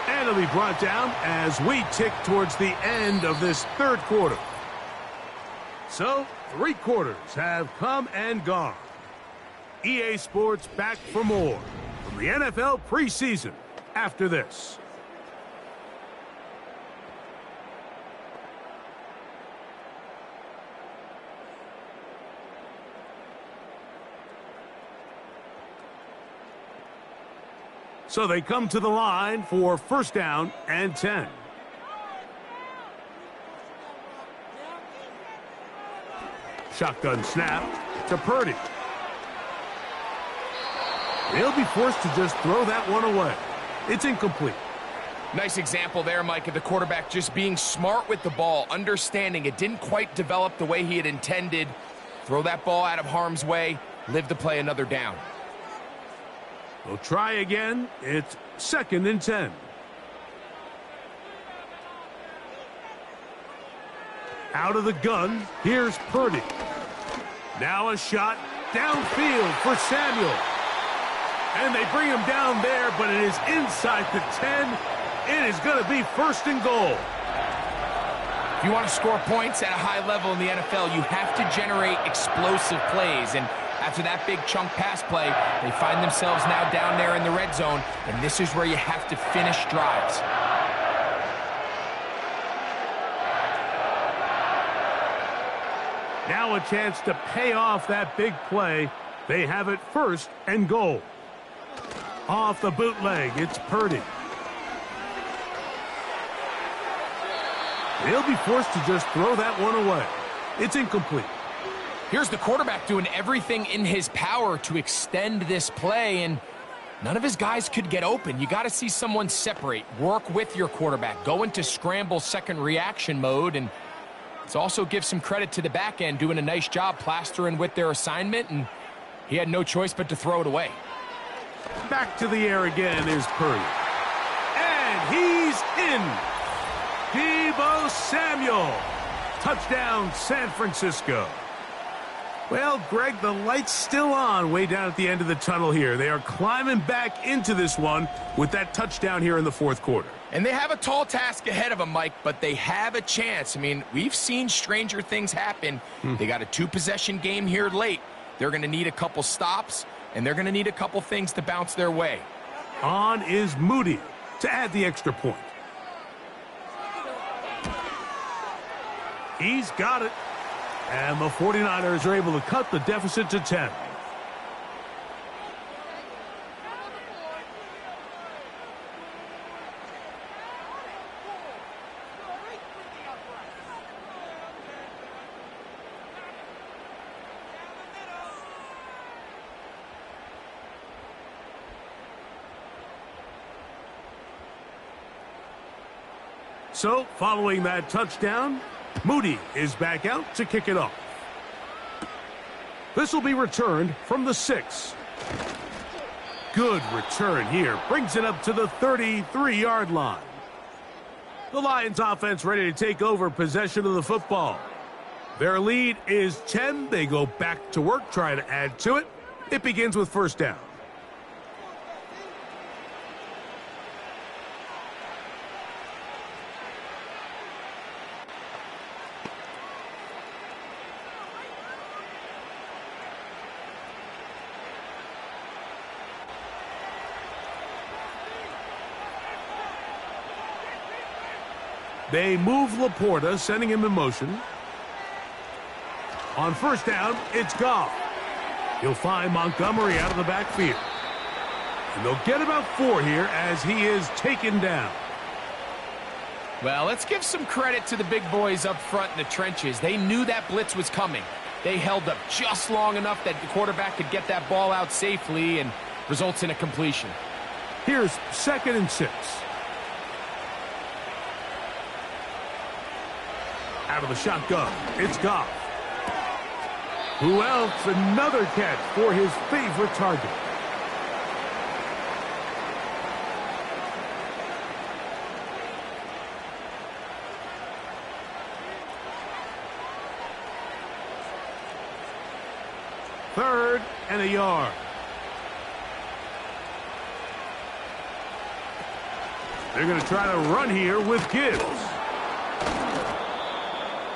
And it'll be brought down as we tick towards the end of this third quarter. So, 3 quarters have come and gone. EA Sports back for more from the NFL preseason after this. So they come to the line for first down and 10. Shotgun snap to Purdy. He'll be forced to just throw that one away. It's incomplete. Nice example there, Mike, of the quarterback just being smart with the ball, understanding it didn't quite develop the way he had intended. Throw that ball out of harm's way, live to play another down. We'll try again. It's 2nd and 10. Out of the gun, here's Purdy. Now a shot downfield for Samuel. And they bring him down there, but it is inside the 10. It is going to be 1st and goal. If you want to score points at a high level in the NFL, you have to generate explosive plays. And after that big chunk pass play, they find themselves now down there in the red zone, and this is where you have to finish drives. Now a chance to pay off that big play. They have it 1st and goal. Off the bootleg, it's Purdy. They'll be forced to just throw that one away. It's incomplete. Here's the quarterback doing everything in his power to extend this play, and none of his guys could get open. You got to see someone separate, work with your quarterback, go into scramble second reaction mode, and let's also give some credit to the back end doing a nice job plastering with their assignment, and he had no choice but to throw it away. Back to the air again is Purdy. And he's in. Deebo Samuel. Touchdown, San Francisco. Well, Greg, the light's still on way down at the end of the tunnel here. They are climbing back into this one with that touchdown here in the 4th quarter. And they have a tall task ahead of them, Mike, but they have a chance. I mean, we've seen stranger things happen. They got a 2-possession game here late. They're going to need a couple stops, and they're going to need a couple things to bounce their way. On is Moody to add the extra point. He's got it. And the 49ers are able to cut the deficit to 10. So, following that touchdown, Moody is back out to kick it off. This will be returned from the 6. Good return here. Brings it up to the 33-yard line. The Lions offense ready to take over possession of the football. Their lead is 10. They go back to work, trying to add to it. It begins with first down. They move Laporta, sending him in motion. On first down, it's Goff. He'll find Montgomery out of the backfield. And they'll get about 4 here as he is taken down. Well, let's give some credit to the big boys up front in the trenches. They knew that blitz was coming. They held up just long enough that the quarterback could get that ball out safely and results in a completion. Here's 2nd and 6. Out of the shotgun, it's Goff. Who else? Another catch for his favorite target. Third and a yard. They're going to try to run here with Gibbs.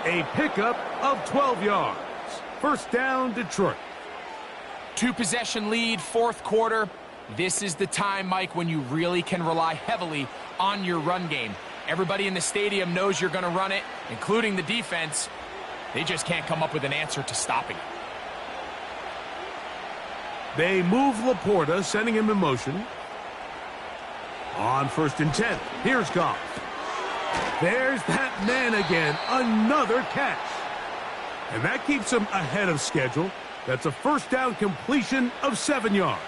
A pickup of 12 yards. First down, Detroit. 2-possession lead, fourth quarter. This is the time, Mike, when you really can rely heavily on your run game. Everybody in the stadium knows you're going to run it, including the defense. They just can't come up with an answer to stopping it. They move Laporta, sending him in motion. On 1st and 10, here's Goff. There's that man again, another catch. And that keeps him ahead of schedule. That's a first down completion of 7 yards.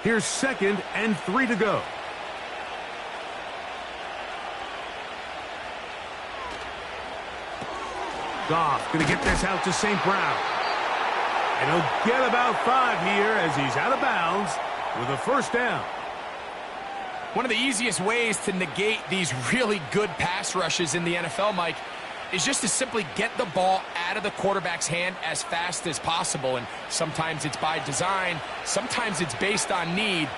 Here's 2nd and 3 to go. Goff going to get this out to St. Brown. And he'll get about 5 here as he's out of bounds with a first down. One of the easiest ways to negate these really good pass rushes in the NFL, Mike, is just to simply get the ball out of the quarterback's hand as fast as possible. And sometimes it's by design, sometimes it's based on need.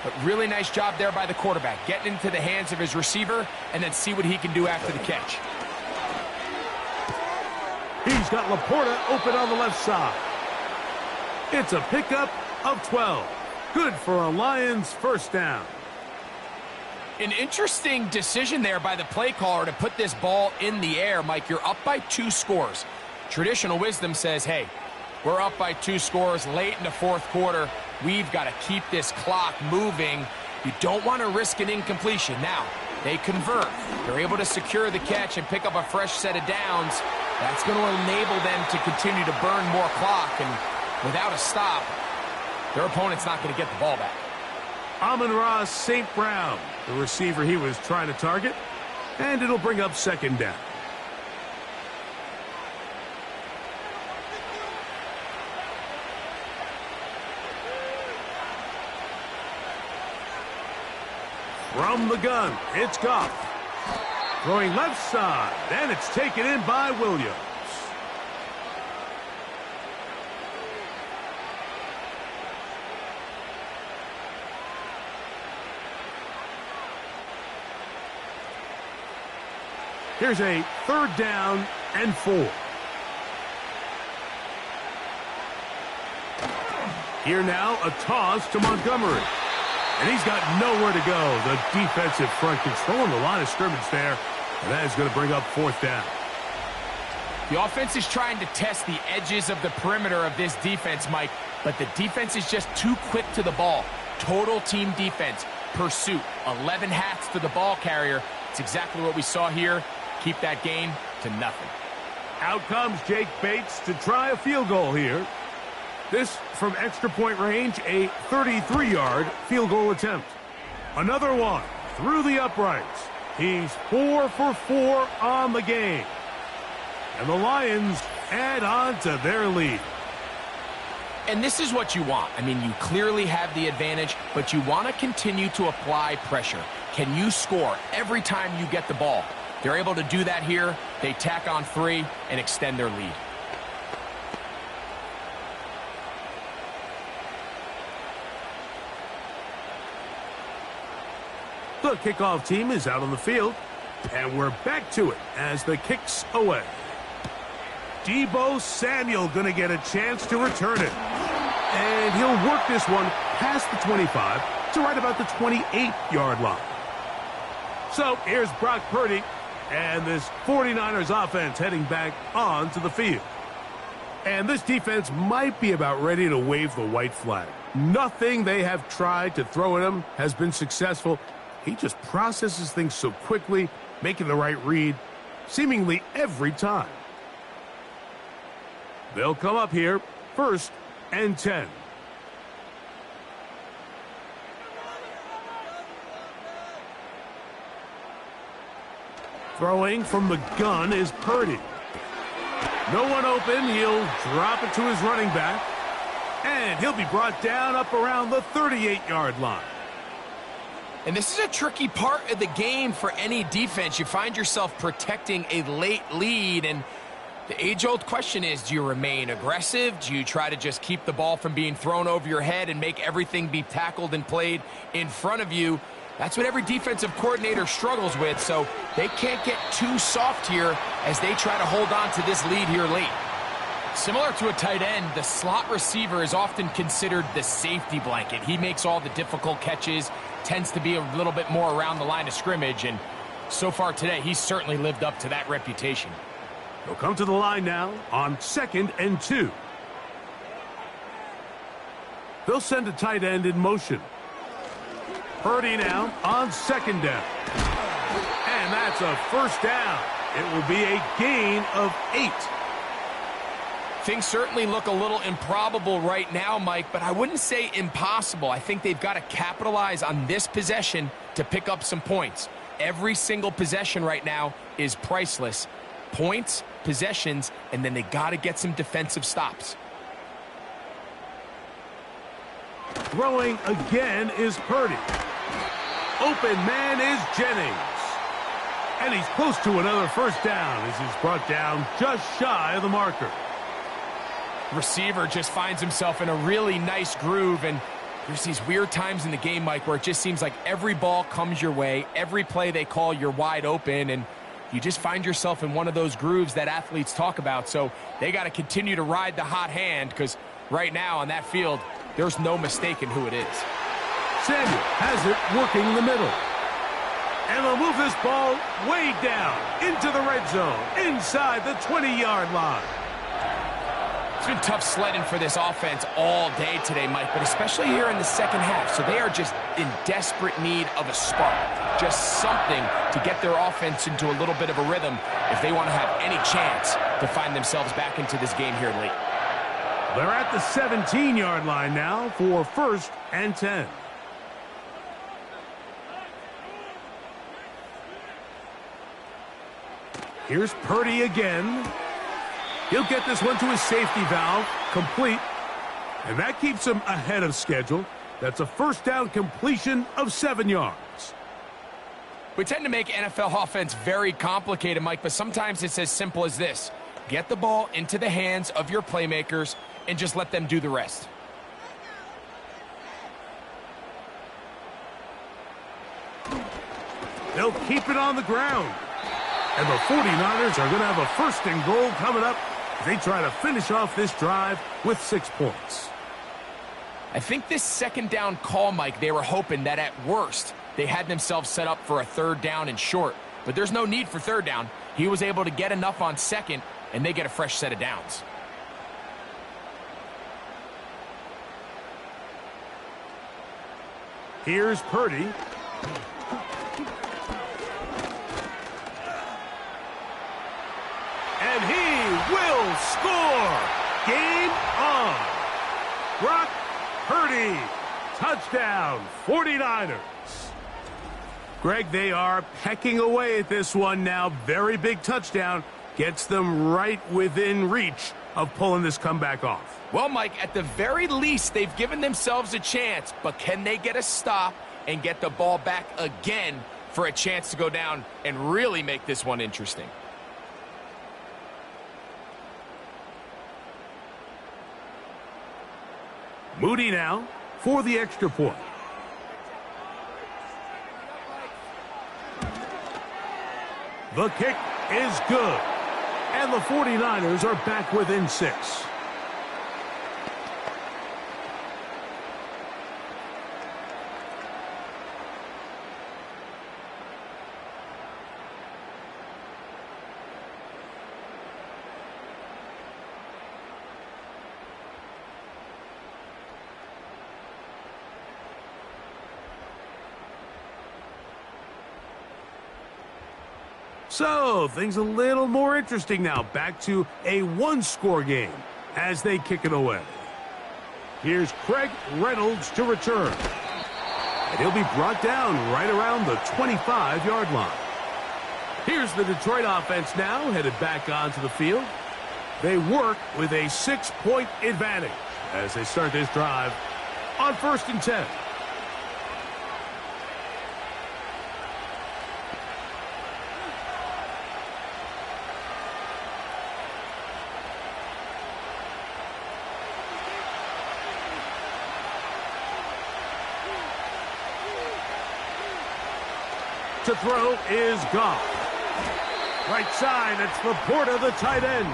But really nice job there by the quarterback, getting into the hands of his receiver and then see what he can do after the catch. He's got Laporta open on the left side. It's a pickup of 12. Good for a Lions first down. An interesting decision there by the play caller to put this ball in the air. Mike, you're up by 2 scores. Traditional wisdom says, hey, we're up by 2 scores late in the fourth quarter. We've got to keep this clock moving. You don't want to risk an incompletion. Now, they convert. They're able to secure the catch and pick up a fresh set of downs. That's going to enable them to continue to burn more clock. And without a stop, their opponent's not going to get the ball back. Amon-Ra St. Brown, the receiver he was trying to target, and it'll bring up 2nd down. From the gun, it's Goff. Throwing left side, and it's taken in by Williams. Here's a 3rd down and 4. Here now, a toss to Montgomery. And he's got nowhere to go. The defensive front controlling the line of scrimmage there. And that is going to bring up 4th down. The offense is trying to test the edges of the perimeter of this defense, Mike. But the defense is just too quick to the ball. Total team defense, pursuit, 11 hats to the ball carrier. It's exactly what we saw here. Keep that game to nothing. Out comes Jake Bates to try a field goal here. This from extra point range, a 33-yard field goal attempt. Another one through the uprights. He's 4 for 4 on the game. And the Lions add on to their lead. And this is what you want. I mean, you clearly have the advantage, but you want to continue to apply pressure. Can you score every time you get the ball? They're able to do that here. They tack on 3 and extend their lead. The kickoff team is out on the field, and we're back to it as the kick's away. Deebo Samuel going to get a chance to return it. And he'll work this one past the 25 to right about the 28-yard line. So here's Brock Purdy and this 49ers offense heading back onto the field. And this defense might be about ready to wave the white flag. Nothing they have tried to throw at him has been successful. He just processes things so quickly, making the right read, seemingly every time. They'll come up here, 1st and 10. Throwing from the gun is Purdy. No one open. He'll drop it to his running back. And he'll be brought down up around the 38-yard line. And this is a tricky part of the game for any defense. You find yourself protecting a late lead, and The age-old question is, do you remain aggressive? Do you try to just keep the ball from being thrown over your head and make everything be tackled and played in front of you? That's what every defensive coordinator struggles with, so they can't get too soft here as they try to hold on to this lead here late. Similar to a tight end, the slot receiver is often considered the safety blanket. He makes all the difficult catches, tends to be a little bit more around the line of scrimmage, and so far today, he's certainly lived up to that reputation. They'll come to the line now on 2nd and 2. They'll send a tight end in motion. Purdy now on 2nd down. And that's a first down. It will be a gain of 8. Things certainly look a little improbable right now, Mike, but I wouldn't say impossible. I think they've got to capitalize on this possession to pick up some points. Every single possession right now is priceless. Points, possessions, and then they got to get some defensive stops. Throwing again is Purdy. Open man is Jennings. And he's close to another first down as he's brought down just shy of the marker. Receiver just finds himself in a really nice groove, and there's these weird times in the game, Mike, where it just seems like every ball comes your way, every play they call, you're wide open, and you just find yourself in one of those grooves that athletes talk about. So they got to continue to ride the hot hand, because right now on that field, there's no mistaking who it is. Samuel has it working the middle. And they'll move this ball way down into the red zone, inside the 20-yard line. It's been tough sledding for this offense all day today, Mike, but especially here in the second half. So they are just in desperate need of a spark, just something to get their offense into a little bit of a rhythm if they want to have any chance to find themselves back into this game here late. They're at the 17-yard line now for 1st and 10. Here's Purdy again. He'll get this one to his safety valve, complete. And that keeps him ahead of schedule. That's a first down completion of 7 yards. We tend to make NFL offense very complicated, Mike, but sometimes it's as simple as this. Get the ball into the hands of your playmakers and just let them do the rest. They'll keep it on the ground. And the 49ers are going to have a 1st and goal coming up. They try to finish off this drive with 6 points. I think this 2nd down call, Mike, they were hoping that at worst they had themselves set up for a 3rd down and short. But there's no need for 3rd down. He was able to get enough on 2nd, and they get a fresh set of downs. Here's Purdy. And he will score. Game on. Brock Purdy. Touchdown, 49ers. Greg, they are pecking away at this one now. Very big touchdown. Gets them right within reach of pulling this comeback off. Well, Mike, at the very least, they've given themselves a chance. But can they get a stop and get the ball back again for a chance to go down and really make this one interesting? Moody now for the extra point. The kick is good. And the 49ers are back within 6. So, things a little more interesting now. Back to a 1-score game as they kick it away. Here's Craig Reynolds to return. And he'll be brought down right around the 25-yard line. Here's the Detroit offense now headed back onto the field. They work with a 6-point advantage as they start this drive on 1st and 10. to throw is Goff. Right side, it's Laporta, the tight end.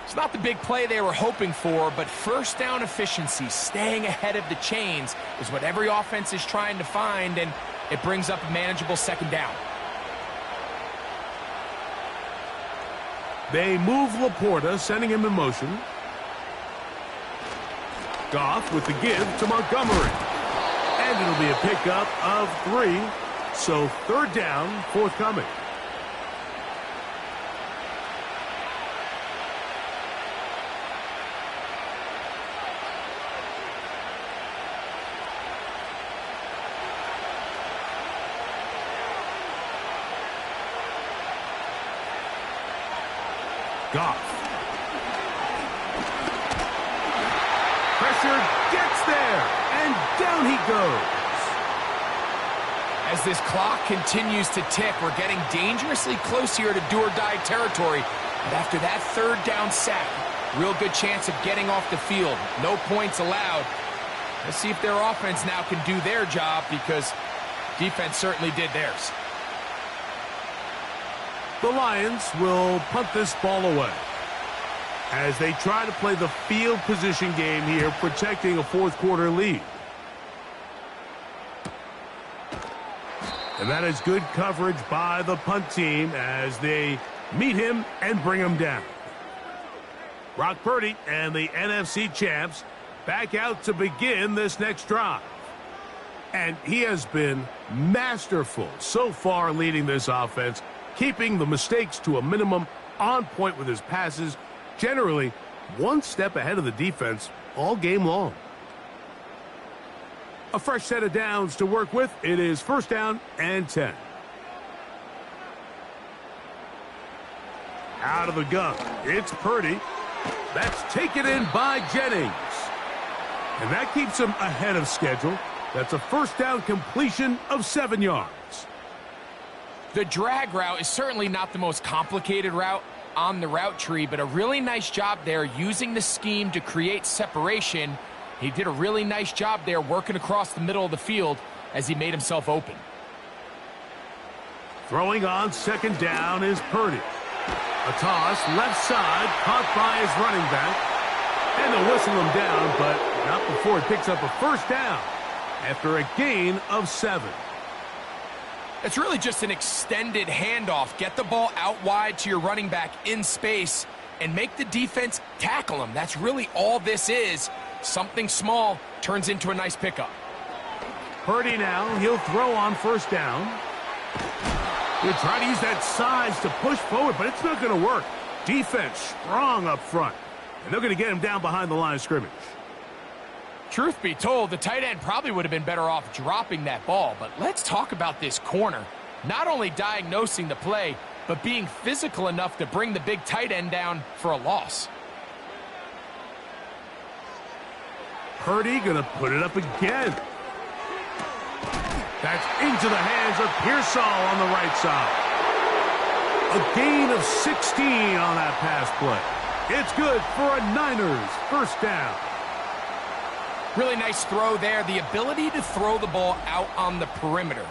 It's not the big play they were hoping for, but first down efficiency, staying ahead of the chains, is what every offense is trying to find, and it brings up a manageable second down. They move Laporta, sending him in motion. Goff with the give to Montgomery. And it'll be a pickup of 3, so third down forthcoming. Goff. Pressure gets there, and down he goes. As this clock continues to tick, we're getting dangerously close here to do-or-die territory. But after that third down sack, real good chance of getting off the field. No points allowed. Let's see if their offense now can do their job, because defense certainly did theirs. The Lions will punt this ball away as they try to play the field position game here, protecting a fourth quarter lead. And that is good coverage by the punt team as they meet him and bring him down. Brock Purdy and the NFC champs back out to begin this next drive. And he has been masterful so far leading this offense, keeping the mistakes to a minimum, on point with his passes, generally one step ahead of the defense all game long. A fresh set of downs to work with. It is first down and 10. Out of the gun, it's Purdy. That's taken in by Jennings. And that keeps him ahead of schedule. That's a first down completion of 7 yards. The drag route is certainly not the most complicated route on the route tree, but a really nice job there using the scheme to create separation. He did a really nice job there working across the middle of the field as he made himself open. Throwing on second down is Purdy. A toss, left side, caught by his running back. And they'll whistle him down, but not before he picks up a first down after a gain of 7. It's really just an extended handoff. Get the ball out wide to your running back in space and make the defense tackle him. That's really all this is. Something small turns into a nice pickup. Purdy now, he'll throw on first down. He'll try to use that size to push forward, but it's not going to work. Defense strong up front, and they're going to get him down behind the line of scrimmage. Truth be told, the tight end probably would have been better off dropping that ball, but let's talk about this corner. Not only diagnosing the play, but being physical enough to bring the big tight end down for a loss. Purdy going to put it up again. That's into the hands of Pearsall on the right side. A gain of 16 on that pass play. It's good for a Niners first down. Really nice throw there. The ability to throw the ball out on the perimeter.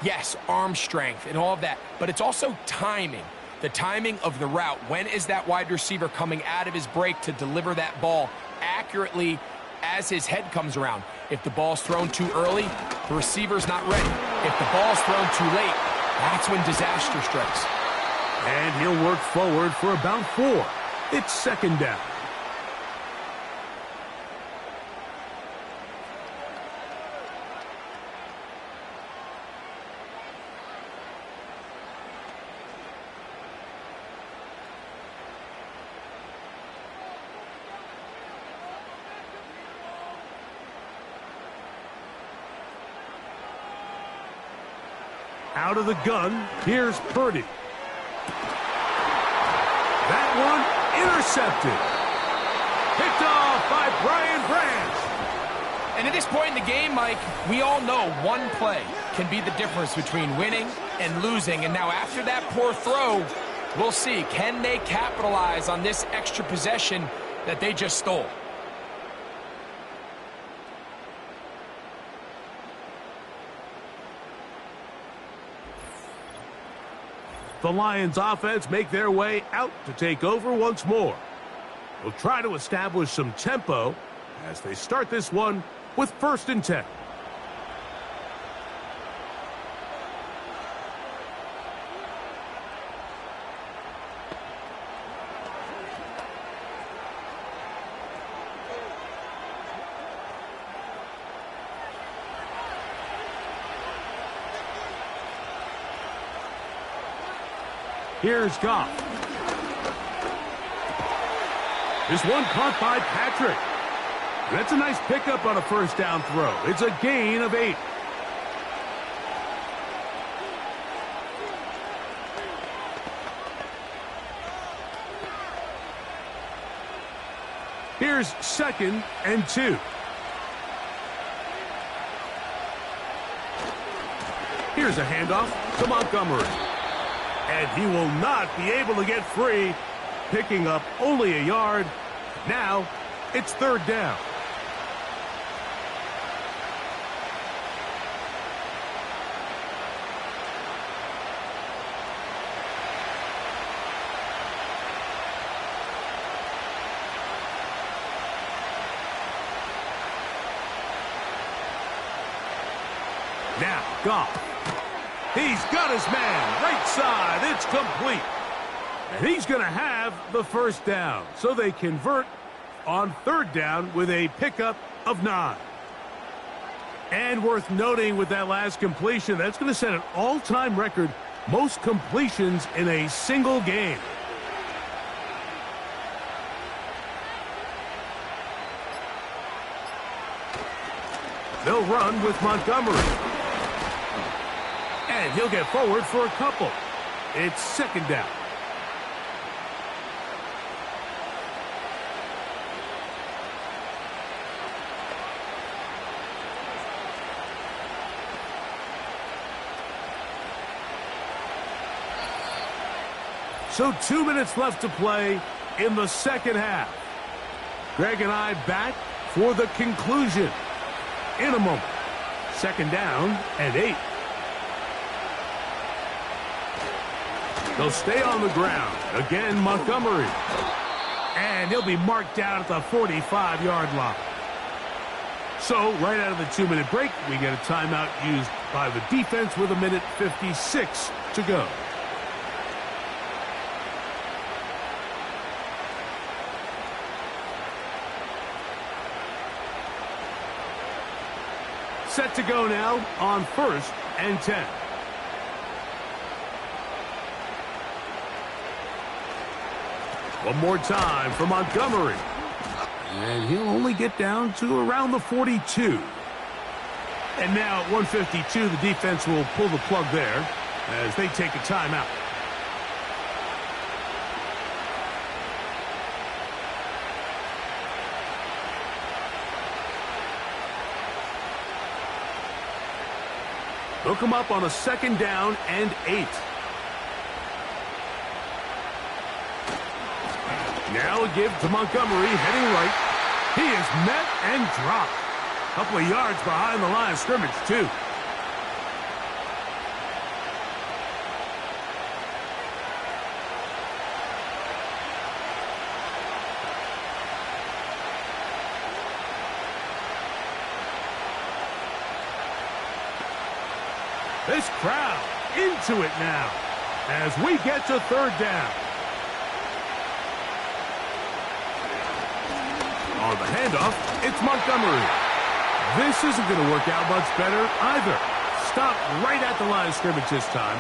Yes, arm strength and all of that, but it's also timing. The timing of the route. When is that wide receiver coming out of his break to deliver that ball accurately as his head comes around? If the ball's thrown too early, the receiver's not ready. If the ball's thrown too late, that's when disaster strikes. And he'll work forward for about 4. It's second down. Out of the gun, here's Purdy. That one intercepted. Picked off by Brian Branch. And at this point in the game, Mike, we all know one play can be the difference between winning and losing. And now after that poor throw, we'll see. Can they capitalize on this extra possession that they just stole? The Lions offense make their way out to take over once more. They'll try to establish some tempo as they start this one with 1st and 10. Here's Goff. This one caught by Patrick. That's a nice pickup on a 1st down throw. It's a gain of 8. Here's 2nd and 2. Here's a handoff to Montgomery. And he will not be able to get free, picking up only a yard. Now, it's 3rd down. Now, Goff. He's got his man, right side, it's complete. And he's going to have the 1st down. So they convert on 3rd down with a pickup of 9. And worth noting with that last completion, that's going to set an all-time record, most completions in a single game. They'll run with Montgomery. And he'll get forward for a couple. It's 2nd down. So 2 minutes left to play in the 2nd half. Greg and I back for the conclusion in a moment. 2nd down and 8. They'll stay on the ground. Again, Montgomery. And he'll be marked down at the 45-yard line. So, right out of the 2-minute break, we get a timeout used by the defense with 1:56 to go. Set to go now on 1st and 10. One more time for Montgomery. And he'll only get down to around the 42. And now at 1:52, the defense will pull the plug there as they take a timeout. They'll come up on a 2nd down and 8. Now a give to Montgomery, heading right. He is met and dropped. A couple of yards behind the line of scrimmage, too. This crowd into it now as we get to 3rd down. On the handoff, it's Montgomery. This isn't going to work out much better either. Stopped right at the line of scrimmage this time.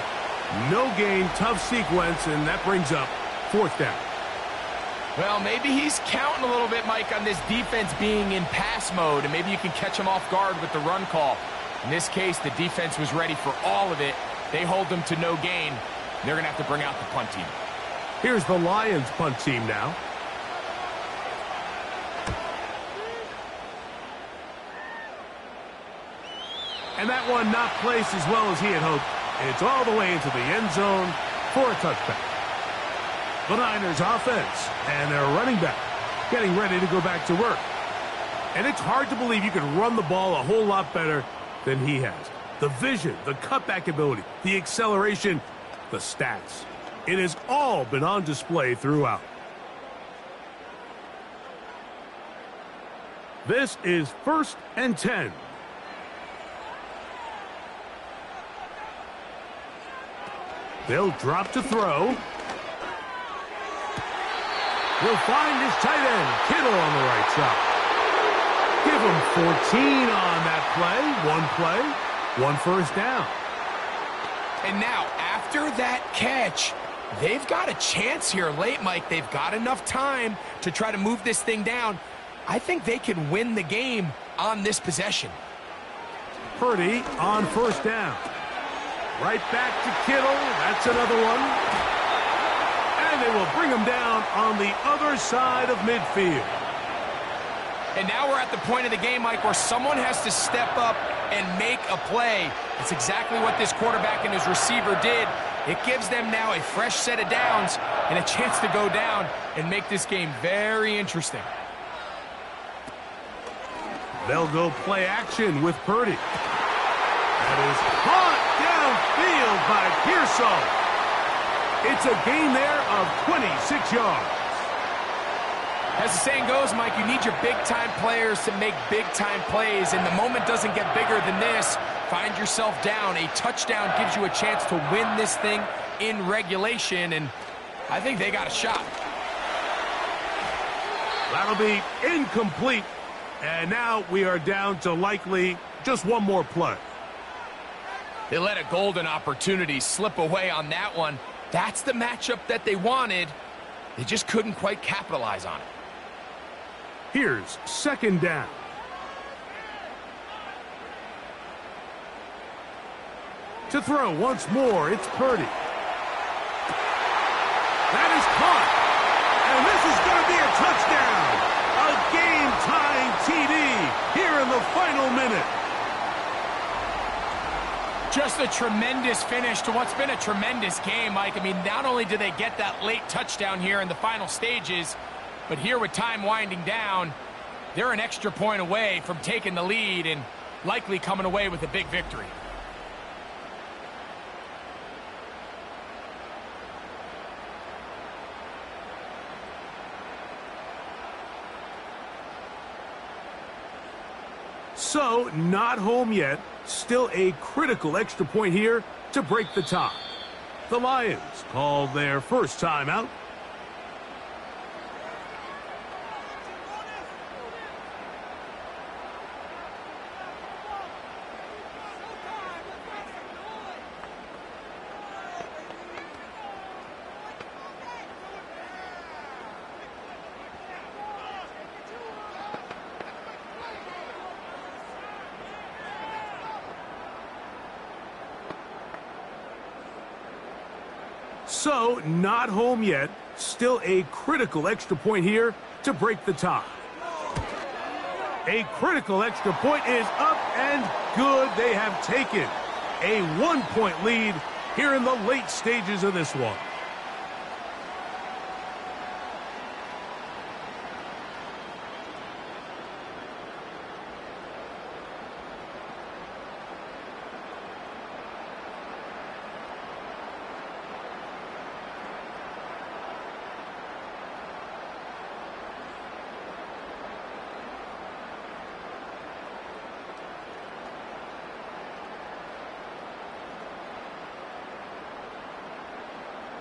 No gain, tough sequence, and that brings up 4th down. Well, maybe he's counting a little bit, Mike, on this defense being in pass mode, and maybe you can catch him off guard with the run call. In this case, the defense was ready for all of it. They hold them to no gain. They're going to have to bring out the punt team. Here's the Lions punt team now. And that one not placed as well as he had hoped. It's all the way into the end zone for a touchback. The Niners offense and their running back getting ready to go back to work. And it's hard to believe you can run the ball a whole lot better than he has. The vision, the cutback ability, the acceleration, the stats. It has all been on display throughout. This is 1st and 10. They'll drop to throw. He'll find his tight end, Kittle, on the right side. Give him 14 on that play. One first down. And now, after that catch, they've got a chance here late, Mike. They've got enough time to try to move this thing down. I think they can win the game on this possession. Purdy on first down. Right back to Kittle. That's another one. And they will bring him down on the other side of midfield. And now we're at the point of the game, Mike, where someone has to step up and make a play. It's exactly what this quarterback and his receiver did. It gives them now a fresh set of downs and a chance to go down and make this game very interesting. They'll go play action with Purdy. That is caught downfield by Pearsall. It's a gain there of 26 yards. As the saying goes, Mike, you need your big-time players to make big-time plays, and the moment doesn't get bigger than this. Find yourself down. A touchdown gives you a chance to win this thing in regulation, and I think they got a shot. That'll be incomplete, and now we are down to likely just one more play. They let a golden opportunity slip away on that one. That's the matchup that they wanted. They just couldn't quite capitalize on it. Here's 2nd down. To throw once more, it's Purdy. That is caught. And this is going to be a touchdown. A game-tying TD here in the final minute. Just a tremendous finish to what's been a tremendous game, Mike. I mean, not only do they get that late touchdown here in the final stages, but here with time winding down, they're an extra point away from taking the lead and likely coming away with a big victory. So, not home yet. Still a critical extra point here to break the tie. The Lions called their first timeout. So, not home yet. Still a critical extra point here to break the tie. A critical extra point is up and good. They have taken a 1-point lead here in the late stages of this one.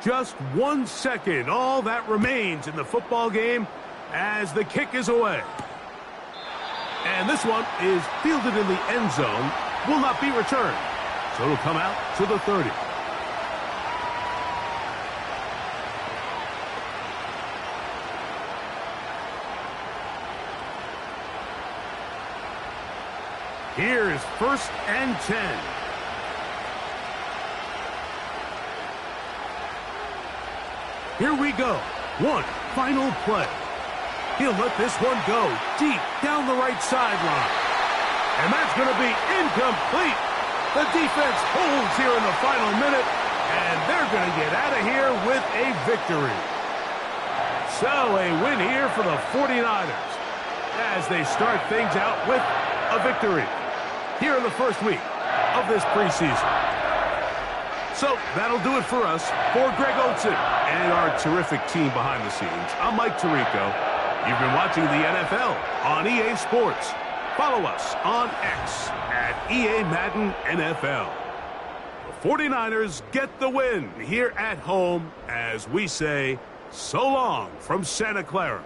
Just 1 second, all that remains in the football game as the kick is away. And this one is fielded in the end zone, will not be returned. So it'll come out to the 30. Here is 1st and 10. Here we go. One final play. He'll let this one go deep down the right sideline. And that's going to be incomplete. The defense holds here in the final minute, and they're going to get out of here with a victory. So a win here for the 49ers as they start things out with a victory here in the first week of this preseason. So that'll do it for us. For Greg Olsen and our terrific team behind the scenes, I'm Mike Tirico. You've been watching the NFL on EA Sports. Follow us on X at EA Madden NFL. The 49ers get the win here at home as we say so long from Santa Clara.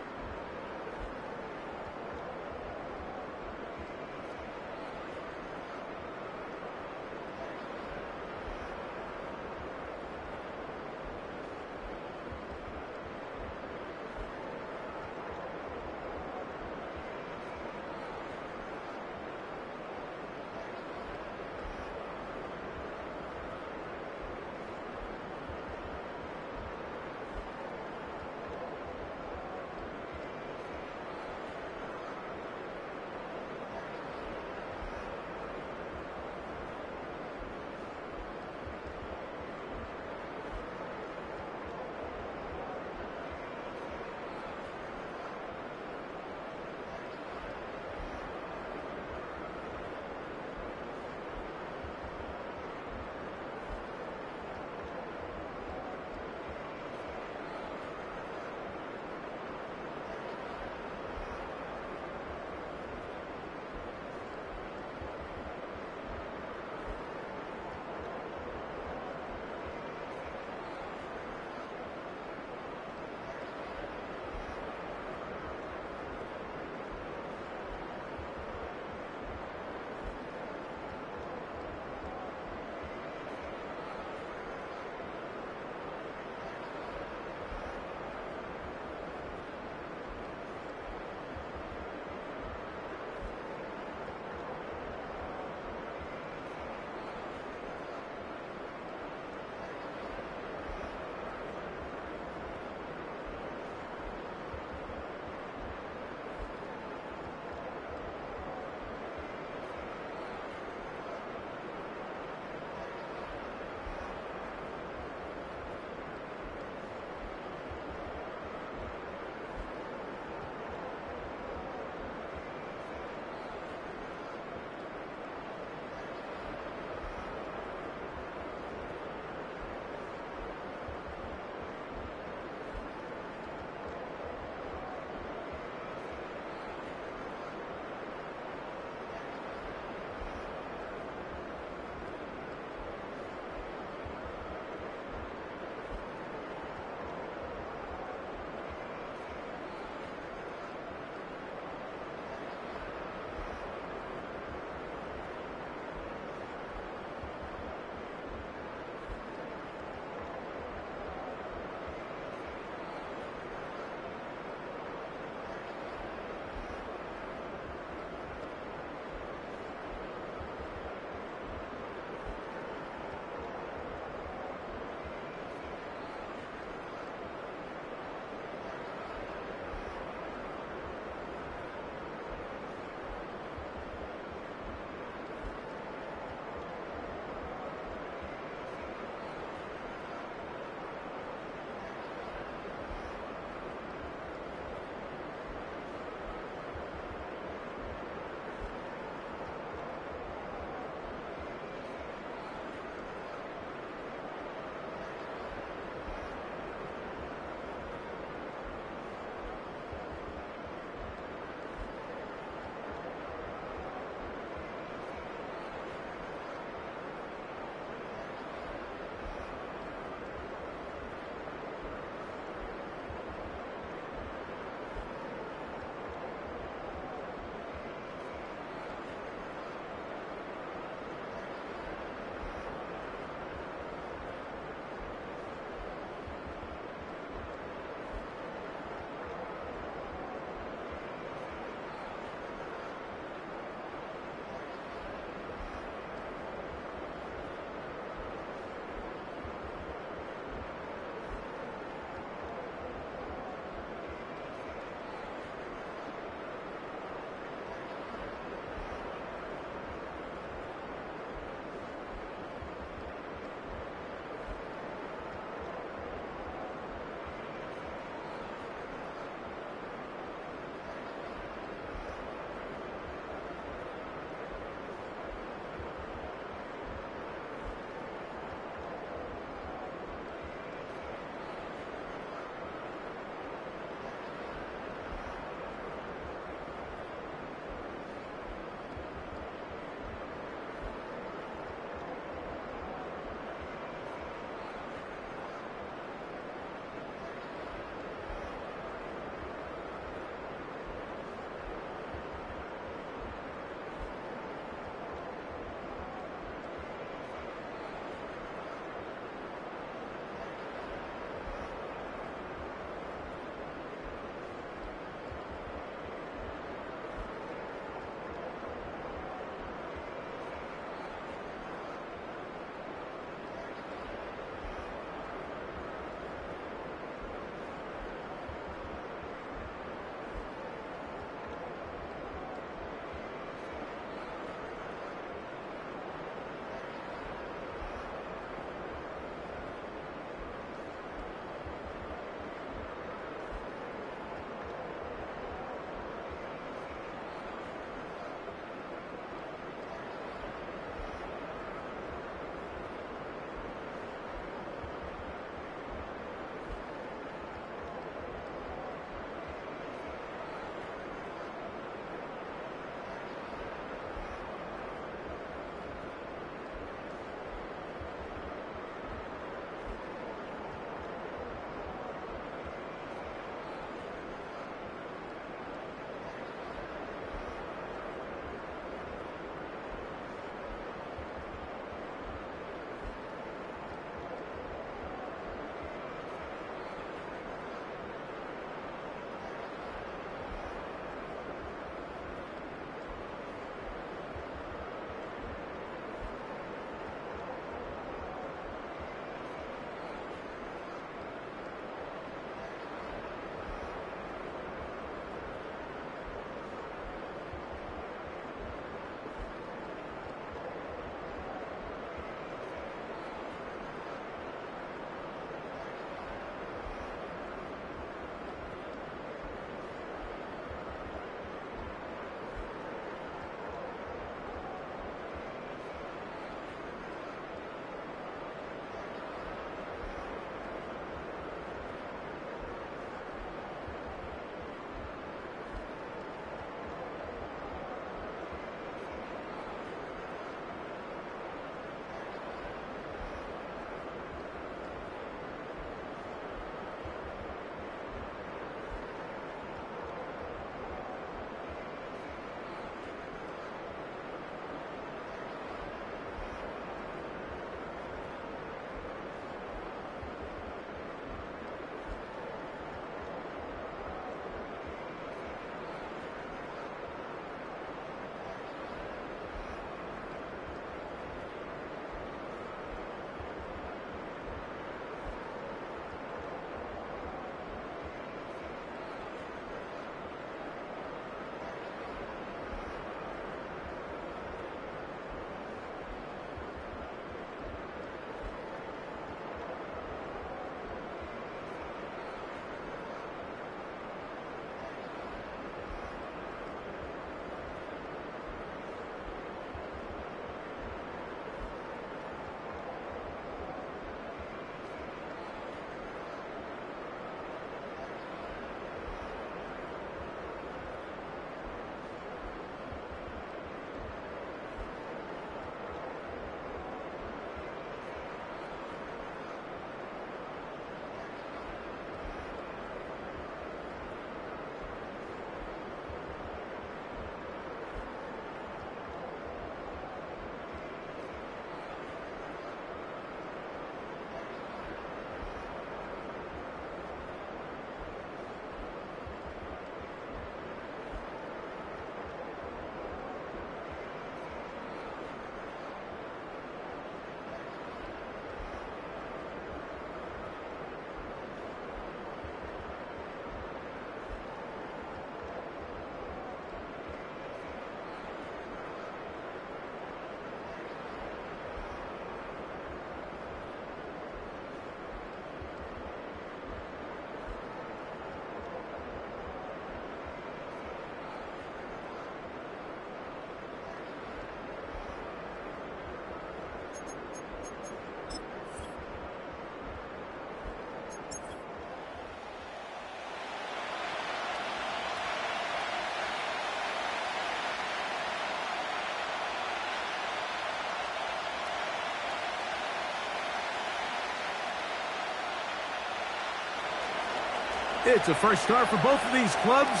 It's a fresh start for both of these clubs.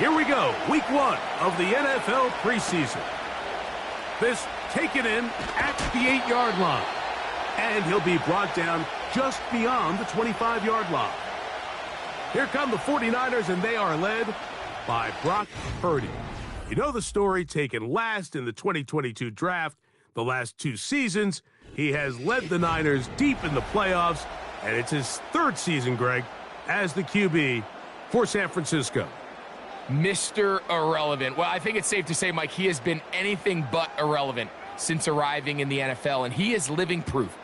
Here we go, week 1 of the NFL preseason. This taken in at the 8-yard line. And he'll be brought down just beyond the 25-yard line. Here come the 49ers, and they are led by Brock Purdy. You know the story, taken last in the 2022 draft. The last 2 seasons, he has led the Niners deep in the playoffs, and it's his 3rd season, Greg, as the QB for San Francisco. Mr. Irrelevant. Well, I think it's safe to say, Mike, he has been anything but irrelevant since arriving in the NFL, and he is living proof.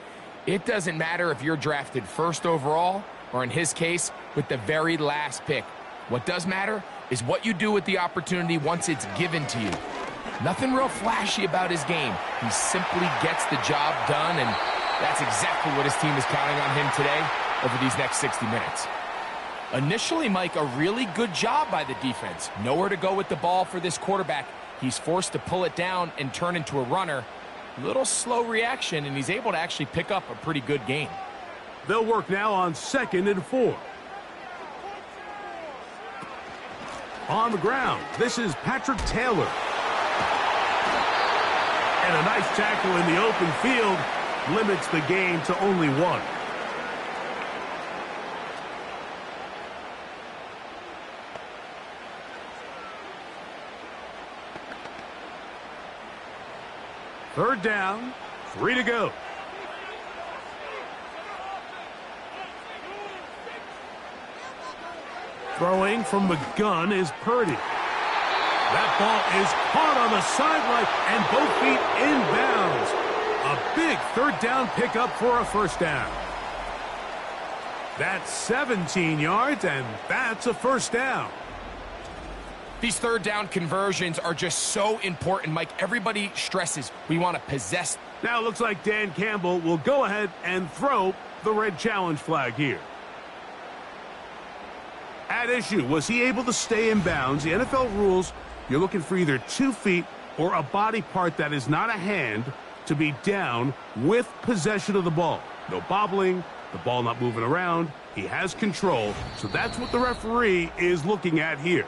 It doesn't matter if you're drafted 1st overall, or in his case, with the very last pick. What does matter is what you do with the opportunity once it's given to you. Nothing real flashy about his game. He simply gets the job done, and that's exactly what his team is counting on him today over these next 60 minutes. Initially, Mike, a really good job by the defense. Nowhere to go with the ball for this quarterback. He's forced to pull it down and turn into a runner. Little slow reaction, and he's able to actually pick up a pretty good gain. They'll work now on 2nd and 4. On the ground, this is Patrick Taylor. And a nice tackle in the open field limits the gain to only 1. Third down, 3 to go. Throwing from the gun is Purdy. That ball is caught on the sideline and both feet inbounds. A big 3rd down pickup for a 1st down. That's 17 yards, and that's a 1st down. These 3rd down conversions are just so important, Mike. Everybody stresses we want to possess. Now it looks like Dan Campbell will go ahead and throw the red challenge flag here. At issue, was he able to stay in bounds? The NFL rules, you're looking for either 2 feet or a body part that is not a hand to be down with possession of the ball. No bobbling, the ball not moving around. He has control, so that's what the referee is looking at here.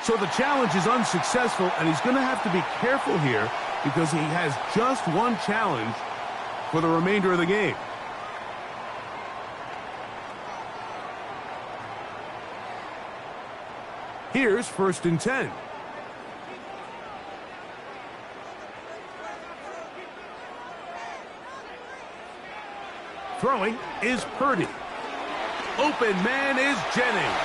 So the challenge is unsuccessful, and he's going to have to be careful here because he has just 1 challenge for the remainder of the game. Here's 1st and 10. Throwing is Purdy. Open man is Jennings.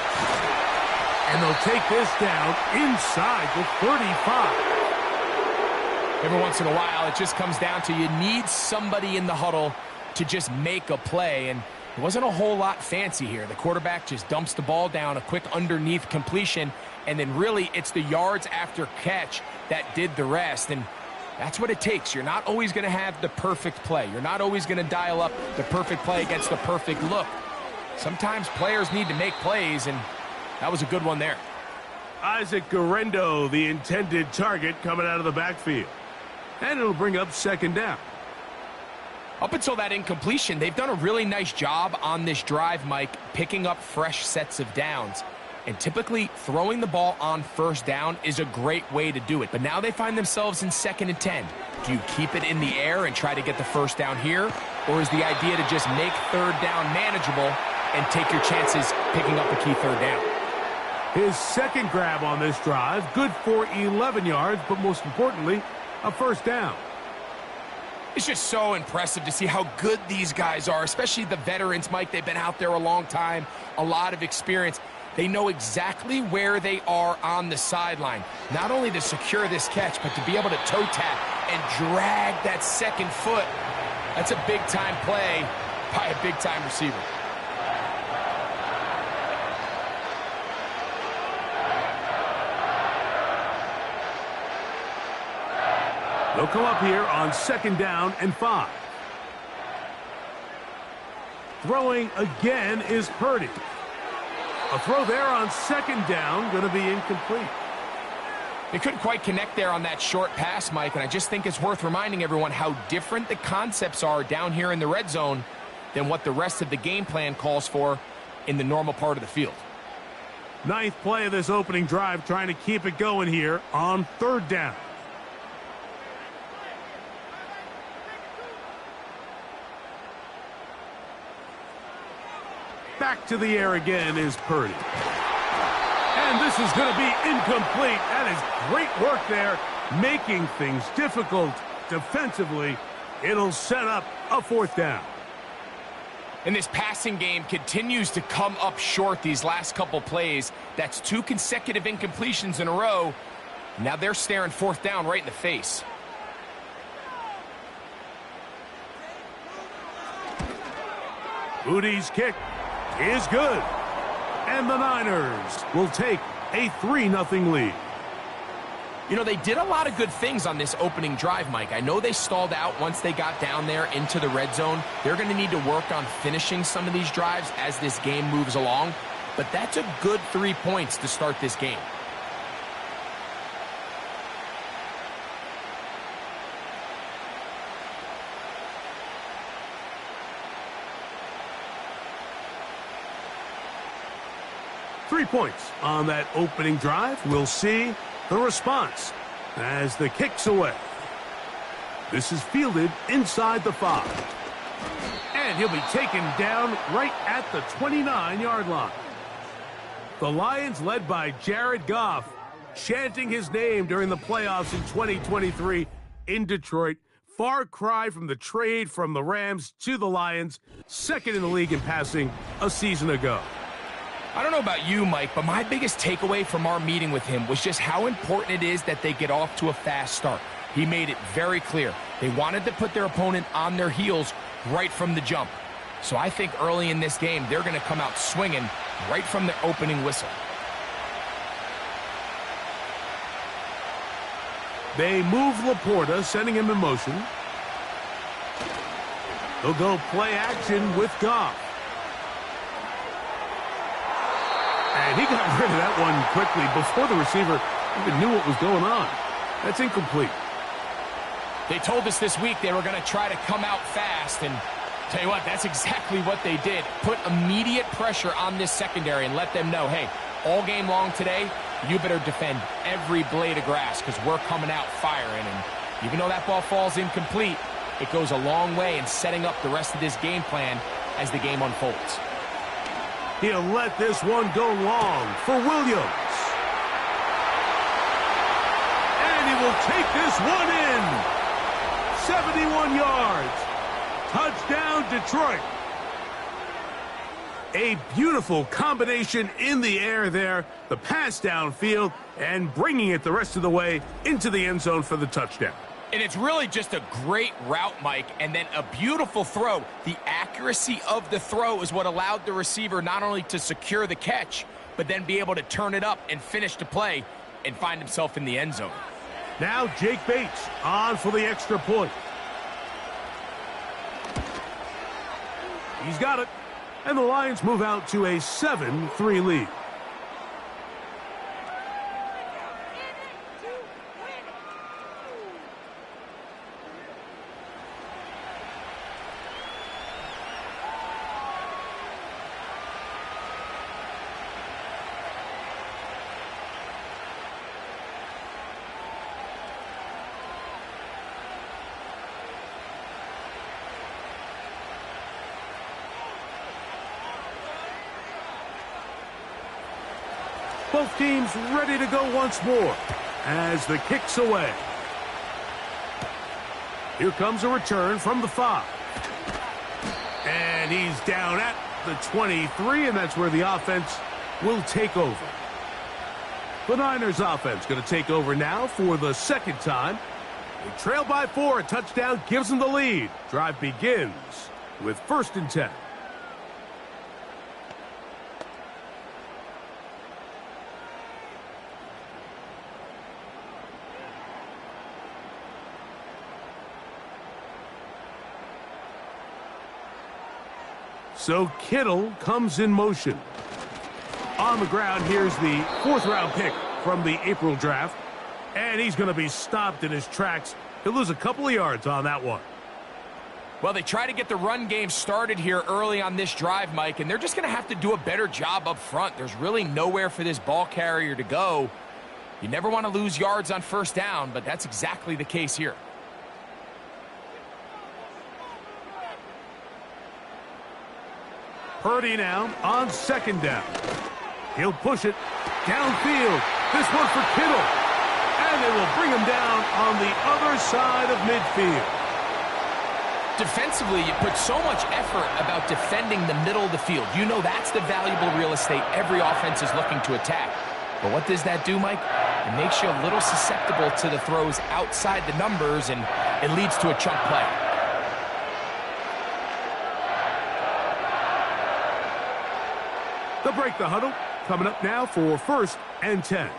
And they'll take this down inside the 35. Every once in a while, it just comes down to you need somebody in the huddle to just make a play. And it wasn't a whole lot fancy here. The quarterback just dumps the ball down, a quick underneath completion, and then really it's the yards after catch that did the rest. And that's what it takes. You're not always going to have the perfect play. You're not always going to dial up the perfect play against the perfect look. Sometimes players need to make plays, and that was a good one there. Isaac Guerrero, the intended target, coming out of the backfield. And it'll bring up 2nd down. Up until that incompletion, they've done a really nice job on this drive, Mike, picking up fresh sets of downs. And typically, throwing the ball on 1st down is a great way to do it. But now they find themselves in 2nd and 10. Do you keep it in the air and try to get the 1st down here? Or is the idea to just make 3rd down manageable and take your chances picking up a key 3rd down? His 2nd grab on this drive, good for 11 yards, but most importantly, a 1st down. It's just so impressive to see how good these guys are, especially the veterans, Mike. They've been out there a long time, a lot of experience. They know exactly where they are on the sideline, not only to secure this catch, but to be able to toe tap and drag that 2nd foot. That's a big-time play by a big-time receiver. They'll come up here on 2nd down and 5. Throwing again is Purdy. A throw there on 2nd down, going to be incomplete. They couldn't quite connect there on that short pass, Mike, and I just think it's worth reminding everyone how different the concepts are down here in the red zone than what the rest of the game plan calls for in the normal part of the field. Ninth play of this opening drive, trying to keep it going here on third down. Back to the air again is Purdy. And this is going to be incomplete. That is great work there, making things difficult defensively. It'll set up a fourth down. And this passing game continues to come up short these last couple plays. That's 2 consecutive incompletions in a row. Now they're staring fourth down right in the face. Moody's kick is good. And the Niners will take a 3-0 lead. You know, they did a lot of good things on this opening drive, Mike. I know they stalled out once they got down there into the red zone. They're going to need to work on finishing some of these drives as this game moves along. But that's a good 3 points to start this game. Three points on that opening drive. We'll see the response as the kick's away. This is fielded inside the 5. And he'll be taken down right at the 29-yard line. The Lions, led by Jared Goff, chanting his name during the playoffs in 2023 in Detroit. Far cry from the trade from the Rams to the Lions, second in the league in passing a season ago. I don't know about you, Mike, but my biggest takeaway from our meeting with him was just how important it is that they get off to a fast start. He made it very clear. They wanted to put their opponent on their heels right from the jump. So I think early in this game, they're going to come out swinging right from the opening whistle. They move Laporta, sending him in motion. They'll go play action with Goff. And he got rid of that one quickly before the receiver even knew what was going on. That's incomplete. They told us this week they were going to try to come out fast, and tell you what, that's exactly what they did. Put immediate pressure on this secondary and let them know, hey, all game long today, you better defend every blade of grass because we're coming out firing. And even though that ball falls incomplete, it goes a long way in setting up the rest of this game plan as the game unfolds. He'll let this one go long for Williams. And he will take this one in. 71 yards. Touchdown, Detroit. A beautiful combination in the air there. The pass downfield and bringing it the rest of the way into the end zone for the touchdown. And it's really just a great route, Mike, and then a beautiful throw. The accuracy of the throw is what allowed the receiver not only to secure the catch, but then be able to turn it up and finish the play and find himself in the end zone. Now Jake Bates on for the extra point. He's got it. And the Lions move out to a 7-3 lead. Both teams ready to go once more as the kick's away. Here comes a return from the 5. And he's down at the 23, and that's where the offense will take over. The Niners offense going to take over now for the second time. They trail by 4. A touchdown gives them the lead. Drive begins with 1st and 10. So Kittle comes in motion. On the ground, here's the 4th-round pick from the April draft. And he's going to be stopped in his tracks. He'll lose a couple of yards on that one. Well, they try to get the run game started here early on this drive, Mike, and they're just going to have to do a better job up front. There's really nowhere for this ball carrier to go. You never want to lose yards on first down, but that's exactly the case here. Purdy now on second down. He'll push it downfield. This one for Kittle. And they will bring him down on the other side of midfield. Defensively, you put so much effort about defending the middle of the field. You know that's the valuable real estate every offense is looking to attack. But what does that do, Mike? It makes you a little susceptible to the throws outside the numbers, and it leads to a chunk play. They'll break the huddle. Coming up now for 1st and 10.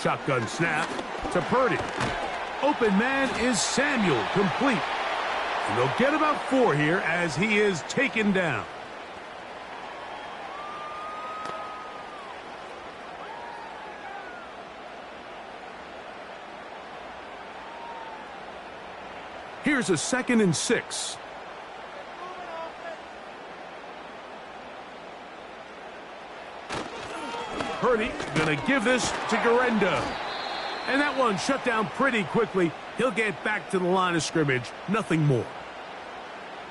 Shotgun snap to Purdy. Open man is Samuel, complete. And they'll get about 4 here as he is taken down. Here's a 2nd and 6. Purdy gonna give this to Garendo. And that one shut down pretty quickly. He'll get back to the line of scrimmage. Nothing more.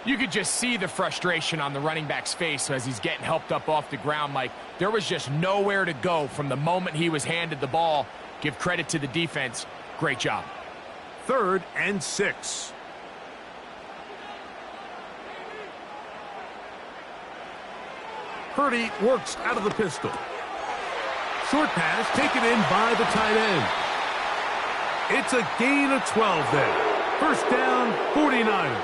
You could just see the frustration on the running back's face as he's getting helped up off the ground, Mike. There was just nowhere to go from the moment he was handed the ball. Give credit to the defense. Great job. 3rd and 6. Purdy works out of the pistol. Short pass taken in by the tight end. It's a gain of 12 there. First down, 49ers.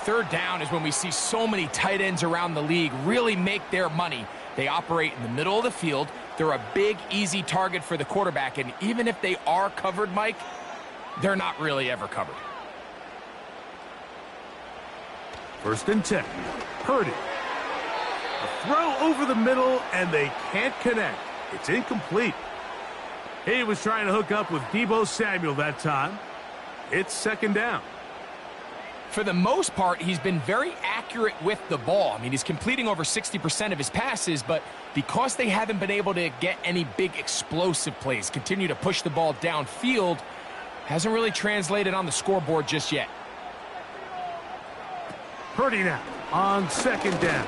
3rd down is when we see so many tight ends around the league really make their money. They operate in the middle of the field. They're a big, easy target for the quarterback. And even if they are covered, Mike, they're not really ever covered. 1st and 10. Purdy. A throw over the middle, and they can't connect. It's incomplete. He was trying to hook up with Deebo Samuel that time. It's 2nd down. For the most part, he's been very accurate with the ball. I mean, he's completing over 60% of his passes, but because they haven't been able to get any big explosive plays, continue to push the ball downfield, hasn't really translated on the scoreboard just yet. Purdy now on 2nd down.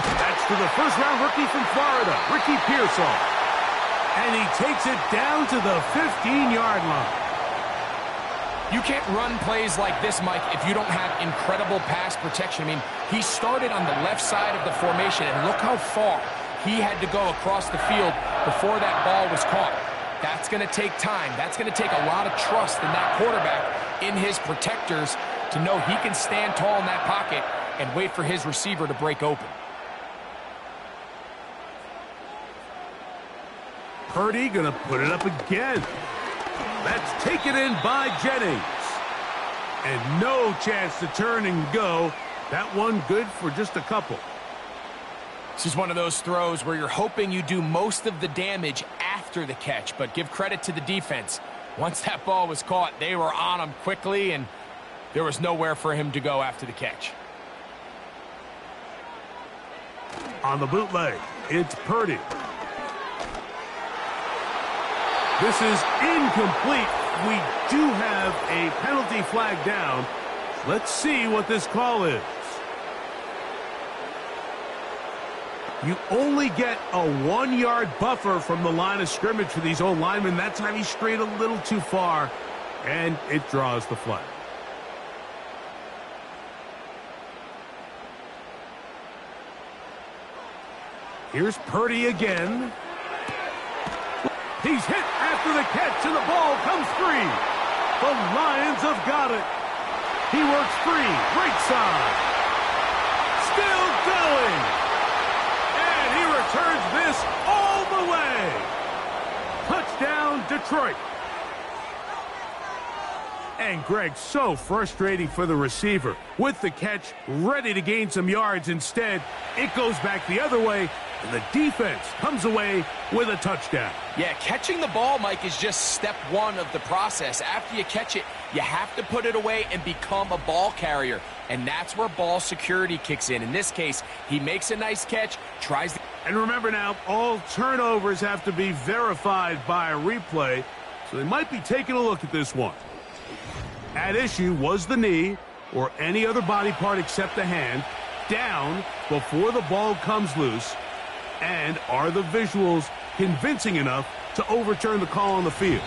That's to the first-round rookie from Florida, Ricky Pearsall. And he takes it down to the 15-yard line. You can't run plays like this, Mike, if you don't have incredible pass protection. I mean, he started on the left side of the formation, and look how far he had to go across the field before that ball was caught. That's going to take time. That's going to take a lot of trust in that quarterback, in his protectors, to know he can stand tall in that pocket and wait for his receiver to break open. Purdy gonna put it up again. That's taken in by Jennings. And no chance to turn and go. That one good for just a couple. This is one of those throws where you're hoping you do most of the damage after the catch, but give credit to the defense. Once that ball was caught, they were on him quickly, and there was nowhere for him to go after the catch. On the bootleg, it's Purdy. This is incomplete. We do have a penalty flag down. Let's see what this call is. You only get a 1-yard buffer from the line of scrimmage for these old linemen. That time he strayed a little too far, and it draws the flag. Here's Purdy again. He's hit after the catch, and the ball comes free. The Lions have got it. He works free, right side. Still going. And he returns this all the way. Touchdown, Detroit. And Greg, so frustrating for the receiver. With the catch, ready to gain some yards. Instead, it goes back the other way, and the defense comes away with a touchdown. Yeah, catching the ball, Mike, is just step one of the process. After you catch it, you have to put it away and become a ball carrier. And that's where ball security kicks in. In this case, he makes a nice catch, tries to... And remember now, all turnovers have to be verified by a replay, so they might be taking a look at this one. At issue was the knee, or any other body part except the hand, down before the ball comes loose. And are the visuals convincing enough to overturn the call on the field?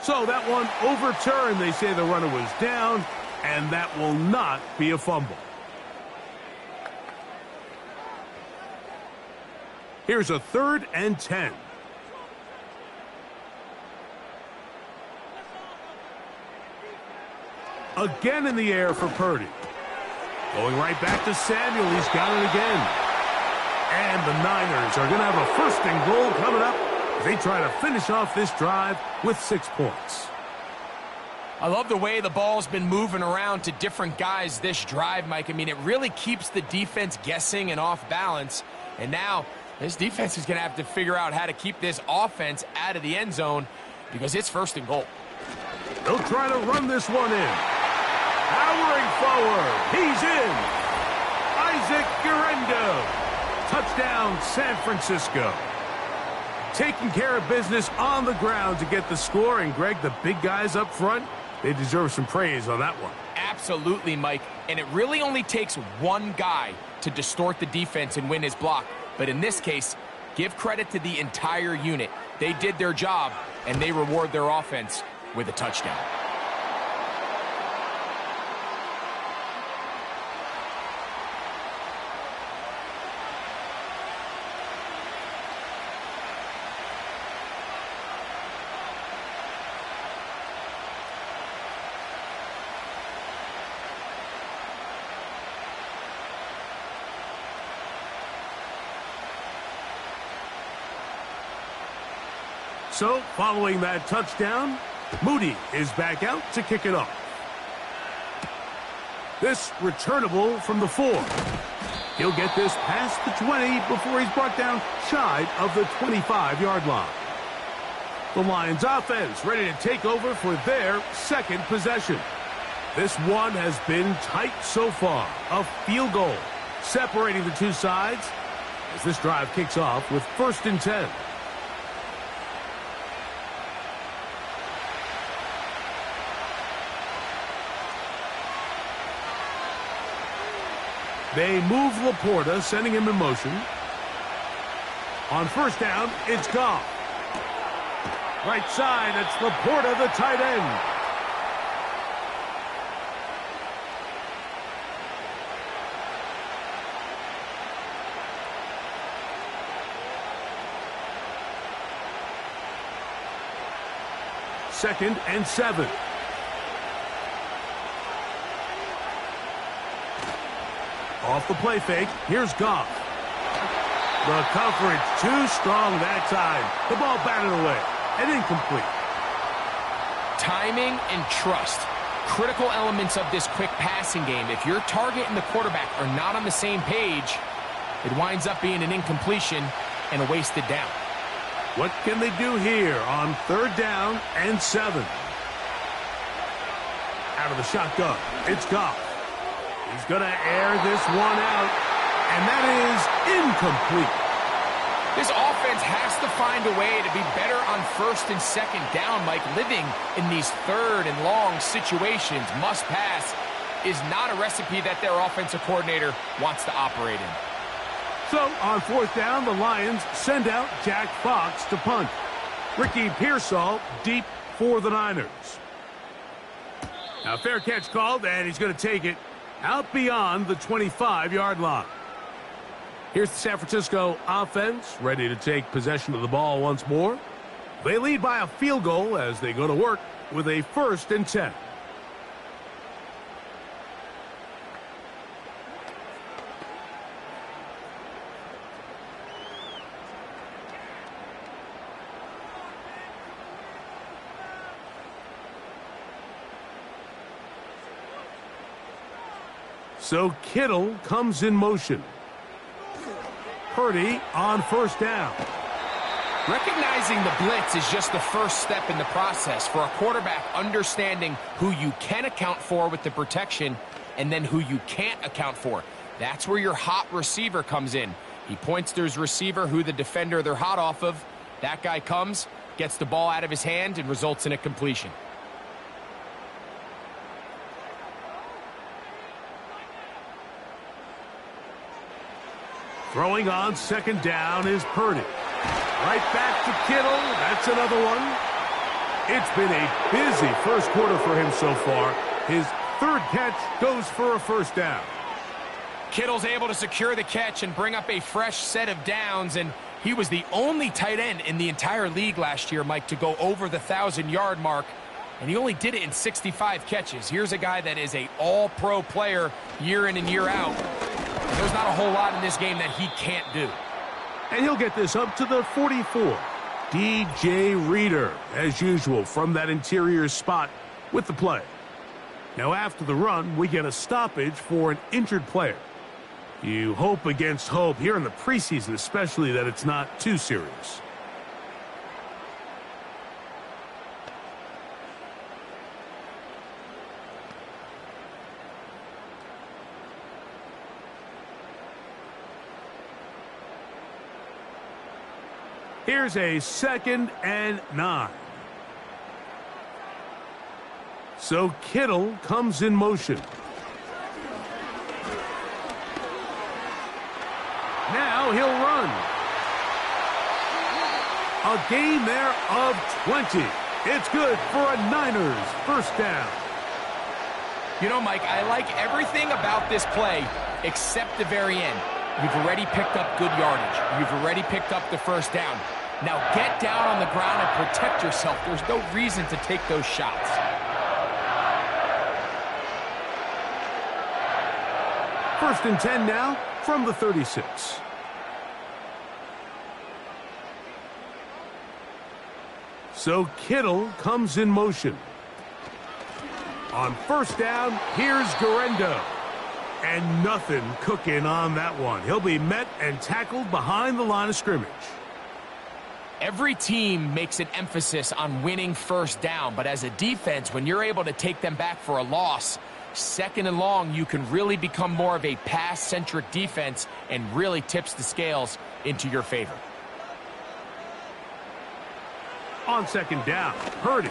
So that one overturned. They say the runner was down, and that will not be a fumble. Here's a 3rd and 10. Again in the air for Purdy. Going right back to Samuel. He's got it again. And the Niners are going to have a 1st and goal coming up as they try to finish off this drive with 6 points. I love the way the ball's been moving around to different guys this drive, Mike. I mean, it really keeps the defense guessing and off balance. And now this defense is going to have to figure out how to keep this offense out of the end zone because it's 1st and goal. They'll try to run this one in. Powering forward. He's in. Isaac Guerrero. Touchdown, San Francisco. Taking care of business on the ground to get the score. And, Greg, the big guys up front, they deserve some praise on that one. Absolutely, Mike. And it really only takes one guy to distort the defense and win his block. But in this case, give credit to the entire unit. They did their job, and they reward their offense with a touchdown. So, following that touchdown, Moody is back out to kick it off. This returnable from the 4. He'll get this past the 20 before he's brought down shy of the 25-yard line. The Lions offense ready to take over for their 2nd possession. This one has been tight so far. A field goal separating the two sides as this drive kicks off with 1st and 10. They move Laporta, sending him in motion. On 1st down, it's Goff. Right side, it's Laporta, the tight end. Second and 7. Off the play fake, here's Goff. The coverage too strong that time. The ball batted away and incomplete. Timing and trust, critical elements of this quick passing game. If your target and the quarterback are not on the same page, it winds up being an incompletion and a wasted down. What can they do here on 3rd down and 7? Out of the shotgun, it's Goff. He's going to air this one out, and that is incomplete. This offense has to find a way to be better on 1st and 2nd down, Mike. Living in these 3rd and long situations, must pass, is not a recipe that their offensive coordinator wants to operate in. So, on 4th down, the Lions send out Jack Fox to punt. Ricky Pearsall deep for the Niners. Now, fair catch called, and he's going to take it out beyond the 25-yard line. Here's the San Francisco offense, ready to take possession of the ball once more. They lead by a field goal as they go to work with a 1st and 10. So Kittle comes in motion. Purdy on first down. Recognizing the blitz is just the first step in the process for a quarterback, understanding who you can account for with the protection and then who you can't account for. That's where your hot receiver comes in. He points to his receiver, who the defender they're hot off of. That guy comes, gets the ball out of his hand, and results in a completion. Throwing on second down is Purdy. Right back to Kittle. That's another one. It's been a busy first quarter for him so far. His third catch goes for a first down. Kittle's able to secure the catch and bring up a fresh set of downs, and he was the only tight end in the entire league last year, Mike, to go over the 1,000-yard mark, and he only did it in 65 catches. Here's a guy that is an all-pro player year in and year out. There's not a whole lot in this game that he can't do. And he'll get this up to the 44. DJ Reader, as usual, from that interior spot with the play. Now, after the run, we get a stoppage for an injured player. You hope against hope here in the preseason, especially, that it's not too serious. Here's a 2nd and 9. So Kittle comes in motion. Now he'll run. A gain there of 20. It's good for a Niners first down. You know, Mike, I like everything about this play except the very end. You've already picked up good yardage. You've already picked up the first down. Now get down on the ground and protect yourself. There's no reason to take those shots. First and 10 now from the 36. So Kittle comes in motion. On first down, here's Garendo. And nothing cooking on that one. He'll be met and tackled behind the line of scrimmage. Every team makes an emphasis on winning first down, but as a defense, when you're able to take them back for a loss, 2nd and long, you can really become more of a pass-centric defense and really tips the scales into your favor. On second down, Purdy.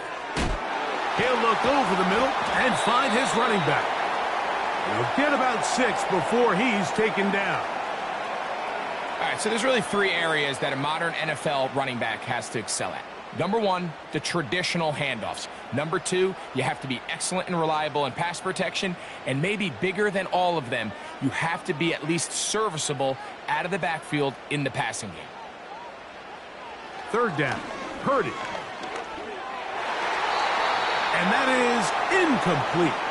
He'll look over the middle and find his running back. He'll get about 6 before he's taken down. All right, so there's really 3 areas that a modern NFL running back has to excel at. Number 1, the traditional handoffs. Number 2, you have to be excellent and reliable in pass protection. And maybe bigger than all of them, you have to be at least serviceable out of the backfield in the passing game. Third down, Purdy. And that is incomplete.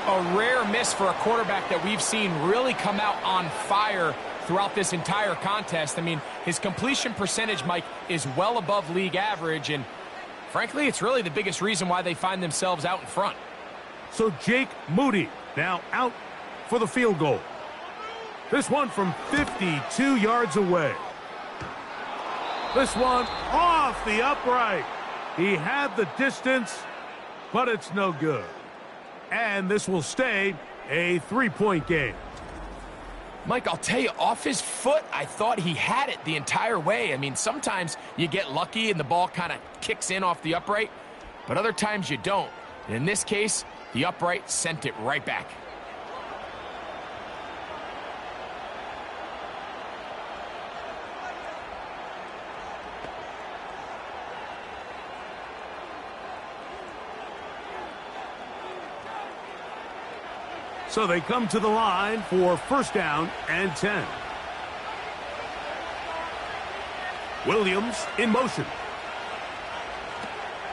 A rare miss for a quarterback that we've seen really come out on fire throughout this entire contest. I mean, his completion percentage, Mike, is well above league average, and frankly, it's really the biggest reason why they find themselves out in front. So Jake Moody now out for the field goal. This one from 52 yards away. This one off the upright. He had the distance, but it's no good. And this will stay a 3-point game. Mike, I'll tell you, off his foot, I thought he had it the entire way. I mean, sometimes you get lucky and the ball kind of kicks in off the upright, but other times you don't. And in this case, the upright sent it right back. So they come to the line for first down and 10. Williams in motion.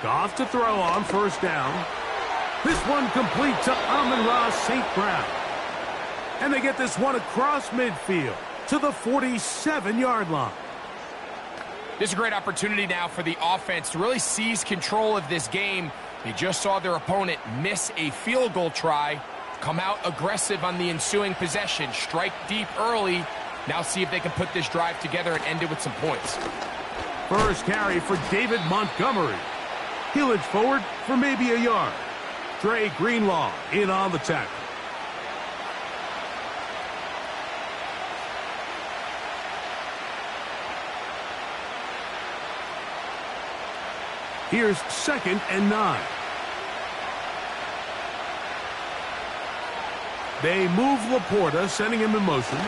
Goff to throw on first down. This one complete to Amon-Ra St. Brown. And they get this one across midfield to the 47-yard line. This is a great opportunity now for the offense to really seize control of this game. They just saw their opponent miss a field goal try. come out aggressive on the ensuing possession, strike deep early. Now see if they can put this drive together and end it with some points. First carry for David Montgomery. He'll edge forward for maybe a yard. Dre Greenlaw in on the tackle. Here's 2nd and 9. They move Laporta, sending him in motion.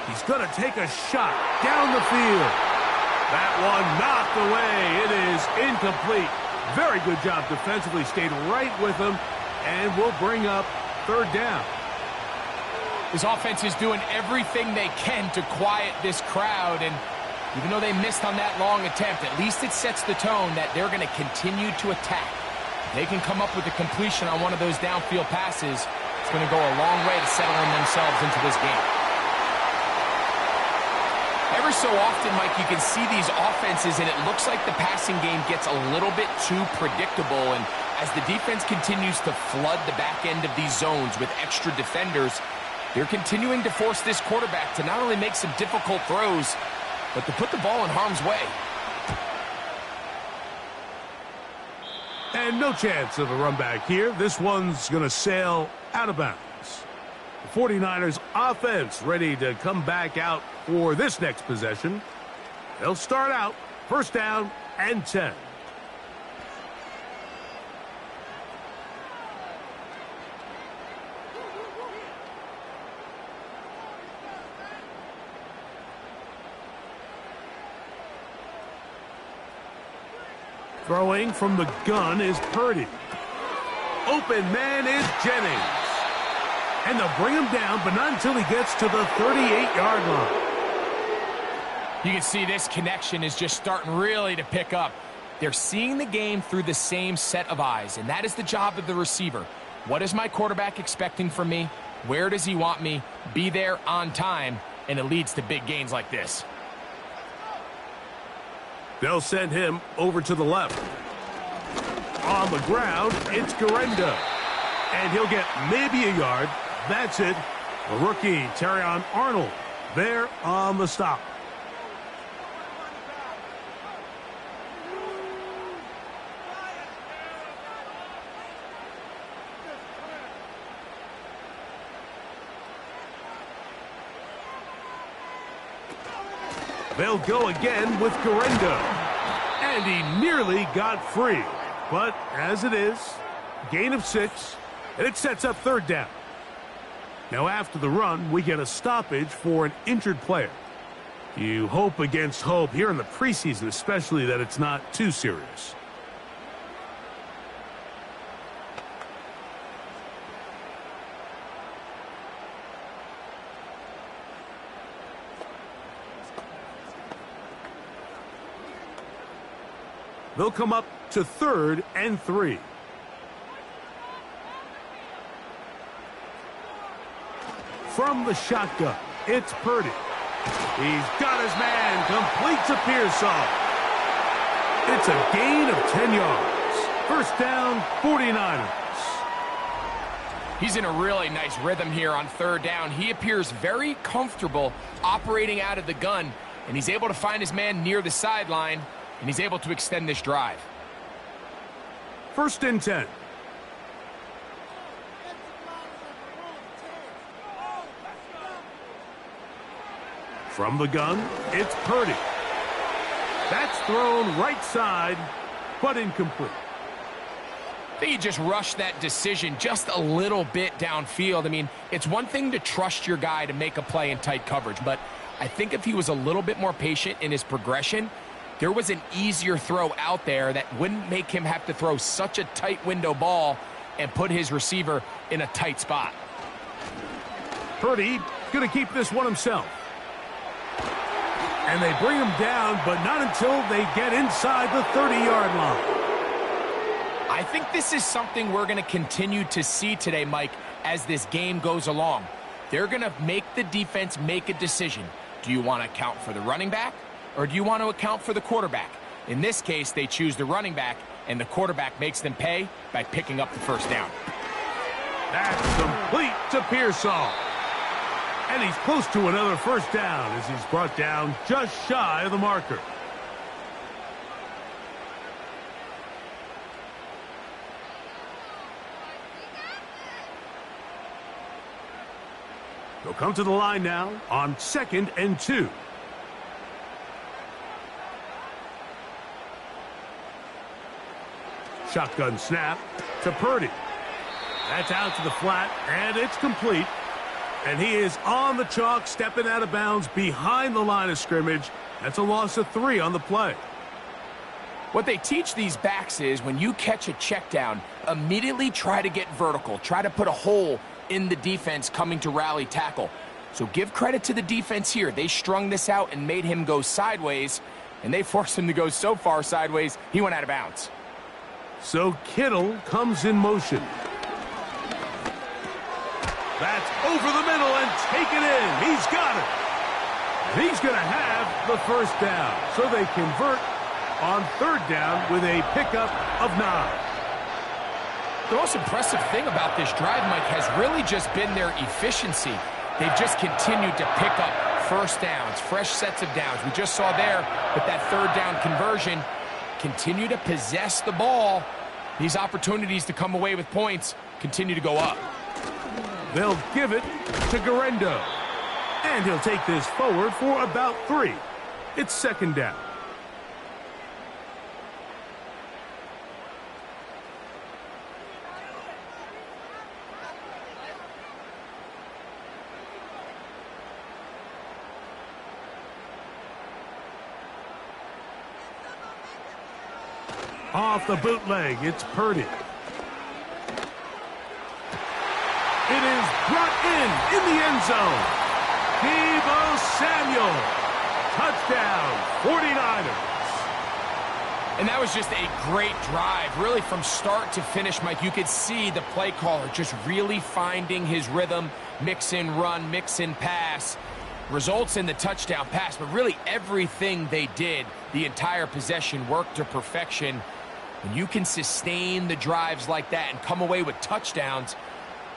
He's going to take a shot down the field. That one knocked away. It is incomplete. Very good job defensively. Stayed right with him and will bring up 3rd down. This offense is doing everything they can to quiet this crowd, and even though they missed on that long attempt, at least it sets the tone that they're going to continue to attack. If they can come up with a completion on one of those downfield passes, it's going to go a long way to settling themselves into this game. Ever so often, Mike, you can see these offenses, and it looks like the passing game gets a little bit too predictable. And as the defense continues to flood the back end of these zones with extra defenders, they're continuing to force this quarterback to not only make some difficult throws, but to put the ball in harm's way. And no chance of a run back here. This one's going to sail out of bounds. The 49ers offense ready to come back out for this next possession. They'll start out 1st down and 10. Throwing from the gun is Purdy. Open man is Jennings. And they'll bring him down, but not until he gets to the 38-yard line. You can see this connection is just starting really to pick up. They're seeing the game through the same set of eyes, and that is the job of the receiver. What is my quarterback expecting from me? Where does he want me? Be there on time, and it leads to big gains like this. They'll send him over to the left. On the ground, it's Garenda. And he'll get maybe a yard. That's it. The rookie, Terrion Arnold, there on the stop. They'll go again with Garenda. And he nearly got free. But as it is, gain of 6, and it sets up 3rd down. Now after the run, we get a stoppage for an injured player. You hope against hope here in the preseason, especially, that it's not too serious. They'll come up to 3rd and 3. From the shotgun, it's Purdy. He's got his man, completes a Pearsall. It's a gain of 10 yards. 1st down, 49ers. He's in a really nice rhythm here on 3rd down. He appears very comfortable operating out of the gun, and he's able to find his man near the sideline, and he's able to extend this drive. 1st and 10. From the gun, it's Purdy. That's thrown right side, but incomplete. I think he just rushed that decision just a little bit downfield. I mean, it's one thing to trust your guy to make a play in tight coverage, but I think if he was a little bit more patient in his progression, there was an easier throw out there that wouldn't make him have to throw such a tight window ball and put his receiver in a tight spot. Purdy going to keep this one himself. And they bring him down, but not until they get inside the 30-yard line. I think this is something we're going to continue to see today, Mike, as this game goes along. They're going to make the defense make a decision. Do you want to account for the running back, or do you want to account for the quarterback? In this case, they choose the running back, and the quarterback makes them pay by picking up the first down. That's complete to Pearsall. And he's close to another first down as he's brought down just shy of the marker. They'll come to the line now on 2nd and 2. Shotgun snap to Purdy. That's out to the flat, and it's complete. And he is on the chalk, stepping out of bounds behind the line of scrimmage. That's a loss of 3 on the play. What they teach these backs is when you catch a check down, immediately try to get vertical. Try to put a hole in the defense coming to rally tackle. So give credit to the defense here. They strung this out and made him go sideways, and they forced him to go so far sideways, he went out of bounds. So Kittle comes in motion. That's over the middle and taken in. He's got it. And he's going to have the first down. So they convert on 3rd down with a pickup of 9. The most impressive thing about this drive, Mike, has really just been their efficiency. They've just continued to pick up first downs, fresh sets of downs. We just saw there with that 3rd down conversion, continue to possess the ball. These opportunities to come away with points continue to go up. They'll give it to Garendo. And he'll take this forward for about 3. It's 2nd down. Off the bootleg, it's Purdy. It is brought in the end zone. Deebo Samuel. Touchdown, 49ers. And that was just a great drive, really from start to finish, Mike. You could see the play caller just really finding his rhythm, mix in run, mix in pass. Results in the touchdown pass, but really everything they did, the entire possession worked to perfection. When you can sustain the drives like that and come away with touchdowns,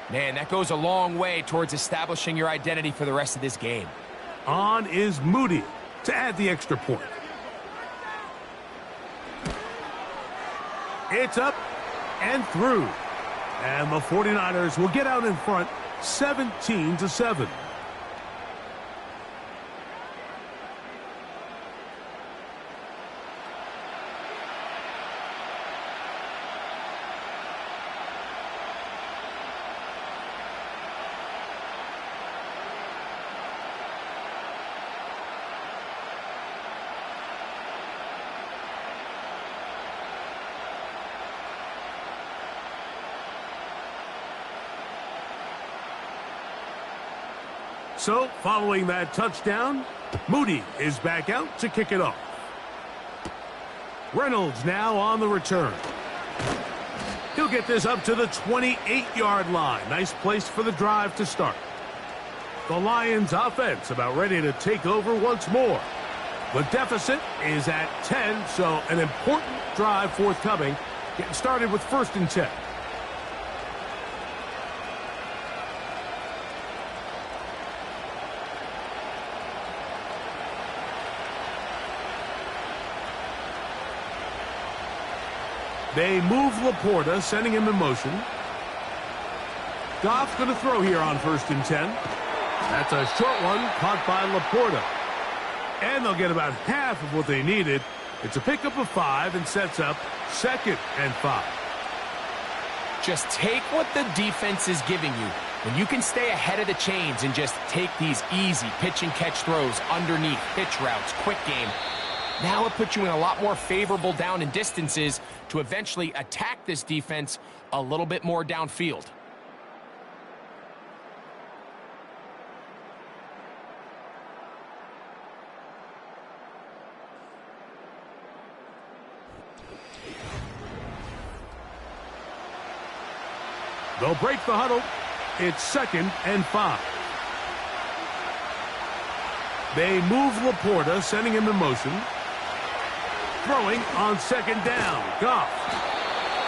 man, that goes a long way towards establishing your identity for the rest of this game. On is Moody to add the extra point. It's up and through. And the 49ers will get out in front 17-7. So, following that touchdown, Moody is back out to kick it off. Reynolds now on the return. He'll get this up to the 28-yard line. Nice place for the drive to start. The Lions offense about ready to take over once more. The deficit is at 10, so an important drive forthcoming. Getting started with 1st and 10. They move Laporta, sending him in motion. Goff's going to throw here on 1st and 10. That's a short one, caught by Laporta. And they'll get about half of what they needed. It's a pickup of 5 and sets up 2nd and 5. Just take what the defense is giving you. When you can stay ahead of the chains and just take these easy pitch and catch throws underneath, pitch routes, quick game, now it puts you in a lot more favorable down and distances to eventually attack this defense a little bit more downfield. They'll break the huddle. It's 2nd and 5. They move Laporta, sending him in motion. Throwing on second down. Goff.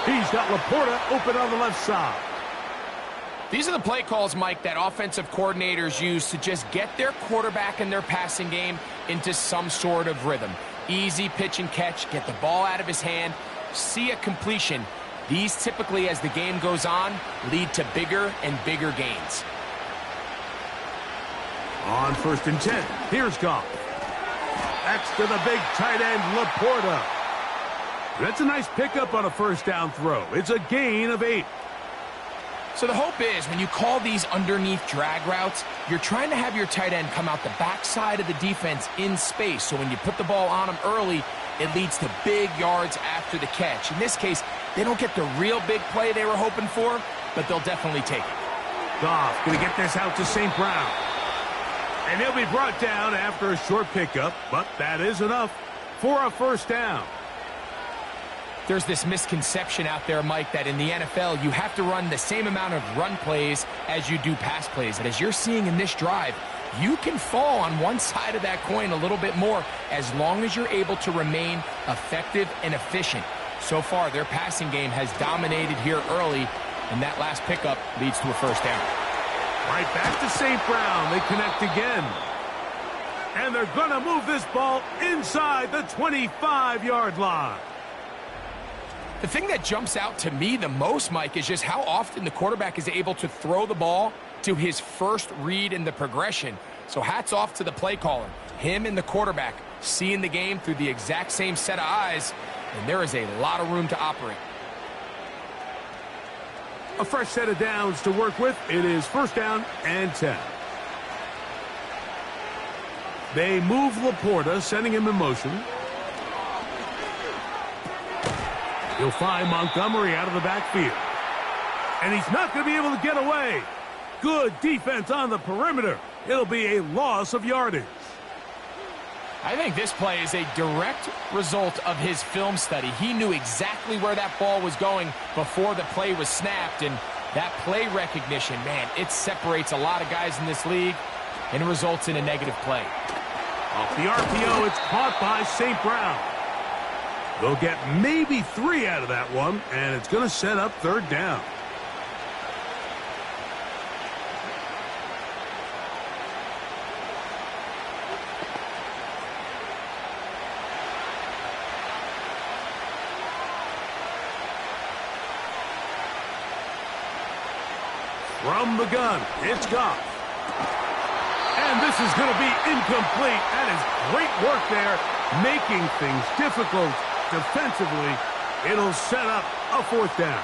He's got Laporta open on the left side. These are the play calls, Mike, that offensive coordinators use to just get their quarterback and their passing game into some sort of rhythm. Easy pitch and catch, get the ball out of his hand, see a completion. These typically, as the game goes on, lead to bigger and bigger gains. On 1st and 10, here's Goff. That's to the big tight end, Laporta. That's a nice pickup on a first down throw. It's a gain of 8. So the hope is when you call these underneath drag routes, you're trying to have your tight end come out the backside of the defense in space. So when you put the ball on him early, it leads to big yards after the catch. In this case, they don't get the real big play they were hoping for, but they'll definitely take it. Goff going to get this out to St. Brown. And he'll be brought down after a short pickup, but that is enough for a first down. There's this misconception out there, Mike, that in the NFL, you have to run the same amount of run plays as you do pass plays. And as you're seeing in this drive, you can fall on one side of that coin a little bit more as long as you're able to remain effective and efficient. So far, their passing game has dominated here early, and that last pickup leads to a first down. Right back to St. Brown. They connect again. And they're going to move this ball inside the 25-yard line. The thing that jumps out to me the most, Mike, is just how often the quarterback is able to throw the ball to his first read in the progression. So hats off to the play caller. Him and the quarterback seeing the game through the exact same set of eyes, and there is a lot of room to operate. A fresh set of downs to work with. It is 1st down and 10. They move Laporta, sending him in motion. He'll find Montgomery out of the backfield. And he's not going to be able to get away. Good defense on the perimeter. It'll be a loss of yardage. I think this play is a direct result of his film study. He knew exactly where that ball was going before the play was snapped. And that play recognition, man, it separates a lot of guys in this league and it results in a negative play. Off the RPO, it's caught by St. Brown. They'll get maybe 3 out of that one, and it's going to set up 3rd down. From the gun, it's Goff. And this is going to be incomplete. That is great work there, making things difficult. Defensively, it'll set up a 4th down.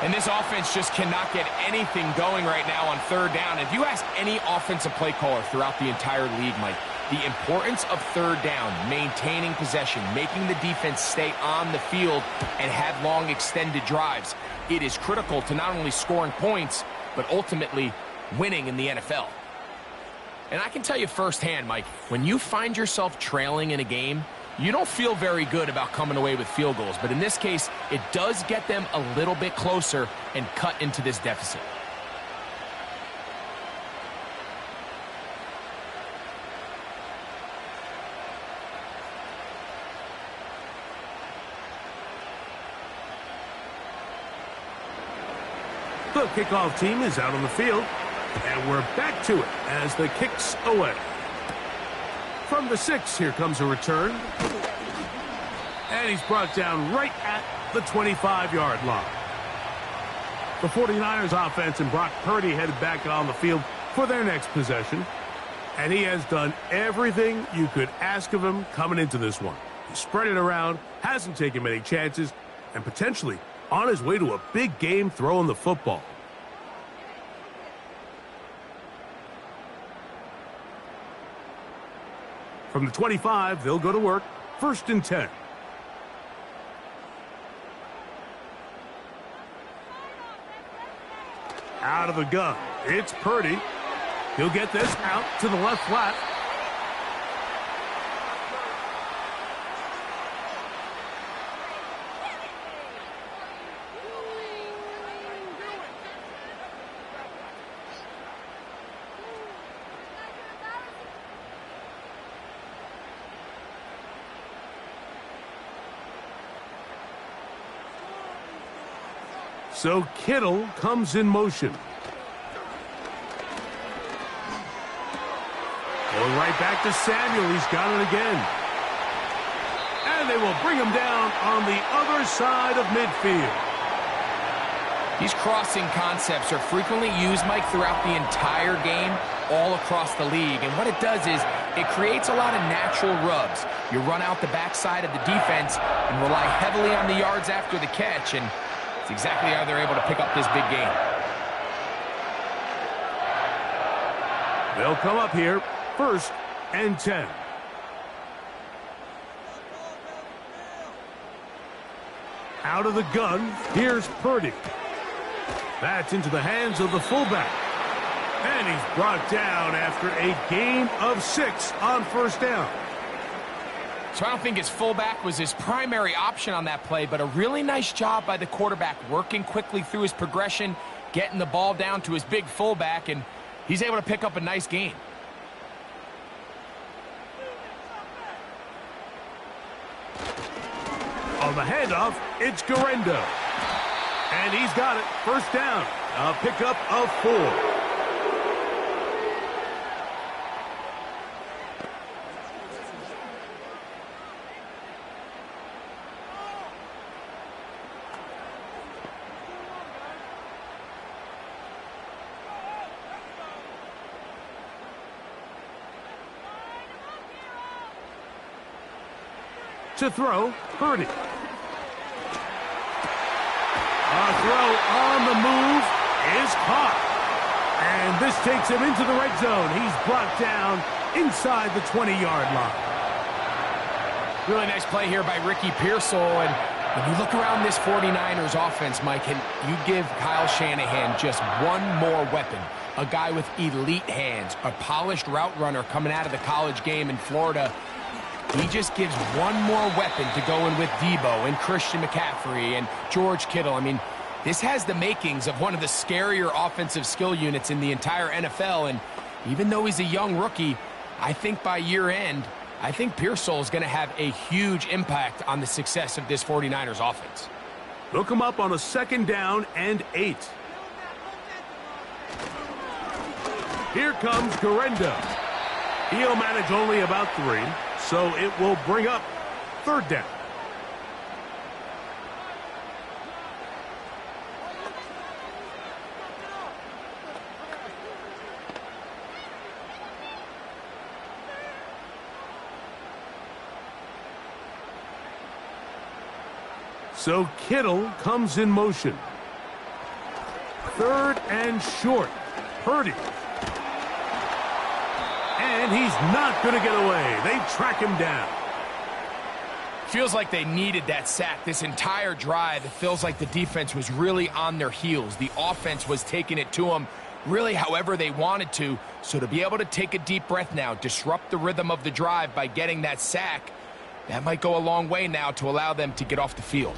And this offense just cannot get anything going right now on 3rd down. If you ask any offensive play caller throughout the entire league, Mike, the importance of 3rd down, maintaining possession, making the defense stay on the field and have long extended drives, it is critical to not only scoring points, but ultimately winning in the NFL. And I can tell you firsthand, Mike, when you find yourself trailing in a game, you don't feel very good about coming away with field goals. But in this case, it does get them a little bit closer and cut into this deficit. The kickoff team is out on the field, and we're back to it as the kick's away. From the 6, here comes a return. And he's brought down right at the 25-yard line. The 49ers offense and Brock Purdy headed back on the field for their next possession. And he has done everything you could ask of him coming into this one. He spread it around, hasn't taken many chances, and potentially on his way to a big game throwing the football. From the 25, they'll go to work. 1st and 10. Out of the gun, it's Purdy. He'll get this out to the left flat. So Kittle comes in motion. Going right back to Samuel. He's got it again. And they will bring him down on the other side of midfield. These crossing concepts are frequently used, Mike, throughout the entire game, all across the league. And what it does is it creates a lot of natural rubs. You run out the backside of the defense and rely heavily on the yards after the catch. And it's exactly how they're able to pick up this big game. They'll come up here. 1st and 10. Out of the gun, here's Purdy. That's into the hands of the fullback. And he's brought down after a gain of 6 on 1st down. So I don't think his fullback was his primary option on that play, but a really nice job by the quarterback working quickly through his progression, getting the ball down to his big fullback, and he's able to pick up a nice gain. On the handoff, it's Guerrero. And he's got it. 1st down. A pickup of 4. To throw, Purdy. A throw on the move is caught. And this takes him into the red zone. He's brought down inside the 20-yard line. Really nice play here by Ricky Pearsall. And when you look around this 49ers offense, Mike, and you give Kyle Shanahan just one more weapon, a guy with elite hands, a polished route runner coming out of the college game in Florida. He just gives one more weapon to go in with Debo and Christian McCaffrey and George Kittle. I mean, this has the makings of one of the scarier offensive skill units in the entire NFL. And even though he's a young rookie, I think by year end, I think Pearsall is going to have a huge impact on the success of this 49ers offense. Look him up on a 2nd down and 8. Here comes Guerrero. He'll manage only about 3. So it will bring up 3rd down. So Kittle comes in motion. 3rd and short. Purdy. And he's not going to get away. They track him down. Feels like they needed that sack this entire drive. It feels like the defense was really on their heels. The offense was taking it to them really however they wanted to. So to be able to take a deep breath now, disrupt the rhythm of the drive by getting that sack, that might go a long way now to allow them to get off the field.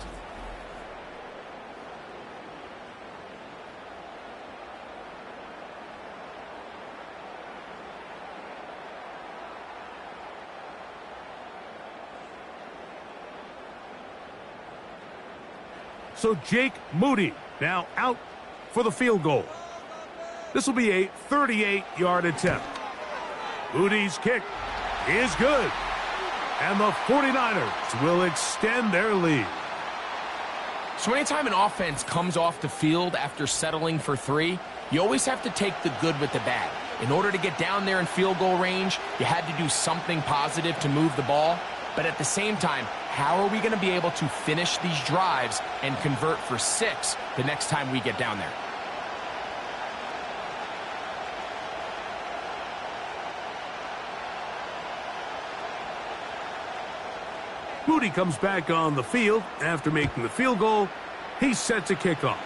So Jake Moody now out for the field goal. This will be a 38-yard attempt. Moody's kick is good. And the 49ers will extend their lead. So anytime an offense comes off the field after settling for 3, you always have to take the good with the bad. In order to get down there in field goal range, you had to do something positive to move the ball. But at the same time, how are we going to be able to finish these drives and convert for 6 the next time we get down there? Moody comes back on the field after making the field goal. He's set to kick off.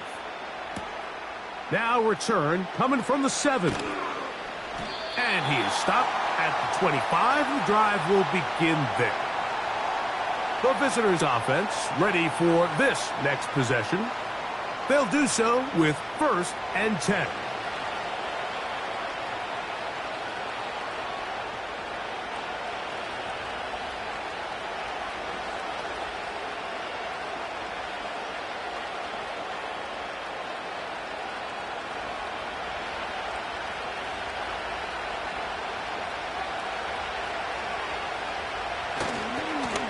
Now return coming from the 7. And he is stopped at the 25. The drive will begin there. The visitors' offense ready for this next possession. They'll do so with 1st and 10.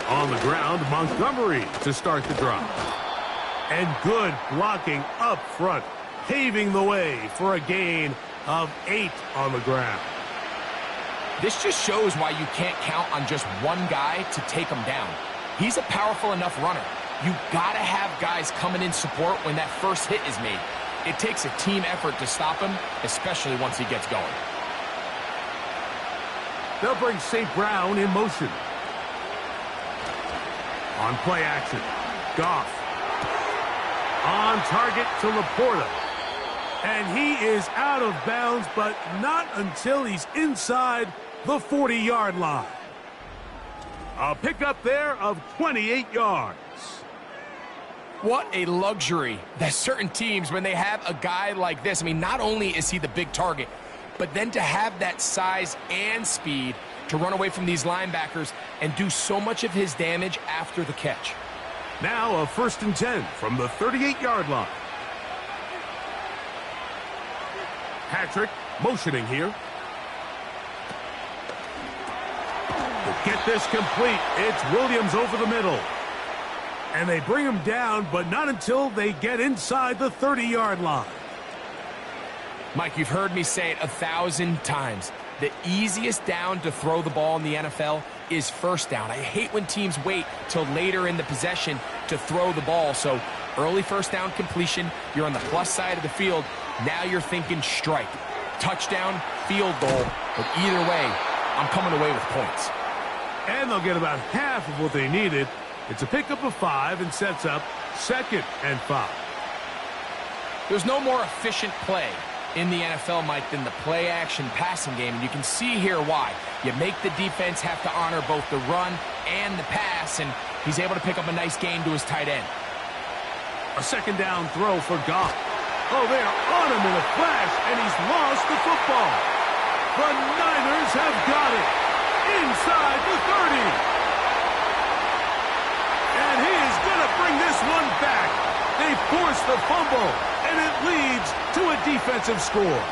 On the ground, Montgomery to start the drive. And good blocking up front, paving the way for a gain of 8 on the ground. This just shows why you can't count on just one guy to take him down. He's a powerful enough runner. You gotta have guys coming in support when that first hit is made. It takes a team effort to stop him, especially once he gets going. They'll bring St. Brown in motion. On play action, Goff. On target to Laporta. And he is out of bounds, but not until he's inside the 40-yard line. A pickup there of 28 yards. What a luxury that certain teams, when they have a guy like this, I mean, not only is he the big target, but then to have that size and speed to run away from these linebackers and do so much of his damage after the catch. Now a 1st and 10 from the 38-yard line. Patrick motioning here. To get this complete, it's Williams over the middle. And they bring him down, but not until they get inside the 30-yard line. Mike, you've heard me say it 1,000 times. The easiest down to throw the ball in the NFL is first down. I hate when teams wait till later in the possession to throw the ball. So early first down completion, you're on the plus side of the field. Now you're thinking strike. Touchdown, field goal. But either way, I'm coming away with points. And they'll get about half of what they needed. It's a pickup of 5 and sets up 2nd and 5. There's no more efficient play in the NFL, Mike, than the play-action passing game. And you can see here why. You make the defense have to honor both the run and the pass, and he's able to pick up a nice gain to his tight end. A 2nd down throw for Goff. Oh, they are on him in a flash, and he's lost the football. The Niners have got it inside the 30. And he is going to bring this one back. They force the fumble, and it leads to a defensive score.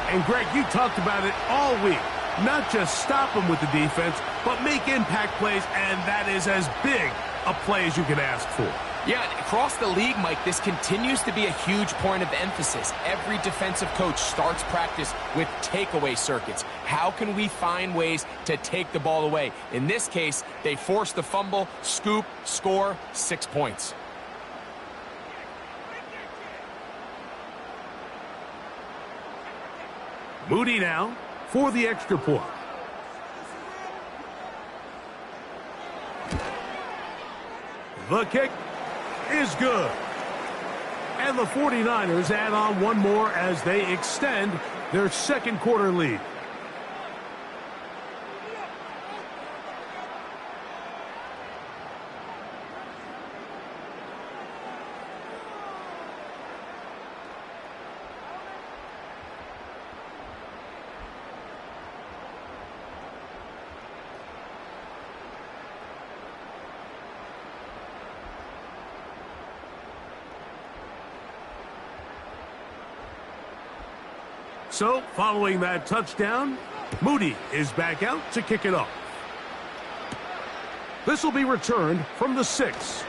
And, Greg, you talked about it all week. Not just stop them with the defense, but make impact plays, and that is as big a play as you can ask for. Yeah, across the league, Mike, this continues to be a huge point of emphasis. Every defensive coach starts practice with takeaway circuits. How can we find ways to take the ball away? In this case, they force the fumble, scoop, score, 6 points. Moody now for the extra point. The kick is good. And the 49ers add on one more as they extend their 2nd quarter lead. So, following that touchdown, Moody is back out to kick it off. This will be returned from the 6.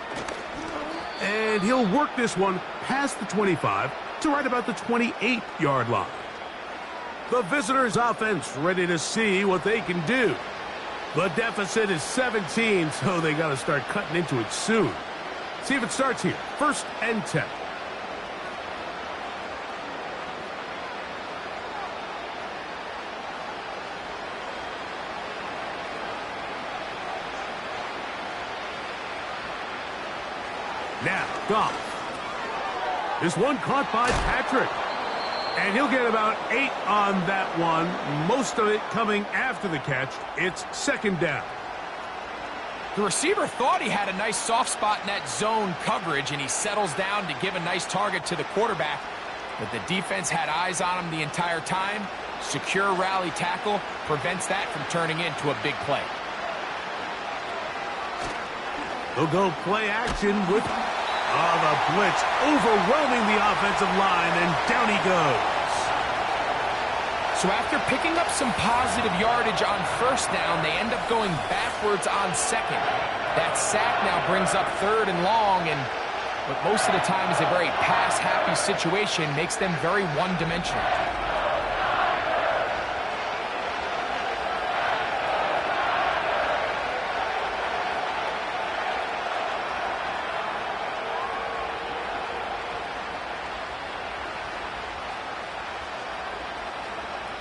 And he'll work this one past the 25 to right about the 28-yard line. The visitors' offense ready to see what they can do. The deficit is 17, so they got to start cutting into it soon. See if it starts here. 1st and 10. Now, Goff. This one caught by Patrick. And he'll get about 8 on that one. Most of it coming after the catch. It's 2nd down. The receiver thought he had a nice soft spot in that zone coverage, and he settles down to give a nice target to the quarterback. But the defense had eyes on him the entire time. Secure rally tackle prevents that from turning into a big play. They'll go play action with the blitz overwhelming the offensive line, and down he goes. So after picking up some positive yardage on first down, they end up going backwards on second. That sack now brings up third and long, and what most of the time is a very pass-happy situation makes them very one-dimensional.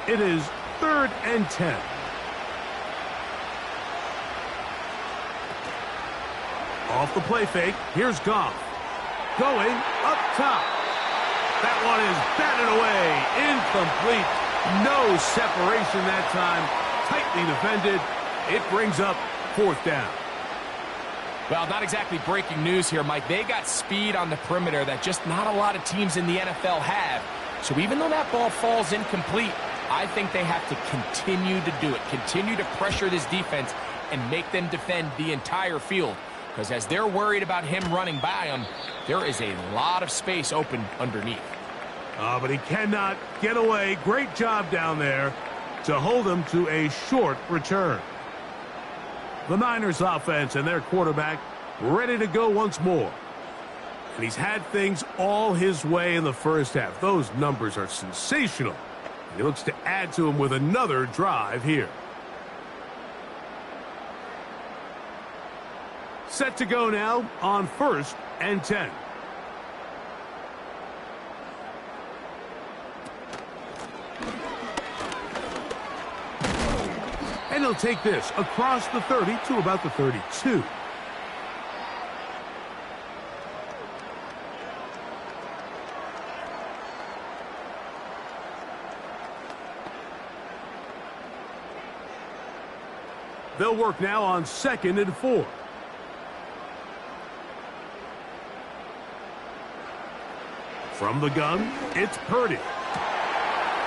It is 3rd and 10. Off the play fake, here's Goff. Going up top. That one is batted away. Incomplete. No separation that time. Tightly defended. It brings up 4th down. Well, not exactly breaking news here, Mike. They got speed on the perimeter that just not a lot of teams in the NFL have. So even though that ball falls incomplete, I think they have to continue to do it. Continue to pressure this defense and make them defend the entire field. Because as they're worried about him running by them, there is a lot of space open underneath. But he cannot get away. Great job down there to hold him to a short return. The Niners offense and their quarterback ready to go once more. And he's had things all his way in the first half. Those numbers are sensational. He looks to add to him with another drive here. Set to go now on 1st and 10. And he'll take this across the 30 to about the 32. They'll work now on 2nd and 4. From the gun, it's Purdy.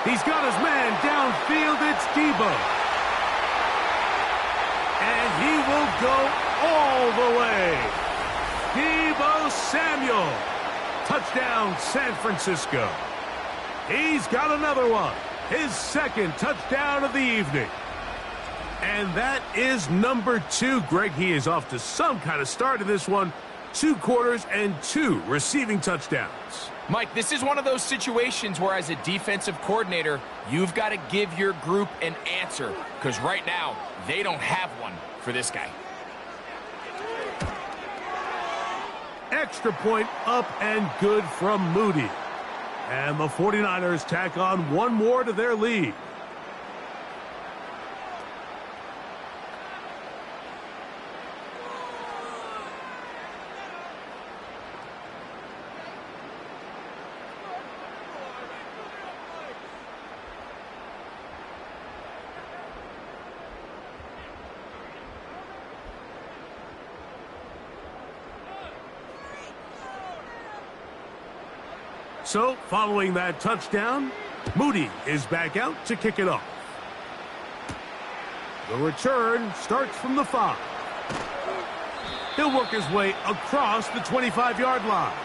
He's got his man downfield. It's Debo. And he will go all the way. Debo Samuel. Touchdown, San Francisco. He's got another one. His 2nd touchdown of the evening. And that is number 2. Greg, he is off to some kind of start in this one. 2 quarters and 2 receiving touchdowns. Mike, this is one of those situations where as a defensive coordinator, you've got to give your group an answer. Because right now, they don't have one for this guy. Extra point up and good from Moody. And the 49ers tack on one more to their lead. So, following that touchdown, Moody is back out to kick it off. The return starts from the 5. He'll work his way across the 25-yard line.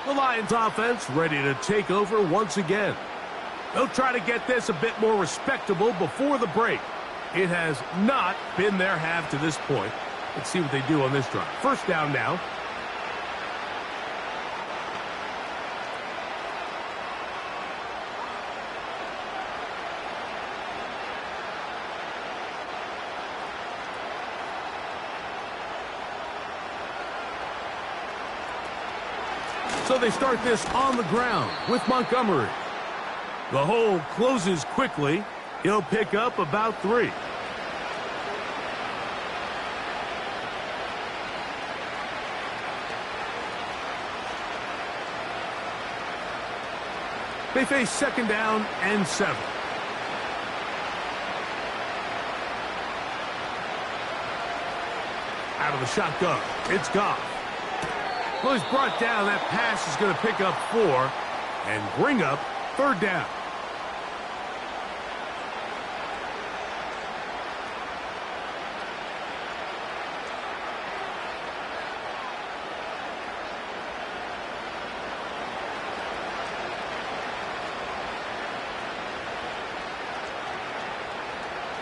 The Lions offense ready to take over once again. They'll try to get this a bit more respectable before the break. It has not been their half to this point. Let's see what they do on this drive. 1st down now. So they start this on the ground with Montgomery. The hole closes quickly. He'll pick up about 3. They face 2nd down and 7. Out of the shotgun, it's Goff. Well, he's brought down. That pass is going to pick up 4 and bring up 3rd down.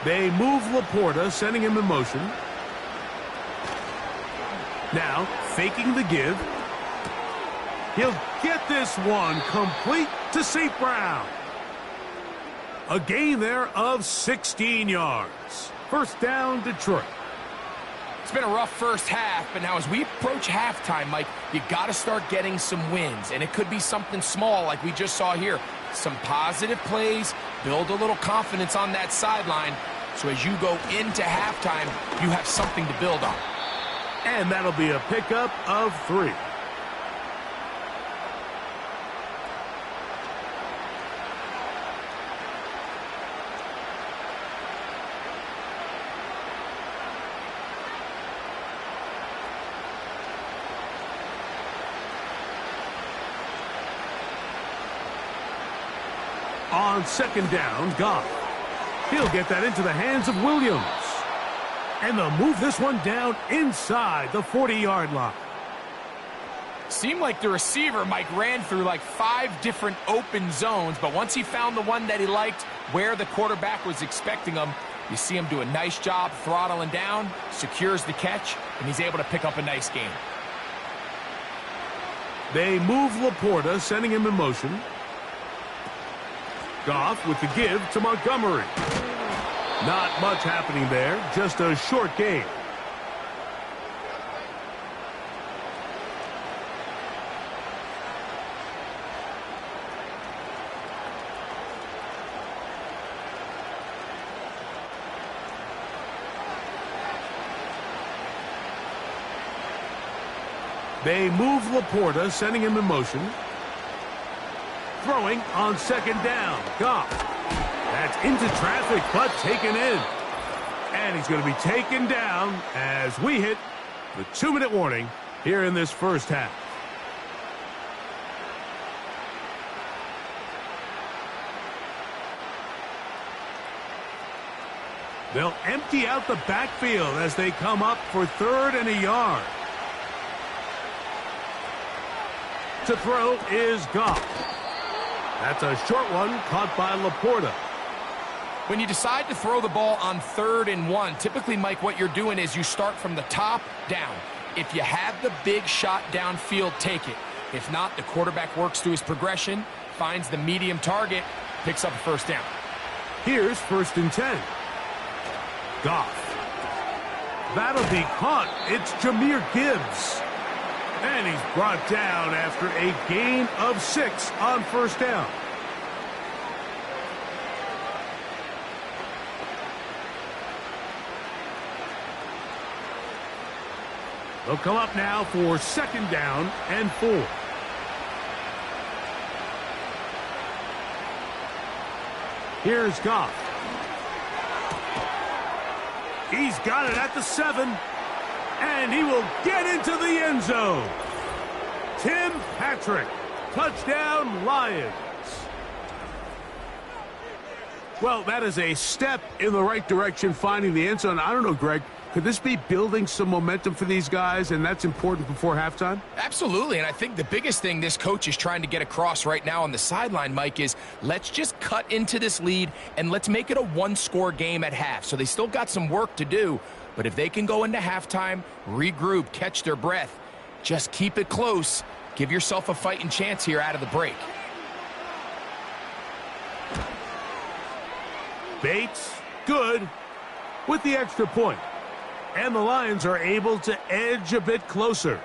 They move Laporta, sending him in motion. Now, faking the give. He'll get this one complete to St. Brown. A gain there of 16 yards. First down, Detroit. It's been a rough first half, but now as we approach halftime, Mike, you got to start getting some wins, and it could be something small like we just saw here. Some positive plays, build a little confidence on that sideline, so as you go into halftime, you have something to build on. And that'll be a pickup of 3. On second down, Goff. He'll get that into the hands of Williams. And they'll move this one down inside the 40-yard line. Seemed like the receiver, Mike, ran through like 5 different open zones, but once he found the one that he liked, where the quarterback was expecting him, you see him do a nice job throttling down, secures the catch, and he's able to pick up a nice gain. They move Laporta, sending him in motion. Goff with the give to Montgomery. Not much happening there, just a short gain. They move Laporta, sending him in motion. Throwing on second down. Goff. That's into traffic, but taken in. And he's going to be taken down as we hit the 2-minute warning here in this first half. They'll empty out the backfield as they come up for 3rd and a yard. To throw is Goff. That's a short one caught by Laporta. When you decide to throw the ball on 3rd and 1, typically, Mike, what you're doing is you start from the top down. If you have the big shot downfield, take it. If not, the quarterback works through his progression, finds the medium target, picks up a first down. Here's 1st and 10. Goff. That'll be caught. It's Jahmyr Gibbs. And he's brought down after a gain of 6 on first down. They'll come up now for 2nd down and 4. Here's Goff. He's got it at the 7. And he will get into the end zone. Tim Patrick, touchdown Lions. Well, that is a step in the right direction, finding the end zone. I don't know, Greg, could this be building some momentum for these guys, and that's important before halftime? Absolutely, and I think the biggest thing this coach is trying to get across right now on the sideline, Mike, is let's just cut into this lead, and let's make it a 1-score game at half. So they still got some work to do. But if they can go into halftime, regroup, catch their breath, just keep it close, give yourself a fighting chance here out of the break. Bates, good, with the extra point. And the Lions are able to edge a bit closer.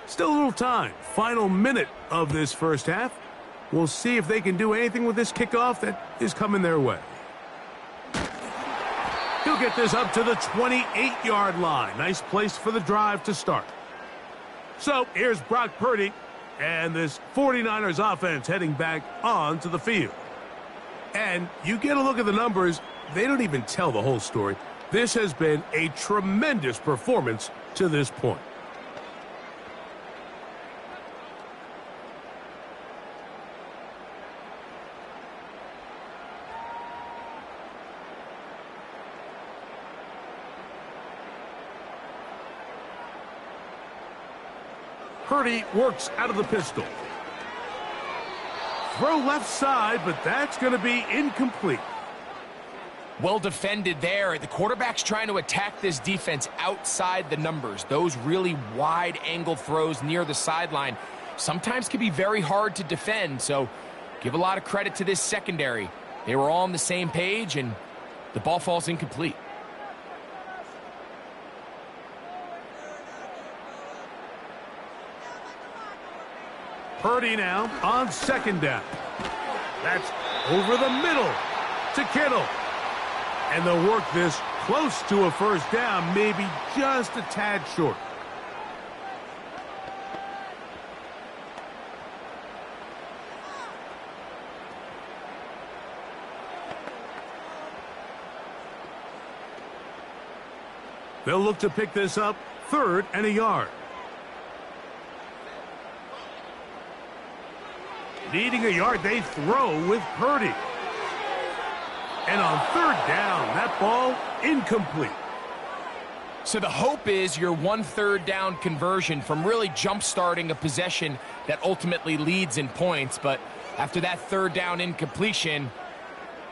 Still a little time. Final minute of this first half. We'll see if they can do anything with this kickoff that is coming their way. He'll get this up to the 28-yard line. Nice place for the drive to start. So here's Brock Purdy and this 49ers offense heading back onto the field. And you get a look at the numbers, they don't even tell the whole story. This has been a tremendous performance to this point. Purdy works out of the pistol. Throw left side, but that's going to be incomplete. Well defended there. The quarterback's trying to attack this defense outside the numbers. Those really wide angle throws near the sideline sometimes can be very hard to defend, so give a lot of credit to this secondary. They were all on the same page, and the ball falls incomplete. Purdy now on second down. That's over the middle to Kittle. And they'll work this close to a first down, maybe just a tad short. They'll look to pick this up, 3rd and a yard. Needing a yard, they throw with Purdy. And on 3rd down, that ball incomplete. So the hope is your 1/3 down conversion from really jump-starting a possession that ultimately leads in points. But after that 3rd down incompletion,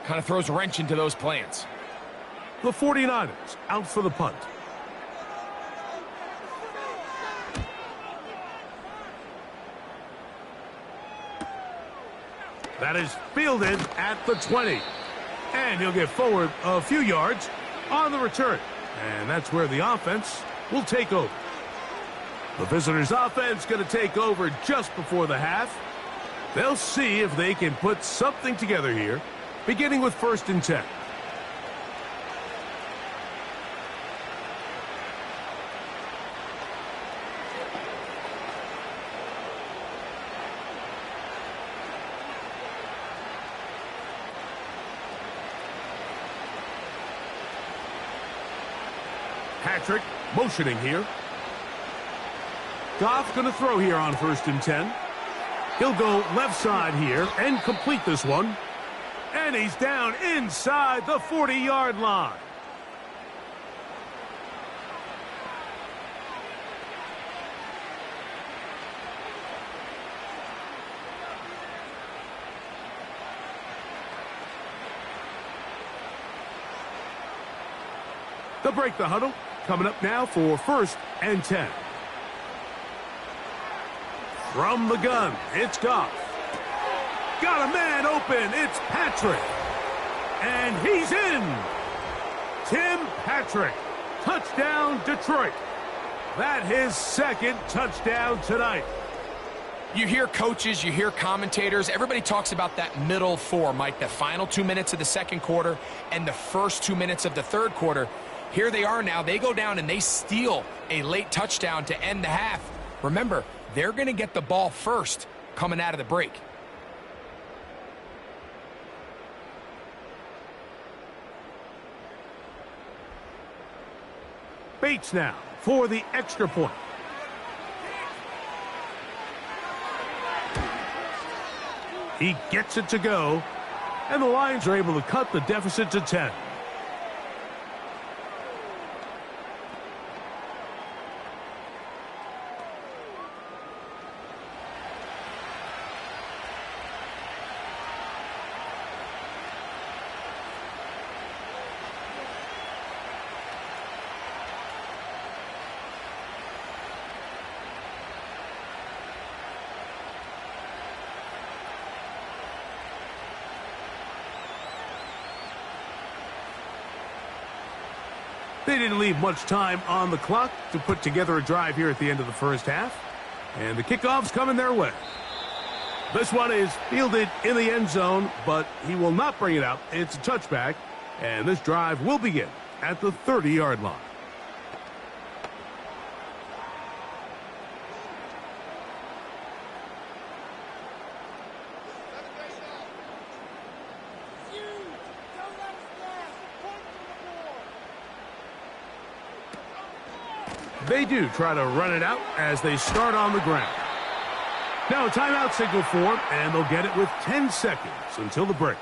kind of throws a wrench into those plans. The 49ers out for the punt. That is fielded at the 20. And he'll get forward a few yards on the return. And that's where the offense will take over. The visitors' offense going to take over just before the half. They'll see if they can put something together here, beginning with 1st and 10. Patrick motioning here. Goff going to throw here on 1st and 10. He'll go left side here and complete this one. And he's down inside the 40-yard line. They'll break the huddle. Coming up now for 1st and 10. From the gun, it's Goff. Got a man open. It's Patrick. And he's in. Tim Patrick. Touchdown, Detroit. That his 2nd touchdown tonight. You hear coaches, you hear commentators, everybody talks about that middle 4, Mike, the final 2 minutes of the 2nd quarter and the first 2 minutes of the 3rd quarter. Here they are now. They go down and they steal a late touchdown to end the half. Remember, they're going to get the ball first coming out of the break. Bates now for the extra point. He gets it to go, and the Lions are able to cut the deficit to 10. They didn't leave much time on the clock to put together a drive here at the end of the first half. And the kickoff's coming their way. This one is fielded in the end zone, but he will not bring it out. It's a touchback, and this drive will begin at the 30-yard line. They do try to run it out as they start on the ground. Now a timeout signal form, and they'll get it with 10 seconds until the break.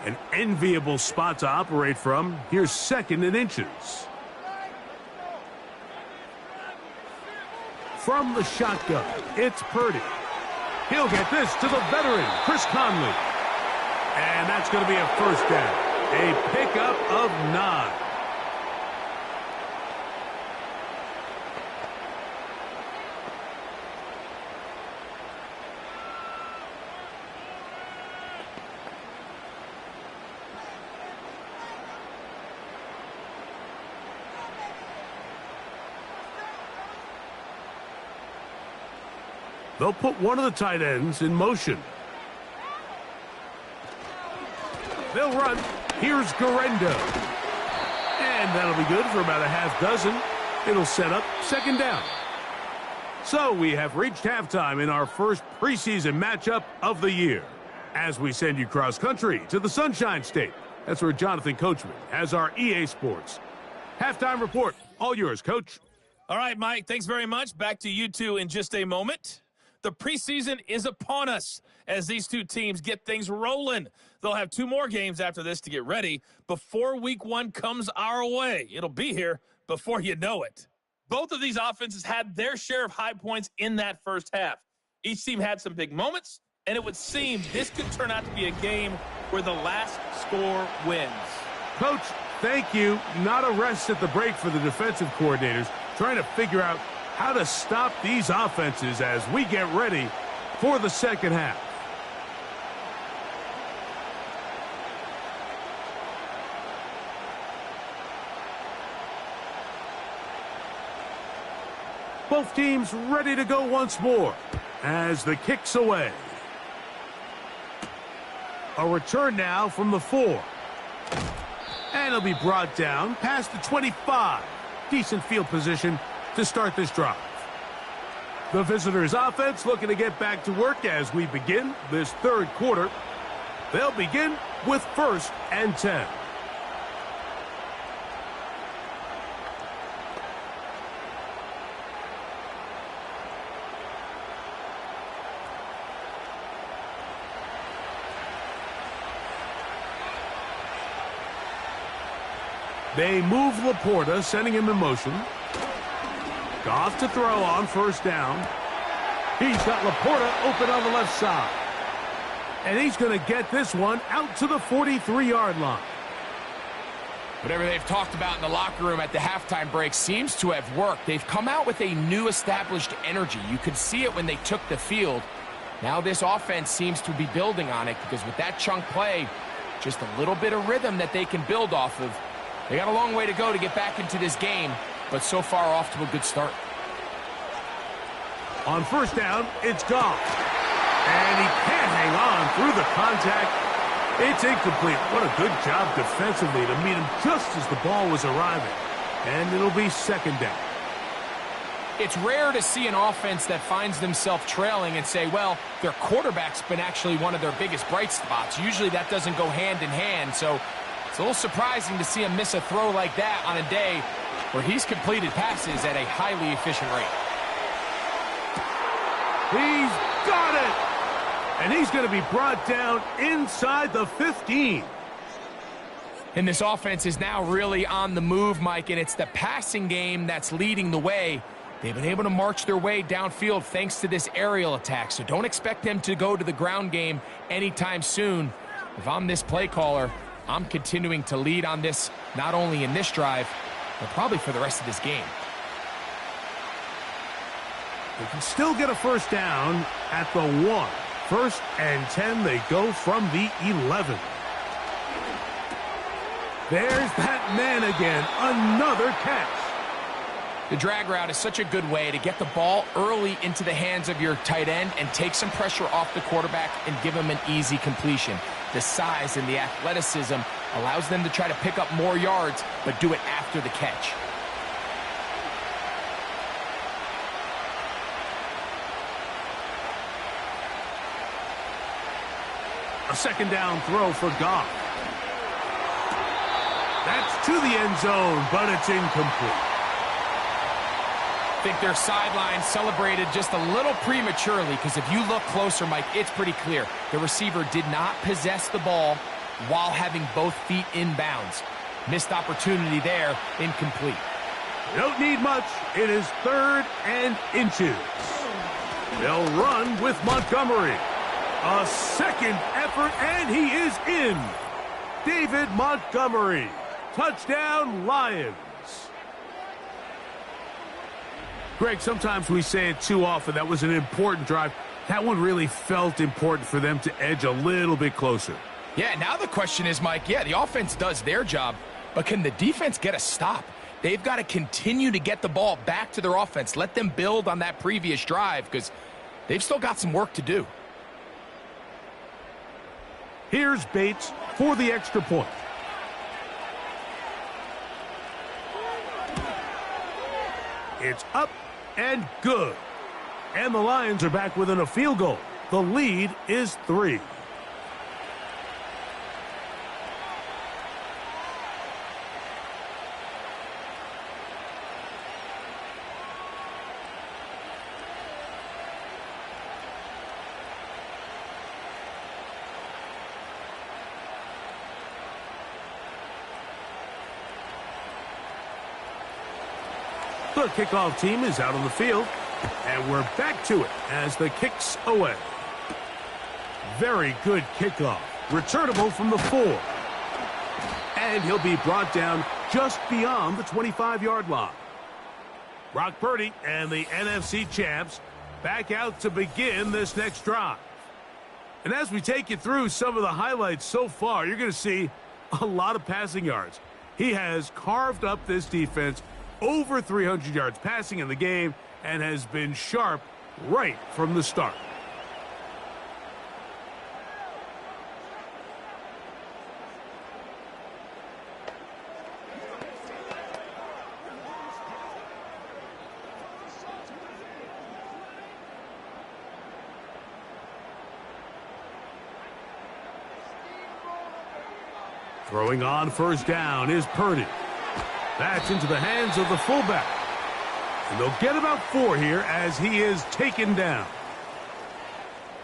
An enviable spot to operate from. Here's second and inches. From the shotgun, it's Purdy. He'll get this to the veteran, Chris Conley. And that's going to be a first down. A pickup of 9. They'll put one of the tight ends in motion. They'll run. Here's Garendo. And that'll be good for about a half dozen. It'll set up second down. So we have reached halftime in our first preseason matchup of the year. As we send you cross country to the Sunshine State. That's where Jonathan Coachman has our EA Sports halftime report. All yours, Coach. All right, Mike, thanks very much. Back to you two in just a moment. The preseason is upon us as these two teams get things rolling. They'll have 2 more games after this to get ready before week 1 comes our way. It'll be here before you know it. Both of these offenses had their share of high points in that first half. Each team had some big moments, and it would seem this could turn out to be a game where the last score wins. Coach, thank you. Not a rest at the break for the defensive coordinators, trying to figure out how to stop these offenses as we get ready for the second half. Both teams ready to go once more as the kick's away. A return now from the 4. And it'll be brought down past the 25. Decent field position to start this drive. The visitors' offense looking to get back to work as we begin this third quarter. They'll begin with 1st and 10. They move Laporta, sending him in motion. Goff to throw on 1st down. He's got Laporta open on the left side. And he's going to get this one out to the 43-yard line. Whatever they've talked about in the locker room at the halftime break seems to have worked. They've come out with a new established energy. You could see it when they took the field. Now this offense seems to be building on it because with that chunk play, just a little bit of rhythm that they can build off of. They got a long way to go to get back into this game, but so far off to a good start. On 1st down, it's Goff. And he can't hang on through the contact. It's incomplete. What a good job defensively to meet him just as the ball was arriving. And it'll be 2nd down. It's rare to see an offense that finds themselves trailing and say, well, their quarterback's been actually one of their biggest bright spots. Usually that doesn't go hand in hand, so it's a little surprising to see him miss a throw like that on a day where he's completed passes at a highly efficient rate. He's got it! And he's going to be brought down inside the 15. And this offense is now really on the move, Mike, and it's the passing game that's leading the way. They've been able to march their way downfield thanks to this aerial attack, so don't expect them to go to the ground game anytime soon. If I'm this play caller, I'm continuing to lead on this, not only in this drive, but probably for the rest of this game. They can still get a 1st down at the 1. 1st and 10, they go from the 11. There's that man again, another catch. The drag route is such a good way to get the ball early into the hands of your tight end and take some pressure off the quarterback and give him an easy completion. The size and the athleticism allows them to try to pick up more yards, but do it after the catch. A second down throw for Goff. That's to the end zone, but it's incomplete. I think their sideline celebrated just a little prematurely, because if you look closer, Mike, it's pretty clear. The receiver did not possess the ball while having both feet in bounds. Missed opportunity there, incomplete. They don't need much. It is 3rd and inches. They'll run with Montgomery. A second effort, and he is in. David Montgomery. Touchdown, Lions. Greg, sometimes we say it too often. That was an important drive. That one really felt important for them to edge a little bit closer. Yeah, now the question is, Mike, yeah, the offense does their job, but can the defense get a stop? They've got to continue to get the ball back to their offense. Let them build on that previous drive, because they've still got some work to do. Here's Bates for the extra point. It's up and good. And the Lions are back within a field goal. The lead is 3. The kickoff team is out on the field, and we're back to it as the kick's away. Very good kickoff. Returnable from the 4. And he'll be brought down just beyond the 25-yard line. Brock Purdy and the NFC champs back out to begin this next drive. And as we take you through some of the highlights so far, you're going to see a lot of passing yards. He has carved up this defense, over 300 yards passing in the game, and has been sharp right from the start. Throwing on first down is Purdy. That's into the hands of the fullback. And they'll get about 4 here as he is taken down.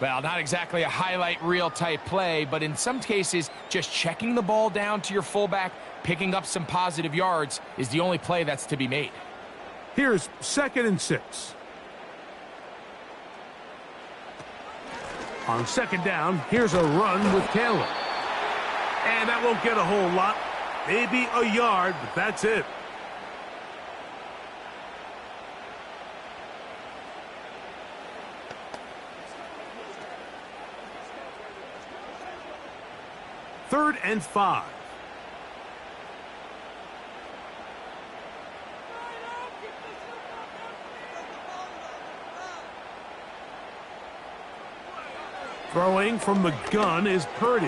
Well, not exactly a highlight reel type play, but in some cases, just checking the ball down to your fullback, picking up some positive yards is the only play that's to be made. Here's 2nd and 6. On 2nd down, here's a run with Taylor. And that won't get a whole lot. Maybe a yard, but that's it. Third and 5. Throwing from the gun is Purdy.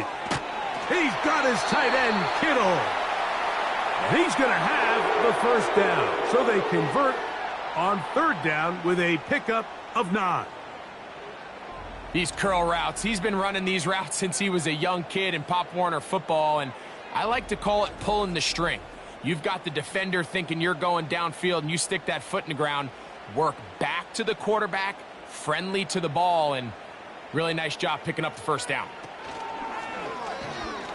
He's got his tight end, Kittle. And he's going to have the first down. So they convert on 3rd down with a pickup of 9. These curl routes, he's been running these routes since he was a young kid in Pop Warner football, and I like to call it pulling the string. You've got the defender thinking you're going downfield, and you stick that foot in the ground, work back to the quarterback, friendly to the ball, and really nice job picking up the first down.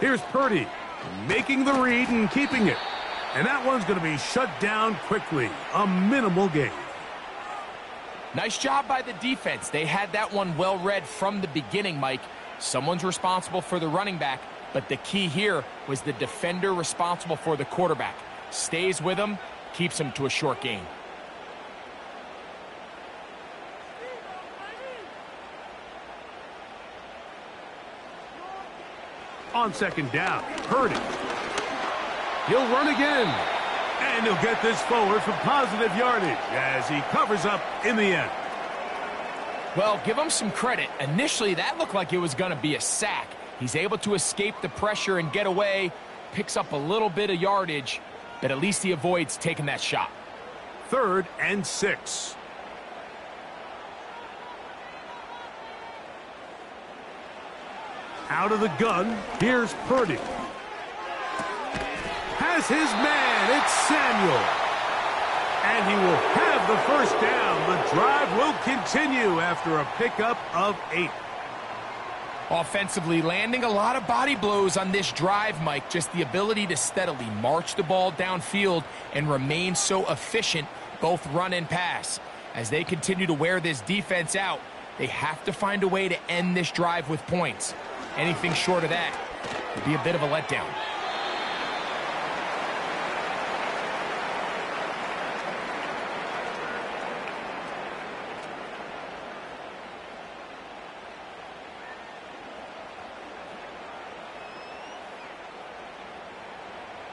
Here's Purdy making the read and keeping it. And that one's going to be shut down quickly. A minimal gain. Nice job by the defense. They had that one well read from the beginning, Mike. Someone's responsible for the running back, but the key here was the defender responsible for the quarterback. Stays with him, keeps him to a short gain. On 2nd down, Purdy. He'll run again. And he'll get this forward for positive yardage as he covers up in the end. Well, give him some credit. Initially, that looked like it was going to be a sack. He's able to escape the pressure and get away, picks up a little bit of yardage, but at least he avoids taking that shot. 3rd and 6. Out of the gun, here's Purdy. Has his man, it's Samuel. And he will have the first down. The drive will continue after a pickup of 8. Offensively, landing a lot of body blows on this drive, Mike. Just the ability to steadily march the ball downfield and remain so efficient, both run and pass. As they continue to wear this defense out, they have to find a way to end this drive with points. Anything short of that would be a bit of a letdown.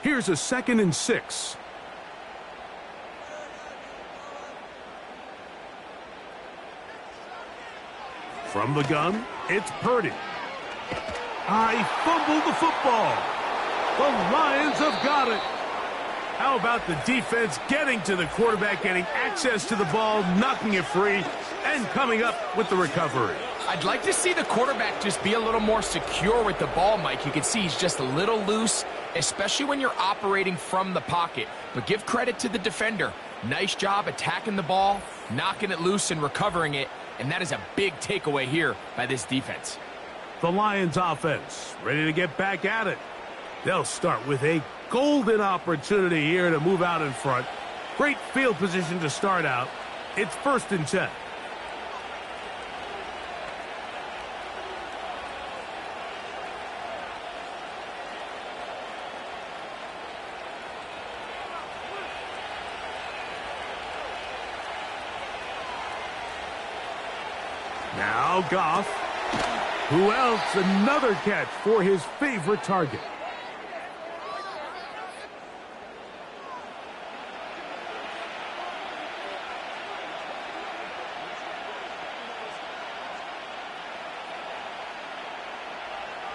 Here's a 2nd and 6. From the gun, it's Purdy. He fumbled the football. The Lions have got it. How about the defense getting to the quarterback, getting access to the ball, knocking it free, and coming up with the recovery? I'd like to see the quarterback just be a little more secure with the ball, Mike. You can see he's just a little loose, especially when you're operating from the pocket. But give credit to the defender. Nice job attacking the ball, knocking it loose and recovering it. And that is a big takeaway here by this defense. The Lions offense ready to get back at it. They'll start with a golden opportunity here to move out in front. Great field position to start out. It's 1st and 10. Now Goff. Who else? Another catch for his favorite target.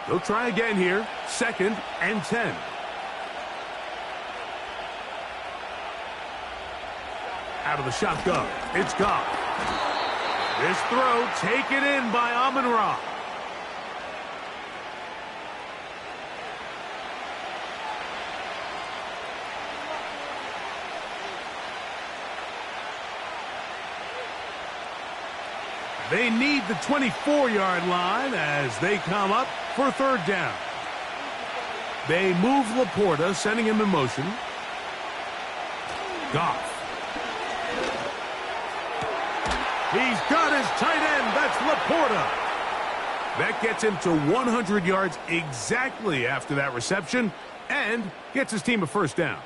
They'll try again here. 2nd and 10. Out of the shotgun. It's Goff. This throw taken in by Amon-Ra. They need the 24-yard line as they come up for 3rd down. They move Laporta, sending him in motion. Goff. He's got his tight end. That's Laporta. That gets him to 100 yards exactly after that reception and gets his team a 1st down.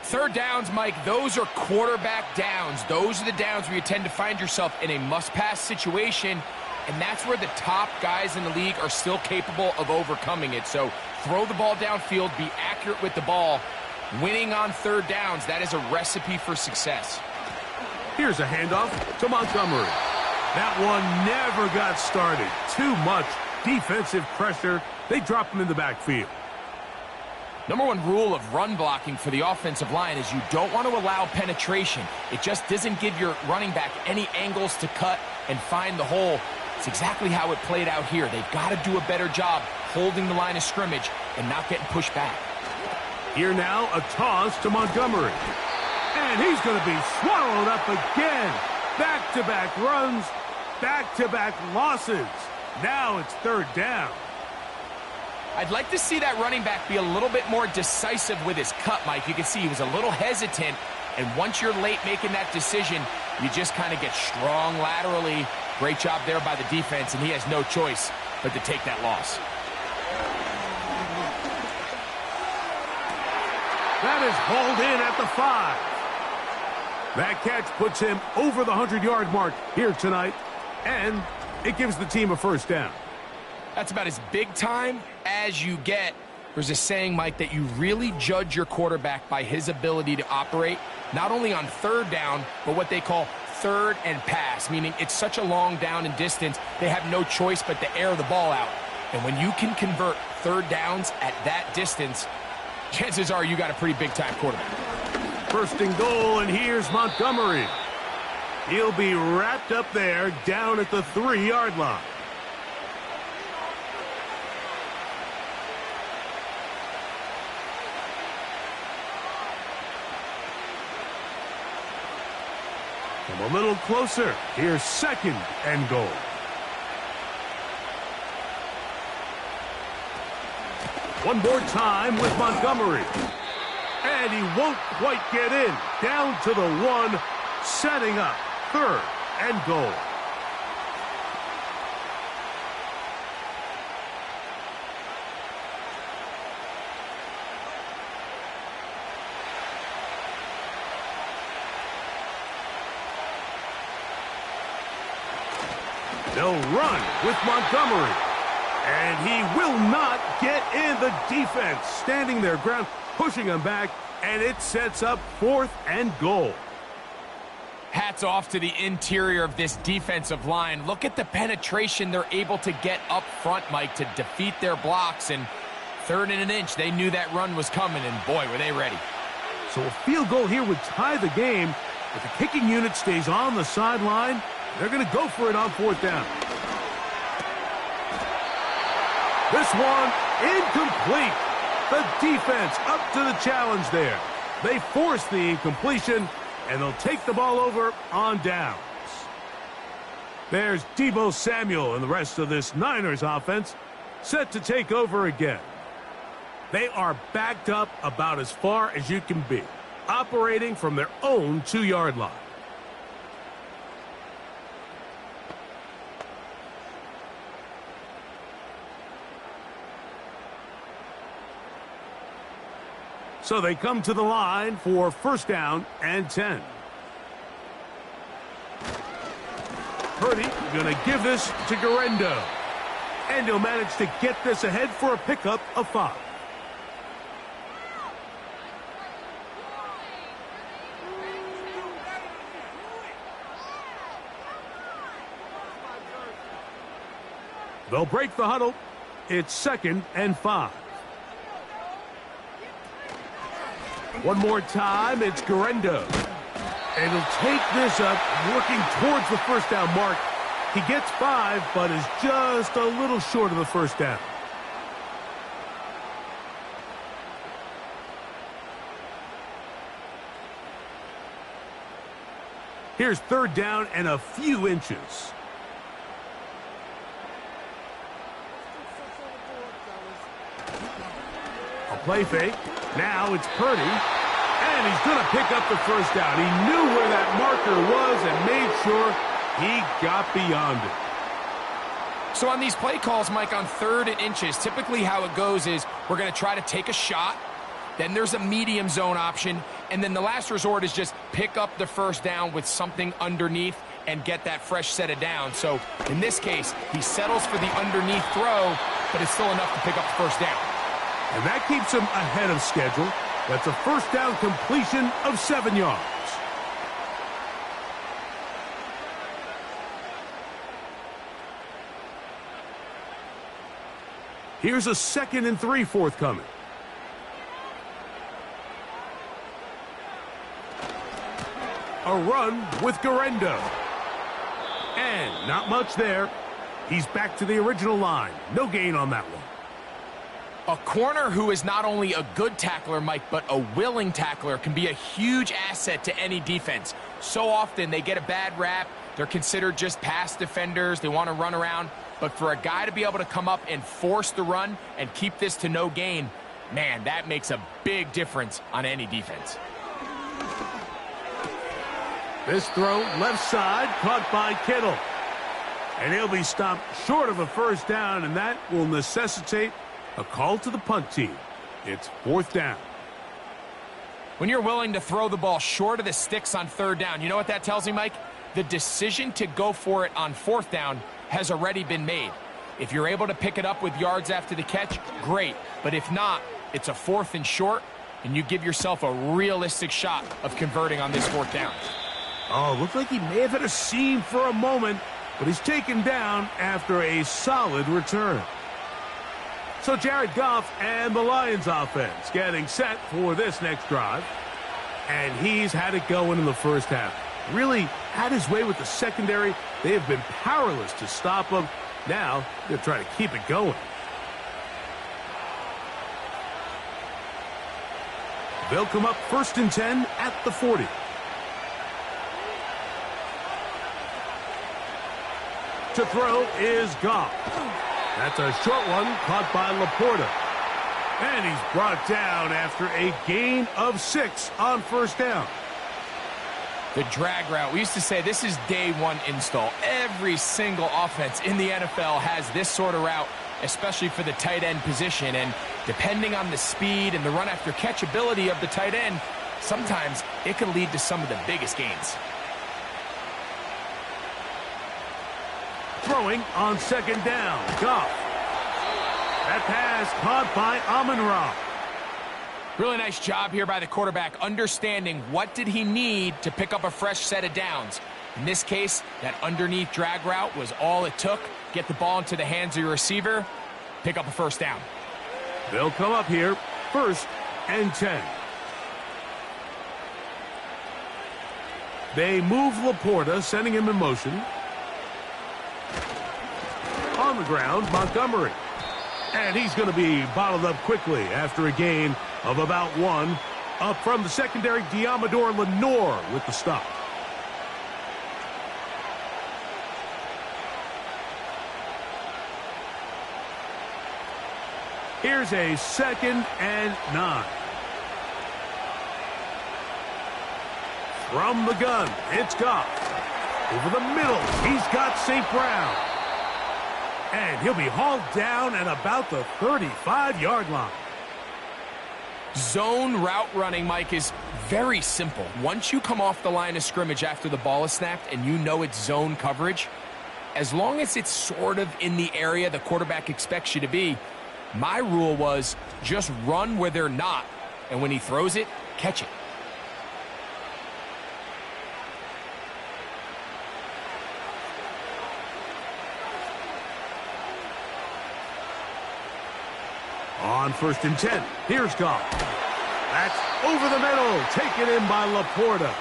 3rd downs, Mike, those are quarterback downs. Those are the downs where you tend to find yourself in a must-pass situation, and that's where the top guys in the league are still capable of overcoming it. So throw the ball downfield, be accurate with the ball. Winning on 3rd downs, that is a recipe for success. Here's a handoff to Montgomery. That one never got started. Too much defensive pressure. They drop him in the backfield. Number 1 rule of run blocking for the offensive line is you don't want to allow penetration. It just doesn't give your running back any angles to cut and find the hole. It's exactly how it played out here. They've got to do a better job holding the line of scrimmage and not getting pushed back. Here now, a toss to Montgomery. And he's going to be swallowed up again. Back-to-back runs, back-to-back losses. Now it's 3rd down. I'd like to see that running back be a little bit more decisive with his cut, Mike. You can see he was a little hesitant, and once you're late making that decision, you just kind of get strong laterally. Great job there by the defense, and he has no choice but to take that loss. That is hauled in at the 5. That catch puts him over the 100-yard mark here tonight, and it gives the team a 1st down. That's about as big time as you get. There's a saying, Mike, that you really judge your quarterback by his ability to operate, not only on 3rd down, but what they call 3rd and pass, meaning it's such a long down and distance, they have no choice but to air the ball out. And when you can convert 3rd downs at that distance, chances are you got a pretty big-time quarterback. 1st and goal, and here's Montgomery. He'll be wrapped up there down at the 3-yard line. Come a little closer. Here's 2nd and goal. One more time with Montgomery. And he won't quite get in. Down to the 1, setting up 3rd and goal. They'll run with Montgomery. And he will not get in. The defense standing their ground, pushing him back, and it sets up 4th and goal. Hats off to the interior of this defensive line. Look at the penetration they're able to get up front, Mike, to defeat their blocks. And 3rd and an inch, they knew that run was coming, and boy, were they ready. So a field goal here would tie the game. If the kicking unit stays on the sideline, they're going to go for it on 4th down. This one, incomplete. The defense up to the challenge there. They force the incompletion, and they'll take the ball over on downs. There's Deebo Samuel and the rest of this Niners offense set to take over again. They are backed up about as far as you can be, operating from their own 2-yard line. So they come to the line for 1st down and 10. Purdy going to give this to Guerrero. And he'll manage to get this ahead for a pickup of 5. They'll break the huddle. It's 2nd and 5. One more time, it's Guerrero. And he'll take this up, working towards the 1st down mark. He gets 5, but is just a little short of the 1st down. Here's 3rd down and a few inches. A play fake. Now it's Purdy, and he's going to pick up the 1st down. He knew where that marker was and made sure he got beyond it. So on these play calls, Mike, on 3rd and inches, typically how it goes is we're going to try to take a shot, then there's a medium zone option, and then the last resort is just pick up the 1st down with something underneath and get that fresh set of downs. So in this case, he settles for the underneath throw, but it's still enough to pick up the 1st down. And that keeps him ahead of schedule. That's a 1st down completion of 7 yards. Here's a 2nd and 3 forthcoming. A run with Guerrero. And not much there. He's back to the original line. No gain on that one. A corner who is not only a good tackler, Mike, but a willing tackler can be a huge asset to any defense. So often they get a bad rap. They're considered just pass defenders. They want to run around. But for a guy to be able to come up and force the run and keep this to no gain, man, that makes a big difference on any defense. This throw left side caught by Kittle. And he'll be stopped short of a 1st down, and that will necessitate a call to the punt team. It's 4th down. When you're willing to throw the ball short of the sticks on 3rd down, you know what that tells me, Mike? The decision to go for it on 4th down has already been made. If you're able to pick it up with yards after the catch, great. But if not, it's a 4th and short, and you give yourself a realistic shot of converting on this 4th down. Oh, looked like he may have hit a seam for a moment, but he's taken down after a solid return. So Jared Goff and the Lions offense getting set for this next drive. And he's had it going in the 1st half. Really had his way with the secondary. They have been powerless to stop him. Now they'll try to keep it going. They'll come up 1st and 10 at the 40. To throw is Goff. That's a short one caught by Laporta. And he's brought down after a gain of 6 on first down. The drag route. We used to say this is day one install. Every single offense in the NFL has this sort of route, especially for the tight end position. And depending on the speed and the run after catch ability of the tight end, sometimes it can lead to some of the biggest gains. Throwing on second down, Goff. That pass caught by Amon-Ra. Really nice job here by the quarterback, understanding what did he need to pick up a fresh set of downs. In this case, that underneath drag route was all it took. Get the ball into the hands of your receiver, pick up a first down. They'll come up here, 1st and 10. They move Laporta, sending him in motion. On the ground, Montgomery. And he's going to be bottled up quickly after a gain of about 1. Up from the secondary, Diamador Lenore with the stop. Here's a 2nd and 9. From the gun, it's Goff. Over the middle, he's got St. Brown. And he'll be hauled down at about the 35-yard line. Zone route running, Mike, is very simple. Once you come off the line of scrimmage after the ball is snapped and you know it's zone coverage, as long as it's sort of in the area the quarterback expects you to be, my rule was just run where they're not, and when he throws it, catch it. On 1st and 10, here's Goff. That's over the middle, taken in by Laporta.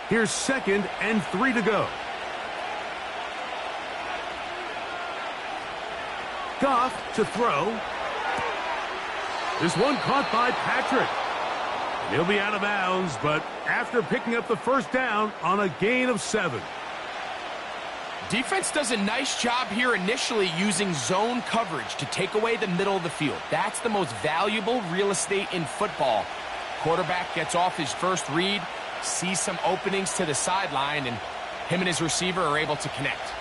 Here's 2nd and 3 to go. Goff to throw. This one caught by Patrick. And he'll be out of bounds, but after picking up the first down on a gain of 7. Defense does a nice job here initially using zone coverage to take away the middle of the field. That's the most valuable real estate in football. Quarterback gets off his first read, sees some openings to the sideline, and him and his receiver are able to connect.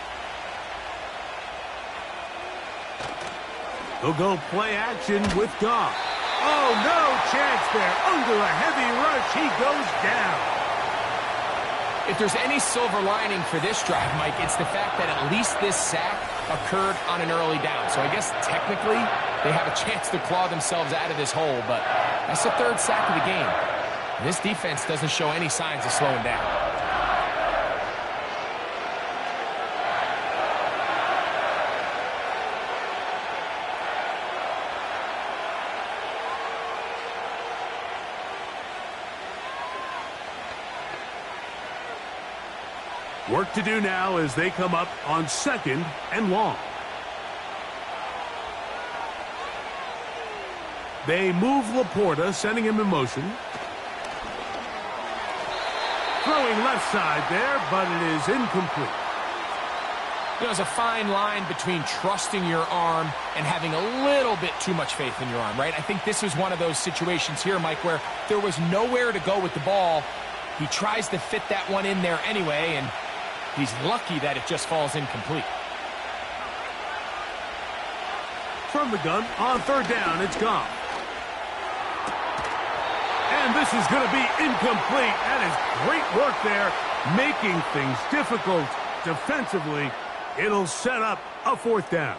They'll go play action with Goff. Oh, no chance there. Under a heavy rush, he goes down. If there's any silver lining for this drive, Mike, it's the fact that at least this sack occurred on an early down. So I guess technically they have a chance to claw themselves out of this hole, but that's the 3rd sack of the game. This defense doesn't show any signs of slowing down. Work to do now as they come up on 2nd and long. They move Laporta, sending him in motion. Throwing left side there, but it is incomplete. You know, there's a fine line between trusting your arm and having a little bit too much faith in your arm, right? I think this was one of those situations here, Mike, where there was nowhere to go with the ball. He tries to fit that one in there anyway, and he's lucky that it just falls incomplete. From the gun, on 3rd down, it's Goff. And this is going to be incomplete. That is great work there, making things difficult defensively. It'll set up a 4th down.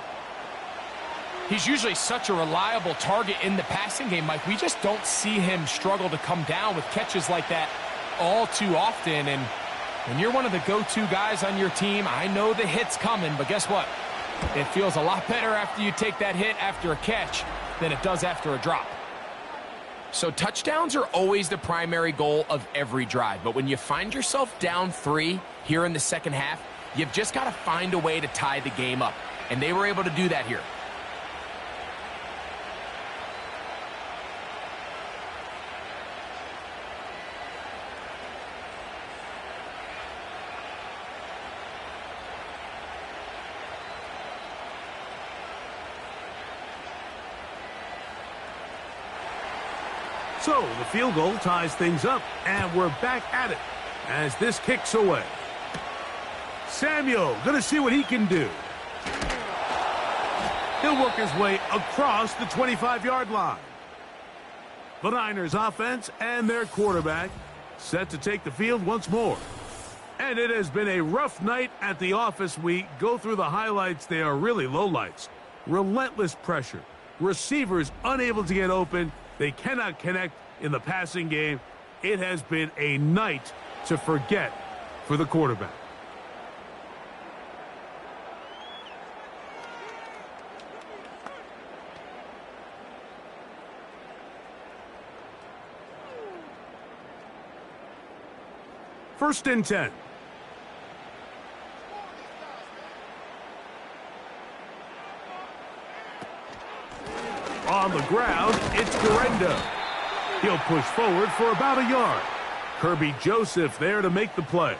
He's usually such a reliable target in the passing game, Mike. We just don't see him struggle to come down with catches like that all too often. And when you're one of the go-to guys on your team, I know the hit's coming, but guess what? It feels a lot better after you take that hit after a catch than it does after a drop. So touchdowns are always the primary goal of every drive. But when you find yourself down 3 here in the second half, you've just got to find a way to tie the game up. And they were able to do that here. So the field goal ties things up, and we're back at it as this kicks away. Samuel going to see what he can do. He'll work his way across the 25-yard line. The Niners offense and their quarterback set to take the field once more. And it has been a rough night at the office. We go through the highlights. They are really lowlights. Relentless pressure. Receivers unable to get open. They cannot connect in the passing game. It has been a night to forget for the quarterback. First and 10. On the ground, it's Guerrero. He'll push forward for about a yard. Kirby Joseph there to make the play.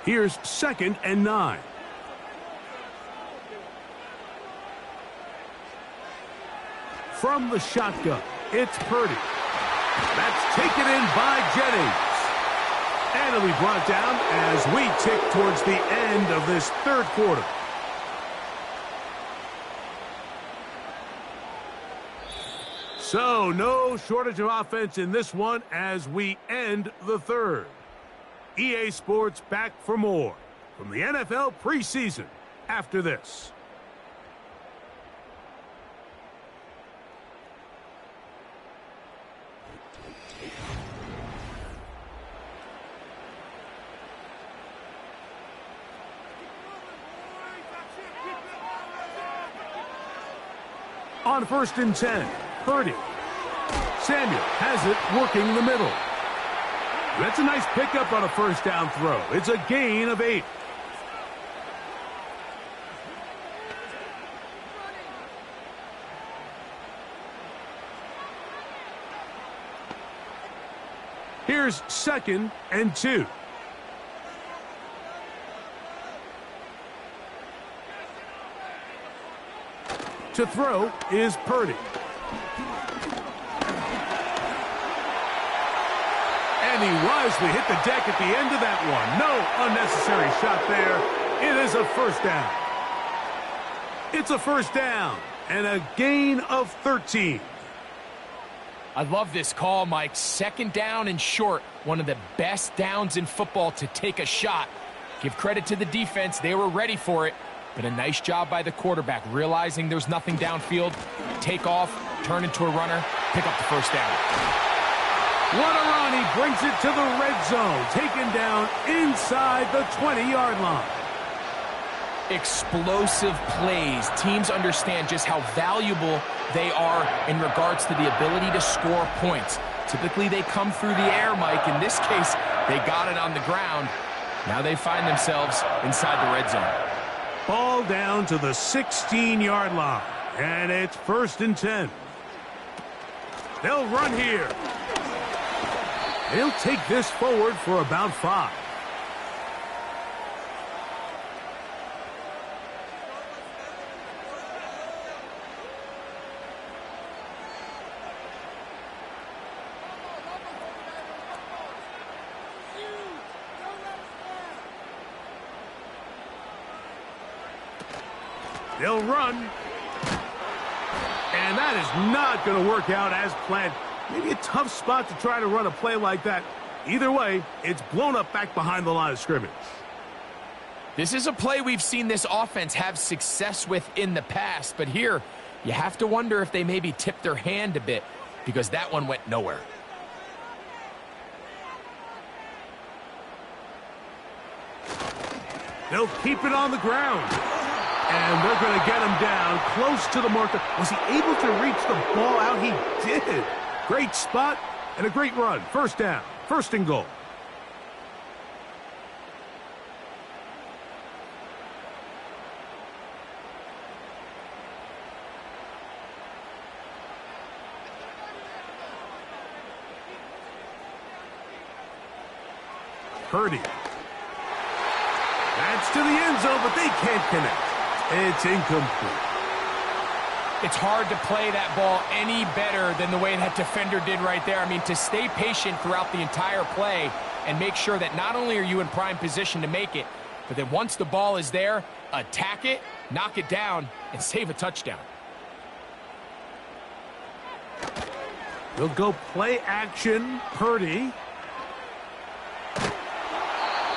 Here's 2nd and 9. From the shotgun, it's Purdy. That's taken in by Jennings. And it'll be brought down as we tick towards the end of this third quarter. So no shortage of offense in this one as we end the third. EA Sports back for more from the NFL preseason after this. On 1st and 10, Purdy. Samuel has it working the middle. That's a nice pickup on a first down throw. It's a gain of 8. Here's 2nd and 2. To throw is Purdy. And he wisely hit the deck at the end of that one. No unnecessary shot there. It is a first down. It's a first down and a gain of 13. I love this call, Mike. 2nd down and short. One of the best downs in football to take a shot. Give credit to the defense. They were ready for it. But a nice job by the quarterback, realizing there's nothing downfield. Take off, turn into a runner, pick up the first down. What a run. He brings it to the red zone. Taken down inside the 20-yard line. Explosive plays. Teams understand just how valuable they are in regards to the ability to score points. Typically, they come through the air, Mike. In this case, they got it on the ground. Now they find themselves inside the red zone. Ball down to the 16-yard line. And it's 1st and 10. They'll run here. They'll take this forward for about 5. They'll run. And that is not going to work out as planned. Maybe a tough spot to try to run a play like that. Either way, it's blown up back behind the line of scrimmage. This is a play we've seen this offense have success with in the past, but here you have to wonder if they maybe tipped their hand a bit because that one went nowhere. They'll keep it on the ground. And they're going to get him down close to the marker. Was he able to reach the ball out? He did. Great spot and a great run. First down. 1st and goal. Purdy. gets to the end zone, but they can't connect. It's incomplete. It's hard to play that ball any better than the way that defender did right there. I mean, to stay patient throughout the entire play and make sure that not only are you in prime position to make it, but then once the ball is there, attack it, knock it down, and save a touchdown. They'll go play action. Purdy.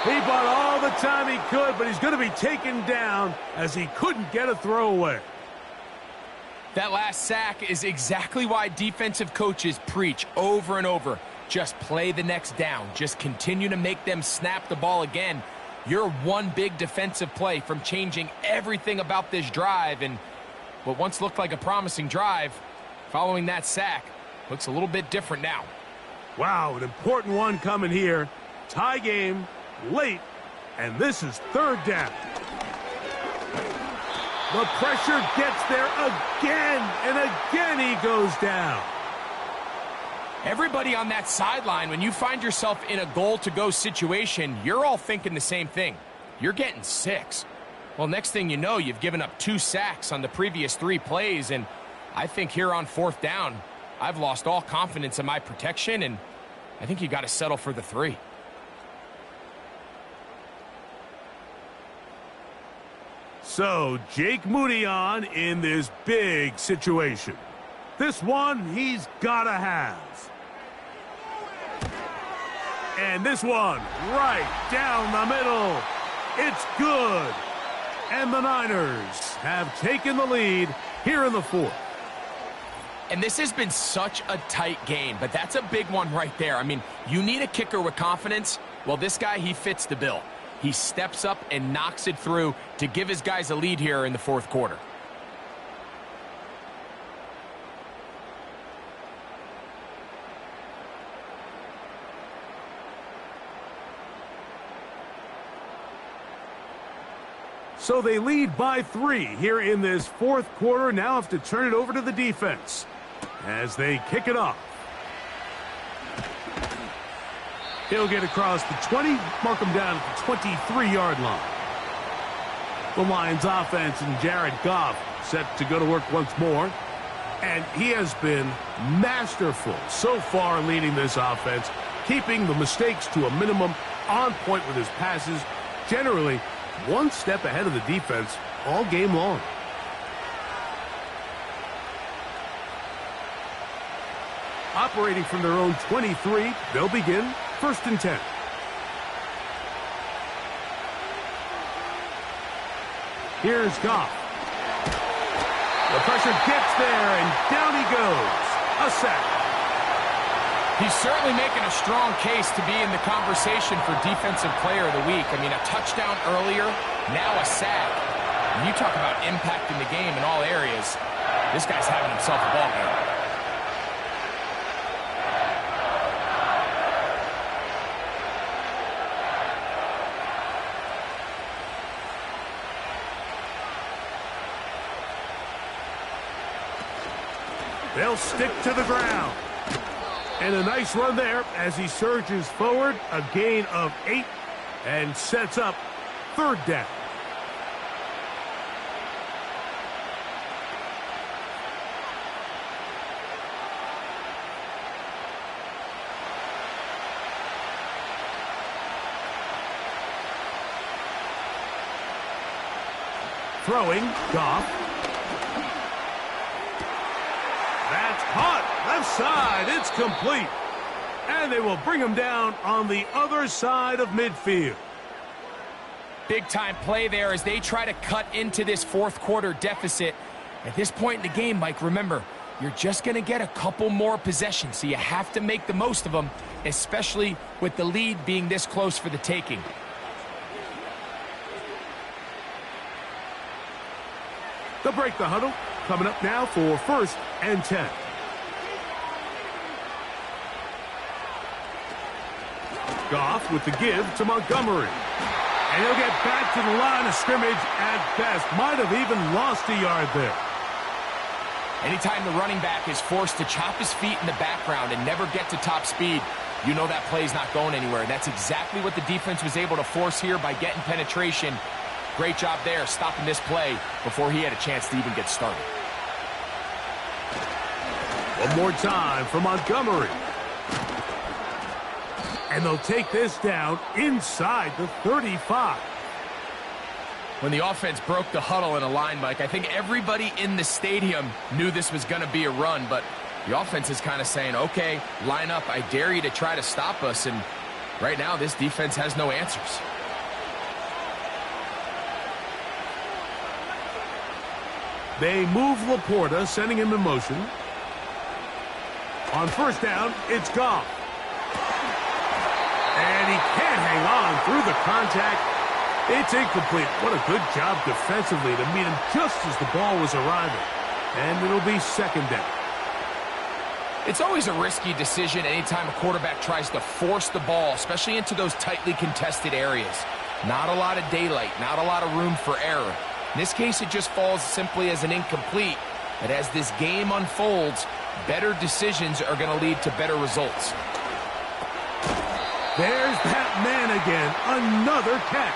He bought all the time he could, but he's going to be taken down as he couldn't get a throwaway. That last sack is exactly why defensive coaches preach over and over. Just play the next down. Just continue to make them snap the ball again. You're one big defensive play from changing everything about this drive. And what once looked like a promising drive, following that sack, looks a little bit different now. Wow, an important one coming here. Tie game, late, and this is third down. The pressure gets there again, and again he goes down. Everybody on that sideline, when you find yourself in a goal-to-go situation, you're all thinking the same thing. You're getting 6. Well, next thing you know, you've given up 2 sacks on the previous 3 plays, and I think here on fourth down, I've lost all confidence in my protection, and I think you got to settle for the 3. So, Jake Moody on in this big situation. This one he's got to have. And this one right down the middle. It's good. And the Niners have taken the lead here in the 4th. And this has been such a tight game, but that's a big one right there. I mean, you need a kicker with confidence. Well, this guy, he fits the bill. He steps up and knocks it through to give his guys a lead here in the 4th quarter. So they lead by 3 here in this 4th quarter. Now have to turn it over to the defense as they kick it off. He'll get across the 20, mark him down at the 23-yard line. The Lions offense and Jared Goff set to go to work once more. And he has been masterful so far leading this offense, keeping the mistakes to a minimum, on point with his passes, generally one step ahead of the defense all game long. Operating from their own 23, they'll begin 1st and 10. Here's Goff. The pressure gets there, and down he goes. A sack. He's certainly making a strong case to be in the conversation for Defensive Player of the Week. I mean, a touchdown earlier, now a sack. When you talk about impacting the game in all areas, this guy's having himself a ball game. They'll stick to the ground. And a nice run there as he surges forward. A gain of 8 and sets up 3rd down. Throwing, Goff. That's caught. Left side. It's complete. And they will bring him down on the other side of midfield. Big-time play there as they try to cut into this 4th quarter deficit. At this point in the game, Mike, remember, you're just going to get a couple more possessions, so you have to make the most of them, especially with the lead being this close for the taking. They'll break the huddle. Coming up now for 1st and 10. Goff with the give to Montgomery. And he'll get back to the line of scrimmage at best. Might have even lost a yard there. Anytime the running back is forced to chop his feet in the background and never get to top speed, you know that play's not going anywhere. And that's exactly what the defense was able to force here by getting penetration. Great job there, stopping this play before he had a chance to even get started. One more time for Montgomery. And they'll take this down inside the 35. When the offense broke the huddle in a line, Mike, I think everybody in the stadium knew this was going to be a run, but the offense is kind of saying, okay, line up, I dare you to try to stop us, and right now this defense has no answers. They move Laporta, sending him in motion. On first down, it's Goff. And he can't hang on through the contact. It's incomplete. What a good job defensively to meet him just as the ball was arriving. And it'll be second down. It's always a risky decision anytime a quarterback tries to force the ball, especially into those tightly contested areas. Not a lot of daylight, not a lot of room for error. In this case, it just falls simply as an incomplete. But as this game unfolds, better decisions are going to lead to better results. There's that man again. Another catch.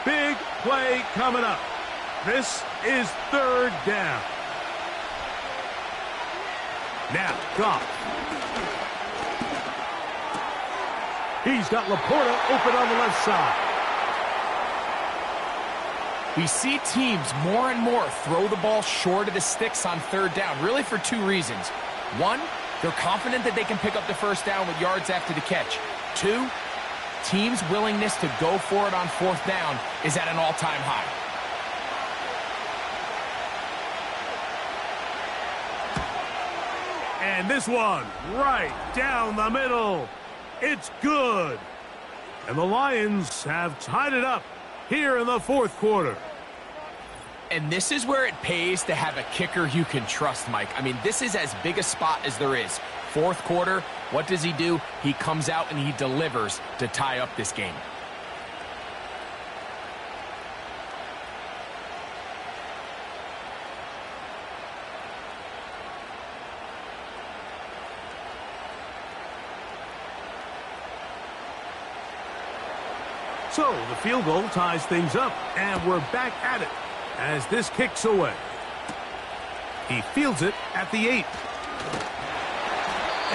Big play coming up. This is third down. Now, Goff. He's got Laporta open on the left side. We see teams more and more throw the ball short of the sticks on third down, really for two reasons. One, they're confident that they can pick up the first down with yards after the catch. Two, teams' willingness to go for it on fourth down is at an all-time high. And this one, right down the middle. It's good. And the Lions have tied it up here in the fourth quarter. And this is where it pays to have a kicker you can trust, Mike. I mean, this is as big a spot as there is. Fourth quarter, what does he do? He comes out and he delivers to tie up this game. So the field goal ties things up, and we're back at it as this kicks away. He fields it at the 8.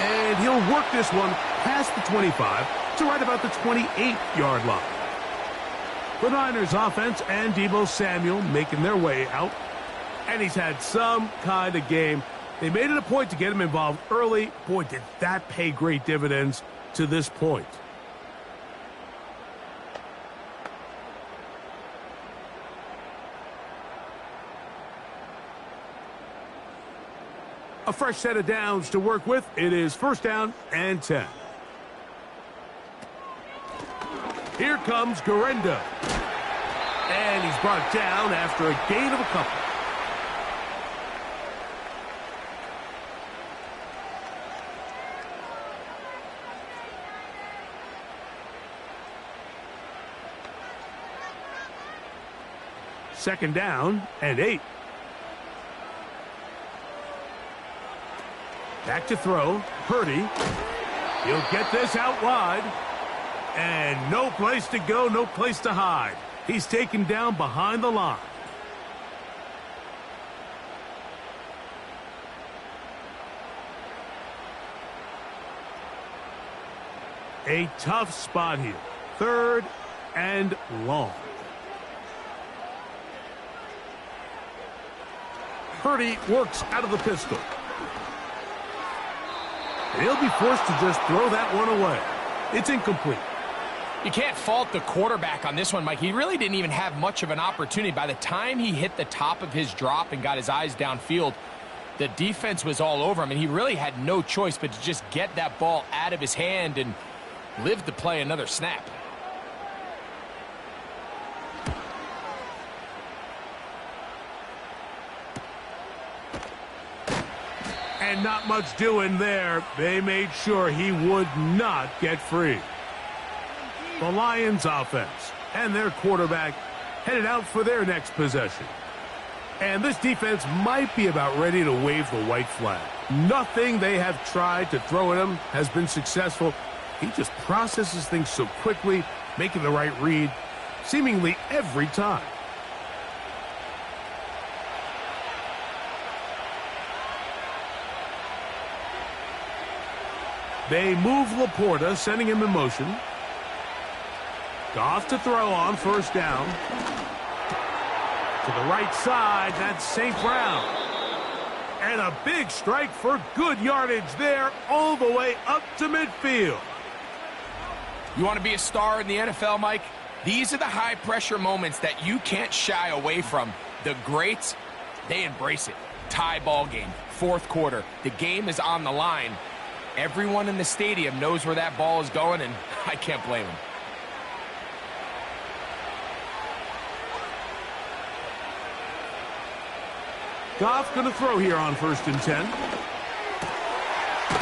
And he'll work this one past the 25 to right about the 28-yard line. The Niners offense and Deebo Samuel making their way out. And he's had some kind of game. They made it a point to get him involved early. Boy, did that pay great dividends to this point. A fresh set of downs to work with. It is first down and 10. Here comes Garenda. And he's brought down after a gain of a couple. Second down and 8. Back to throw. Purdy. He'll get this out wide. And no place to go, no place to hide. He's taken down behind the line. A tough spot here. Third and long. Purdy works out of the pistol. He'll be forced to just throw that one away. It's incomplete. You can't fault the quarterback on this one, Mike. He really didn't even have much of an opportunity. By the time he hit the top of his drop and got his eyes downfield, the defense was all over him, and he really had no choice but to just get that ball out of his hand and live to play another snap. And not much doing there. They made sure he would not get free. the Lions offense, and their quarterback headed out for their next possession. And this defense might be about ready to wave the white flag. Nothing they have tried to throw at him has been successful. He just processes things so quickly, making the right read seemingly every time. They move Laporta, sending him in motion. Goff to throw on first down. To the right side, that's St. Brown. And a big strike for good yardage there all the way up to midfield. You want to be a star in the NFL, Mike? These are the high-pressure moments that you can't shy away from. The greats, they embrace it. Tie ball game, fourth quarter. The game is on the line. Everyone in the stadium knows where that ball is going, and I can't blame them. Goff going to throw here on 1st and 10.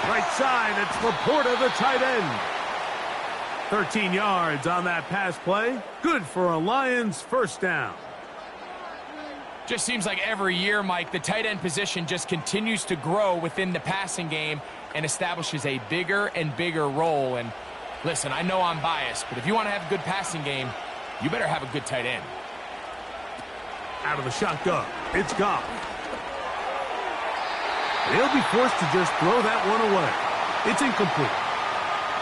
Right side, it's Laporta, the tight end. 13 yards on that pass play. Good for a Lions first down. Just seems like every year, Mike, the tight end position just continues to grow within the passing game and establishes a bigger and bigger role. And listen, I know I'm biased, but if you want to have a good passing game, you better have a good tight end. Out of the shotgun, it's Goff. He'll be forced to just throw that one away. It's incomplete.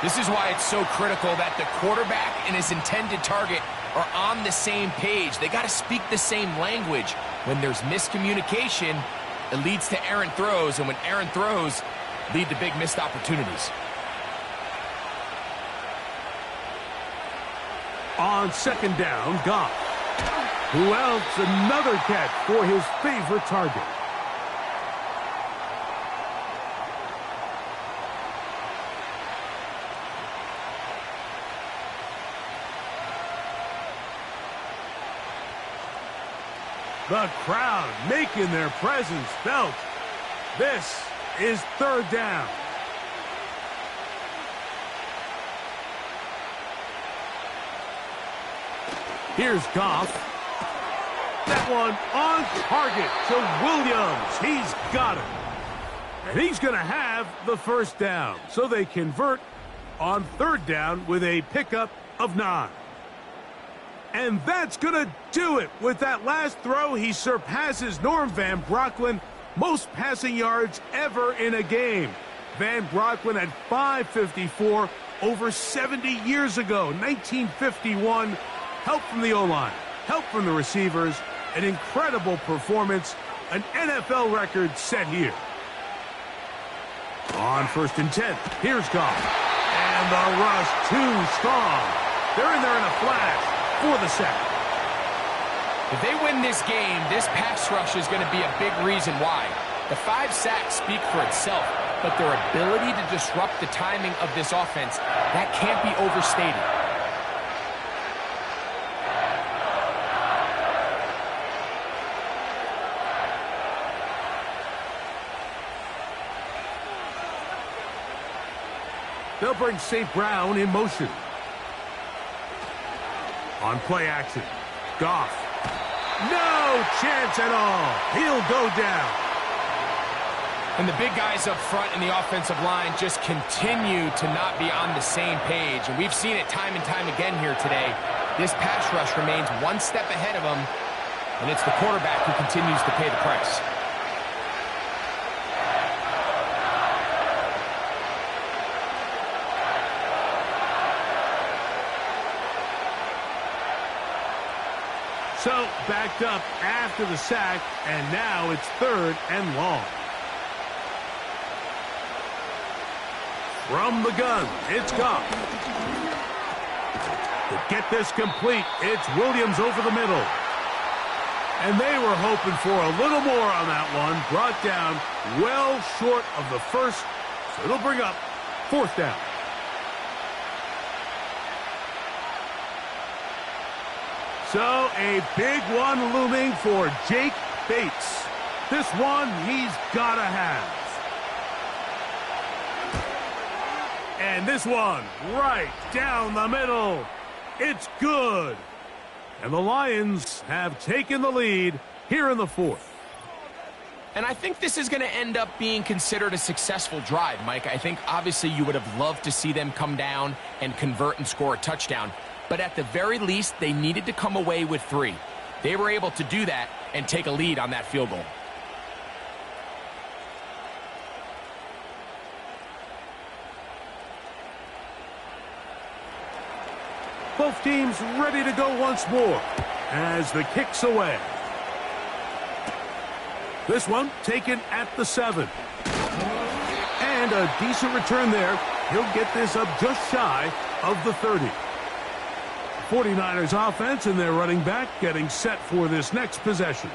This is why it's so critical that the quarterback and his intended target are on the same page. They got to speak the same language. When there's miscommunication, it leads to errant throws, and when errant throws lead to big missed opportunities. On 2nd down, Goff. Who else? Another catch for his favorite target. The crowd making their presence felt. This is 3rd down. Here's Goff. That one on target to Williams. He's got it. And he's going to have the first down. So they convert on 3rd down with a pickup of 9. And that's going to do it. With that last throw, he surpasses Norm Van Brocklin, most passing yards ever in a game. Van Brocklin at 554 over 70 years ago, 1951. Help from the O-line, help from the receivers, an incredible performance, an NFL record set here. On 1st and 10, here's Goff. And the rush too strong. They're in there in a flash for the sack. If they win this game, this pass rush is going to be a big reason why. The 5 sacks speak for itself, but their ability to disrupt the timing of this offense, that can't be overstated. They'll bring St. Brown in motion. On play action, Goff. No chance at all. He'll go down. And the big guys up front in the offensive line just continue to not be on the same page. And we've seen it time and time again here today. This pass rush remains one step ahead of them, and it's the quarterback who continues to pay the price. So, backed up after the sack, and now it's 3rd and long. From the gun, it's Goff. To get this complete, it's Williams over the middle. And they were hoping for a little more on that one. Brought down well short of the first, so it'll bring up 4th down. So, a big one looming for Jake Bates. This one he's got to have. And this one right down the middle. It's good. And the Lions have taken the lead here in the fourth. And I think this is going to end up being considered a successful drive, Mike. I think obviously you would have loved to see them come down and convert and score a touchdown. But at the very least, they needed to come away with 3. They were able to do that and take a lead on that field goal. Both teams ready to go once more as the kick's away. This one taken at the 7. And a decent return there. He'll get this up just shy of the 30. 49ers offense and their running back getting set for this next possession.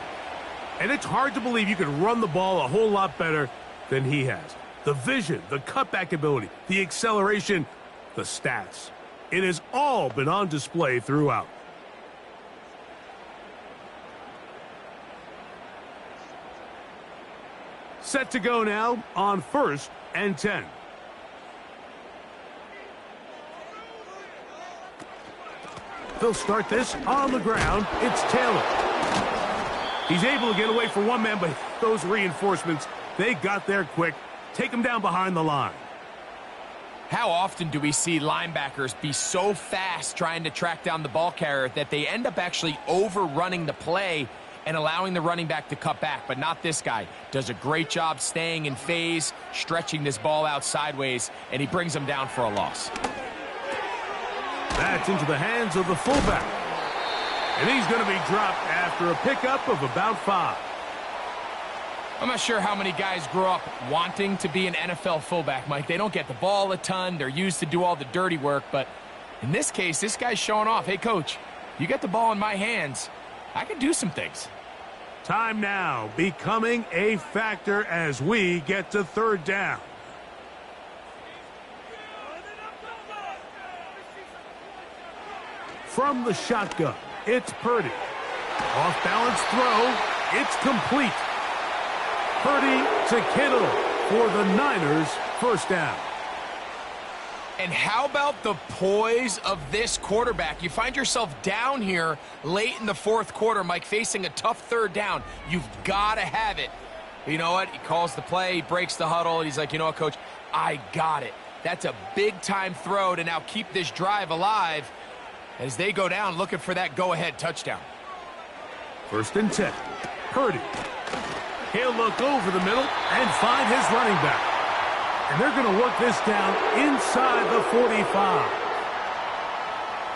And it's hard to believe you could run the ball a whole lot better than he has. The vision, the cutback ability, the acceleration, the stats. It has all been on display throughout. Set to go now on 1st and 10. They'll start this on the ground. It's Taylor. He's able to get away for one man, but those reinforcements, they got there quick. Take him down behind the line. How often do we see linebackers be so fast trying to track down the ball carrier that they end up actually overrunning the play and allowing the running back to cut back? But not this guy. Does a great job staying in phase, stretching this ball out sideways, and he brings them down for a loss. That's into the hands of the fullback. And he's going to be dropped after a pickup of about 5. I'm not sure how many guys grow up wanting to be an NFL fullback, Mike. They don't get the ball a ton. They're used to do all the dirty work. But in this case, this guy's showing off. Hey, coach, you get the ball in my hands. I can do some things. Time now becoming a factor as we get to 3rd down. From the shotgun, it's Purdy. Off-balance throw, it's complete. Purdy to Kittle for the Niners, 1st down. And how about the poise of this quarterback? You find yourself down here late in the 4th quarter, Mike, facing a tough 3rd down. You've got to have it. You know what? He calls the play, he breaks the huddle, and he's like, you know what, coach? I got it. That's a big-time throw to now keep this drive alive as they go down looking for that go-ahead touchdown. 1st and 10. Purdy. He'll look over the middle and find his running back. And they're going to work this down inside the 45.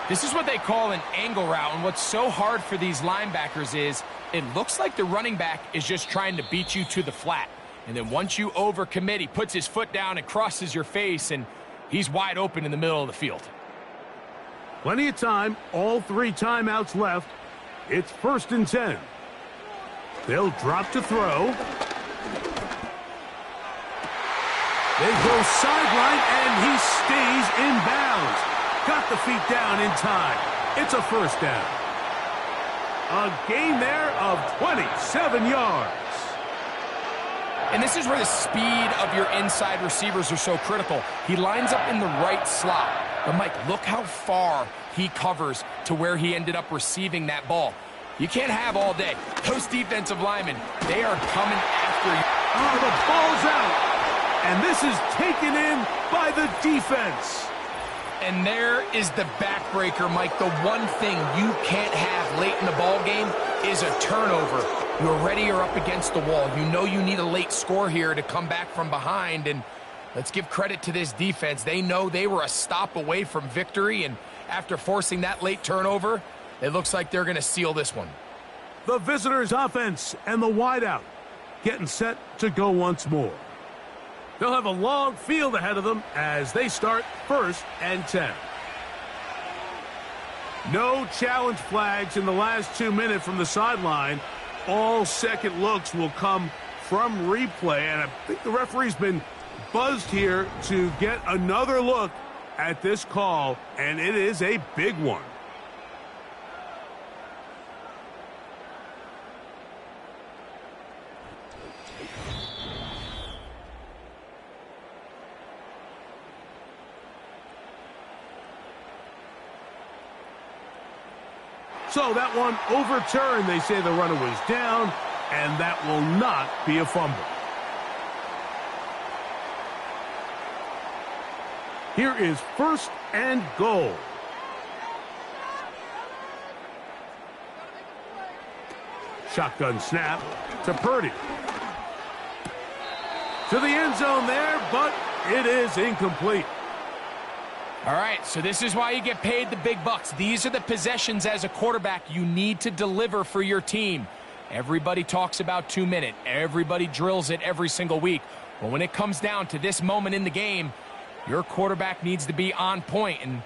This is what they call an angle route, and what's so hard for these linebackers is it looks like the running back is just trying to beat you to the flat. And then once you overcommit, he puts his foot down and crosses your face, and he's wide open in the middle of the field. Plenty of time, all 3 timeouts left. It's 1st and 10. They'll drop to throw. They go sideline, and he stays in bounds. Got the feet down in time. It's a 1st down. A gain there of 27 yards. And this is where the speed of your inside receivers are so critical. He lines up in the right slot. But, Mike, look how far he covers to where he ended up receiving that ball. You can't have all day. Those defensive linemen, they are coming after you. Oh, the ball's out. And this is taken in by the defense. And there is the backbreaker, Mike. The one thing you can't have late in the ball game is a turnover. You're already up against the wall. You know you need a late score here to come back from behind. And let's give credit to this defense. They know they were a stop away from victory. And after forcing that late turnover, it looks like they're going to seal this one. The visitors' offense and the wideout getting set to go once more. They'll have a long field ahead of them as they start 1st and 10. No challenge flags in the last 2 minutes from the sideline. All second looks will come from replay, and I think the referee's been buzzed here to get another look at this call, and it is a big one. So that one overturned. They say the runner was down, and that will not be a fumble. Here is 1st and goal. Shotgun snap to Purdy. To the end zone there, but it is incomplete. All right, so this is why you get paid the big bucks. These are the possessions as a quarterback you need to deliver for your team. Everybody talks about 2-minute. Everybody drills it every single week. But when it comes down to this moment in the game, your quarterback needs to be on point. And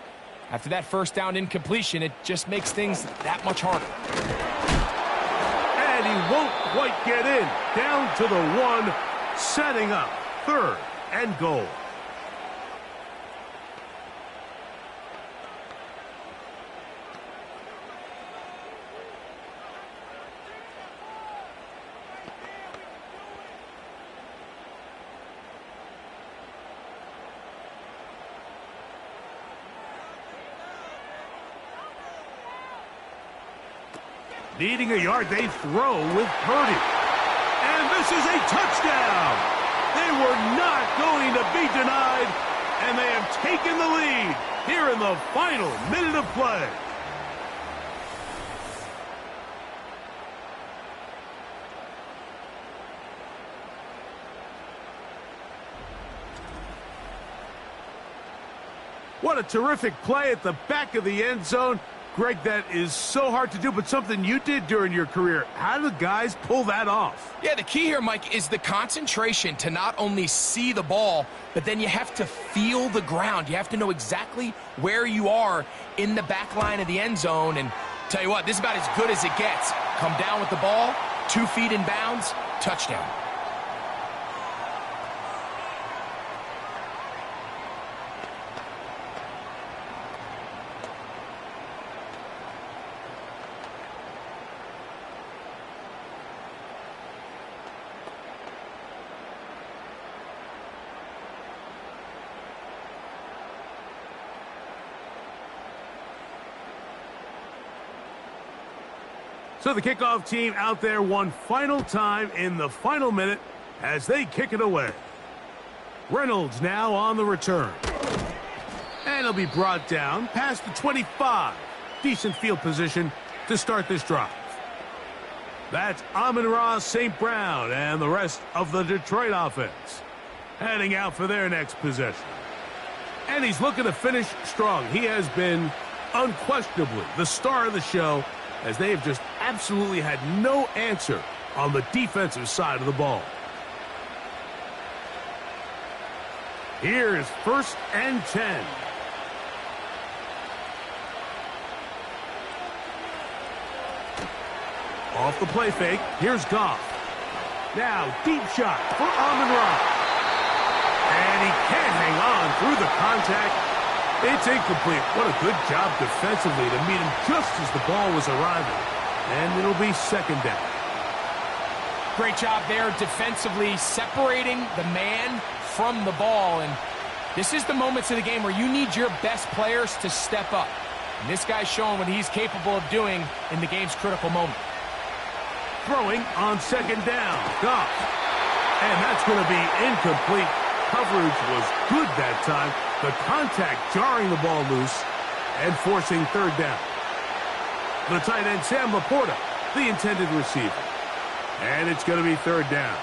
after that first down incompletion, it just makes things that much harder. And he won't quite get in. Down to the 1, setting up 3rd and goal. Needing a yard, they throw with Purdy. And this is a touchdown. They were not going to be denied, and they have taken the lead here in the final minute of play. What a terrific play at the back of the end zone. Greg, that is so hard to do, but something you did during your career. How do guys pull that off? Yeah, the key here, Mike, is the concentration to not only see the ball, but then you have to feel the ground. You have to know exactly where you are in the back line of the end zone. And tell you what, this is about as good as it gets. Come down with the ball, 2 feet in bounds, touchdown. So the kickoff team out there one final time in the final minute as they kick it away. Reynolds now on the return. And he'll be brought down past the 25. Decent field position to start this drive. That's Amon-Ra St. Brown and the rest of the Detroit offense heading out for their next possession. And he's looking to finish strong. He has been unquestionably the star of the show, as they have just absolutely had no answer on the defensive side of the ball. Here is 1st and 10. Off the play fake, here's Goff. Now, deep shot for Amon-Ra. And he can't hang on through the contact. It's incomplete. What a good job defensively to meet him just as the ball was arriving. And it'll be 2nd down. Great job there defensively, separating the man from the ball. And this is the moments of the game where you need your best players to step up. And this guy's showing what he's capable of doing in the game's critical moment. Throwing on 2nd down. Goff. And that's going to be incomplete. Coverage was good that time. The contact jarring the ball loose and forcing 3rd down. The tight end, Sam Laporta, the intended receiver. And it's going to be 3rd down.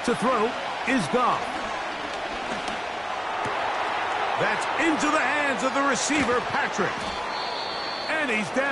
To throw is Goff. That's into the hands of the receiver, Patrick. And he's down.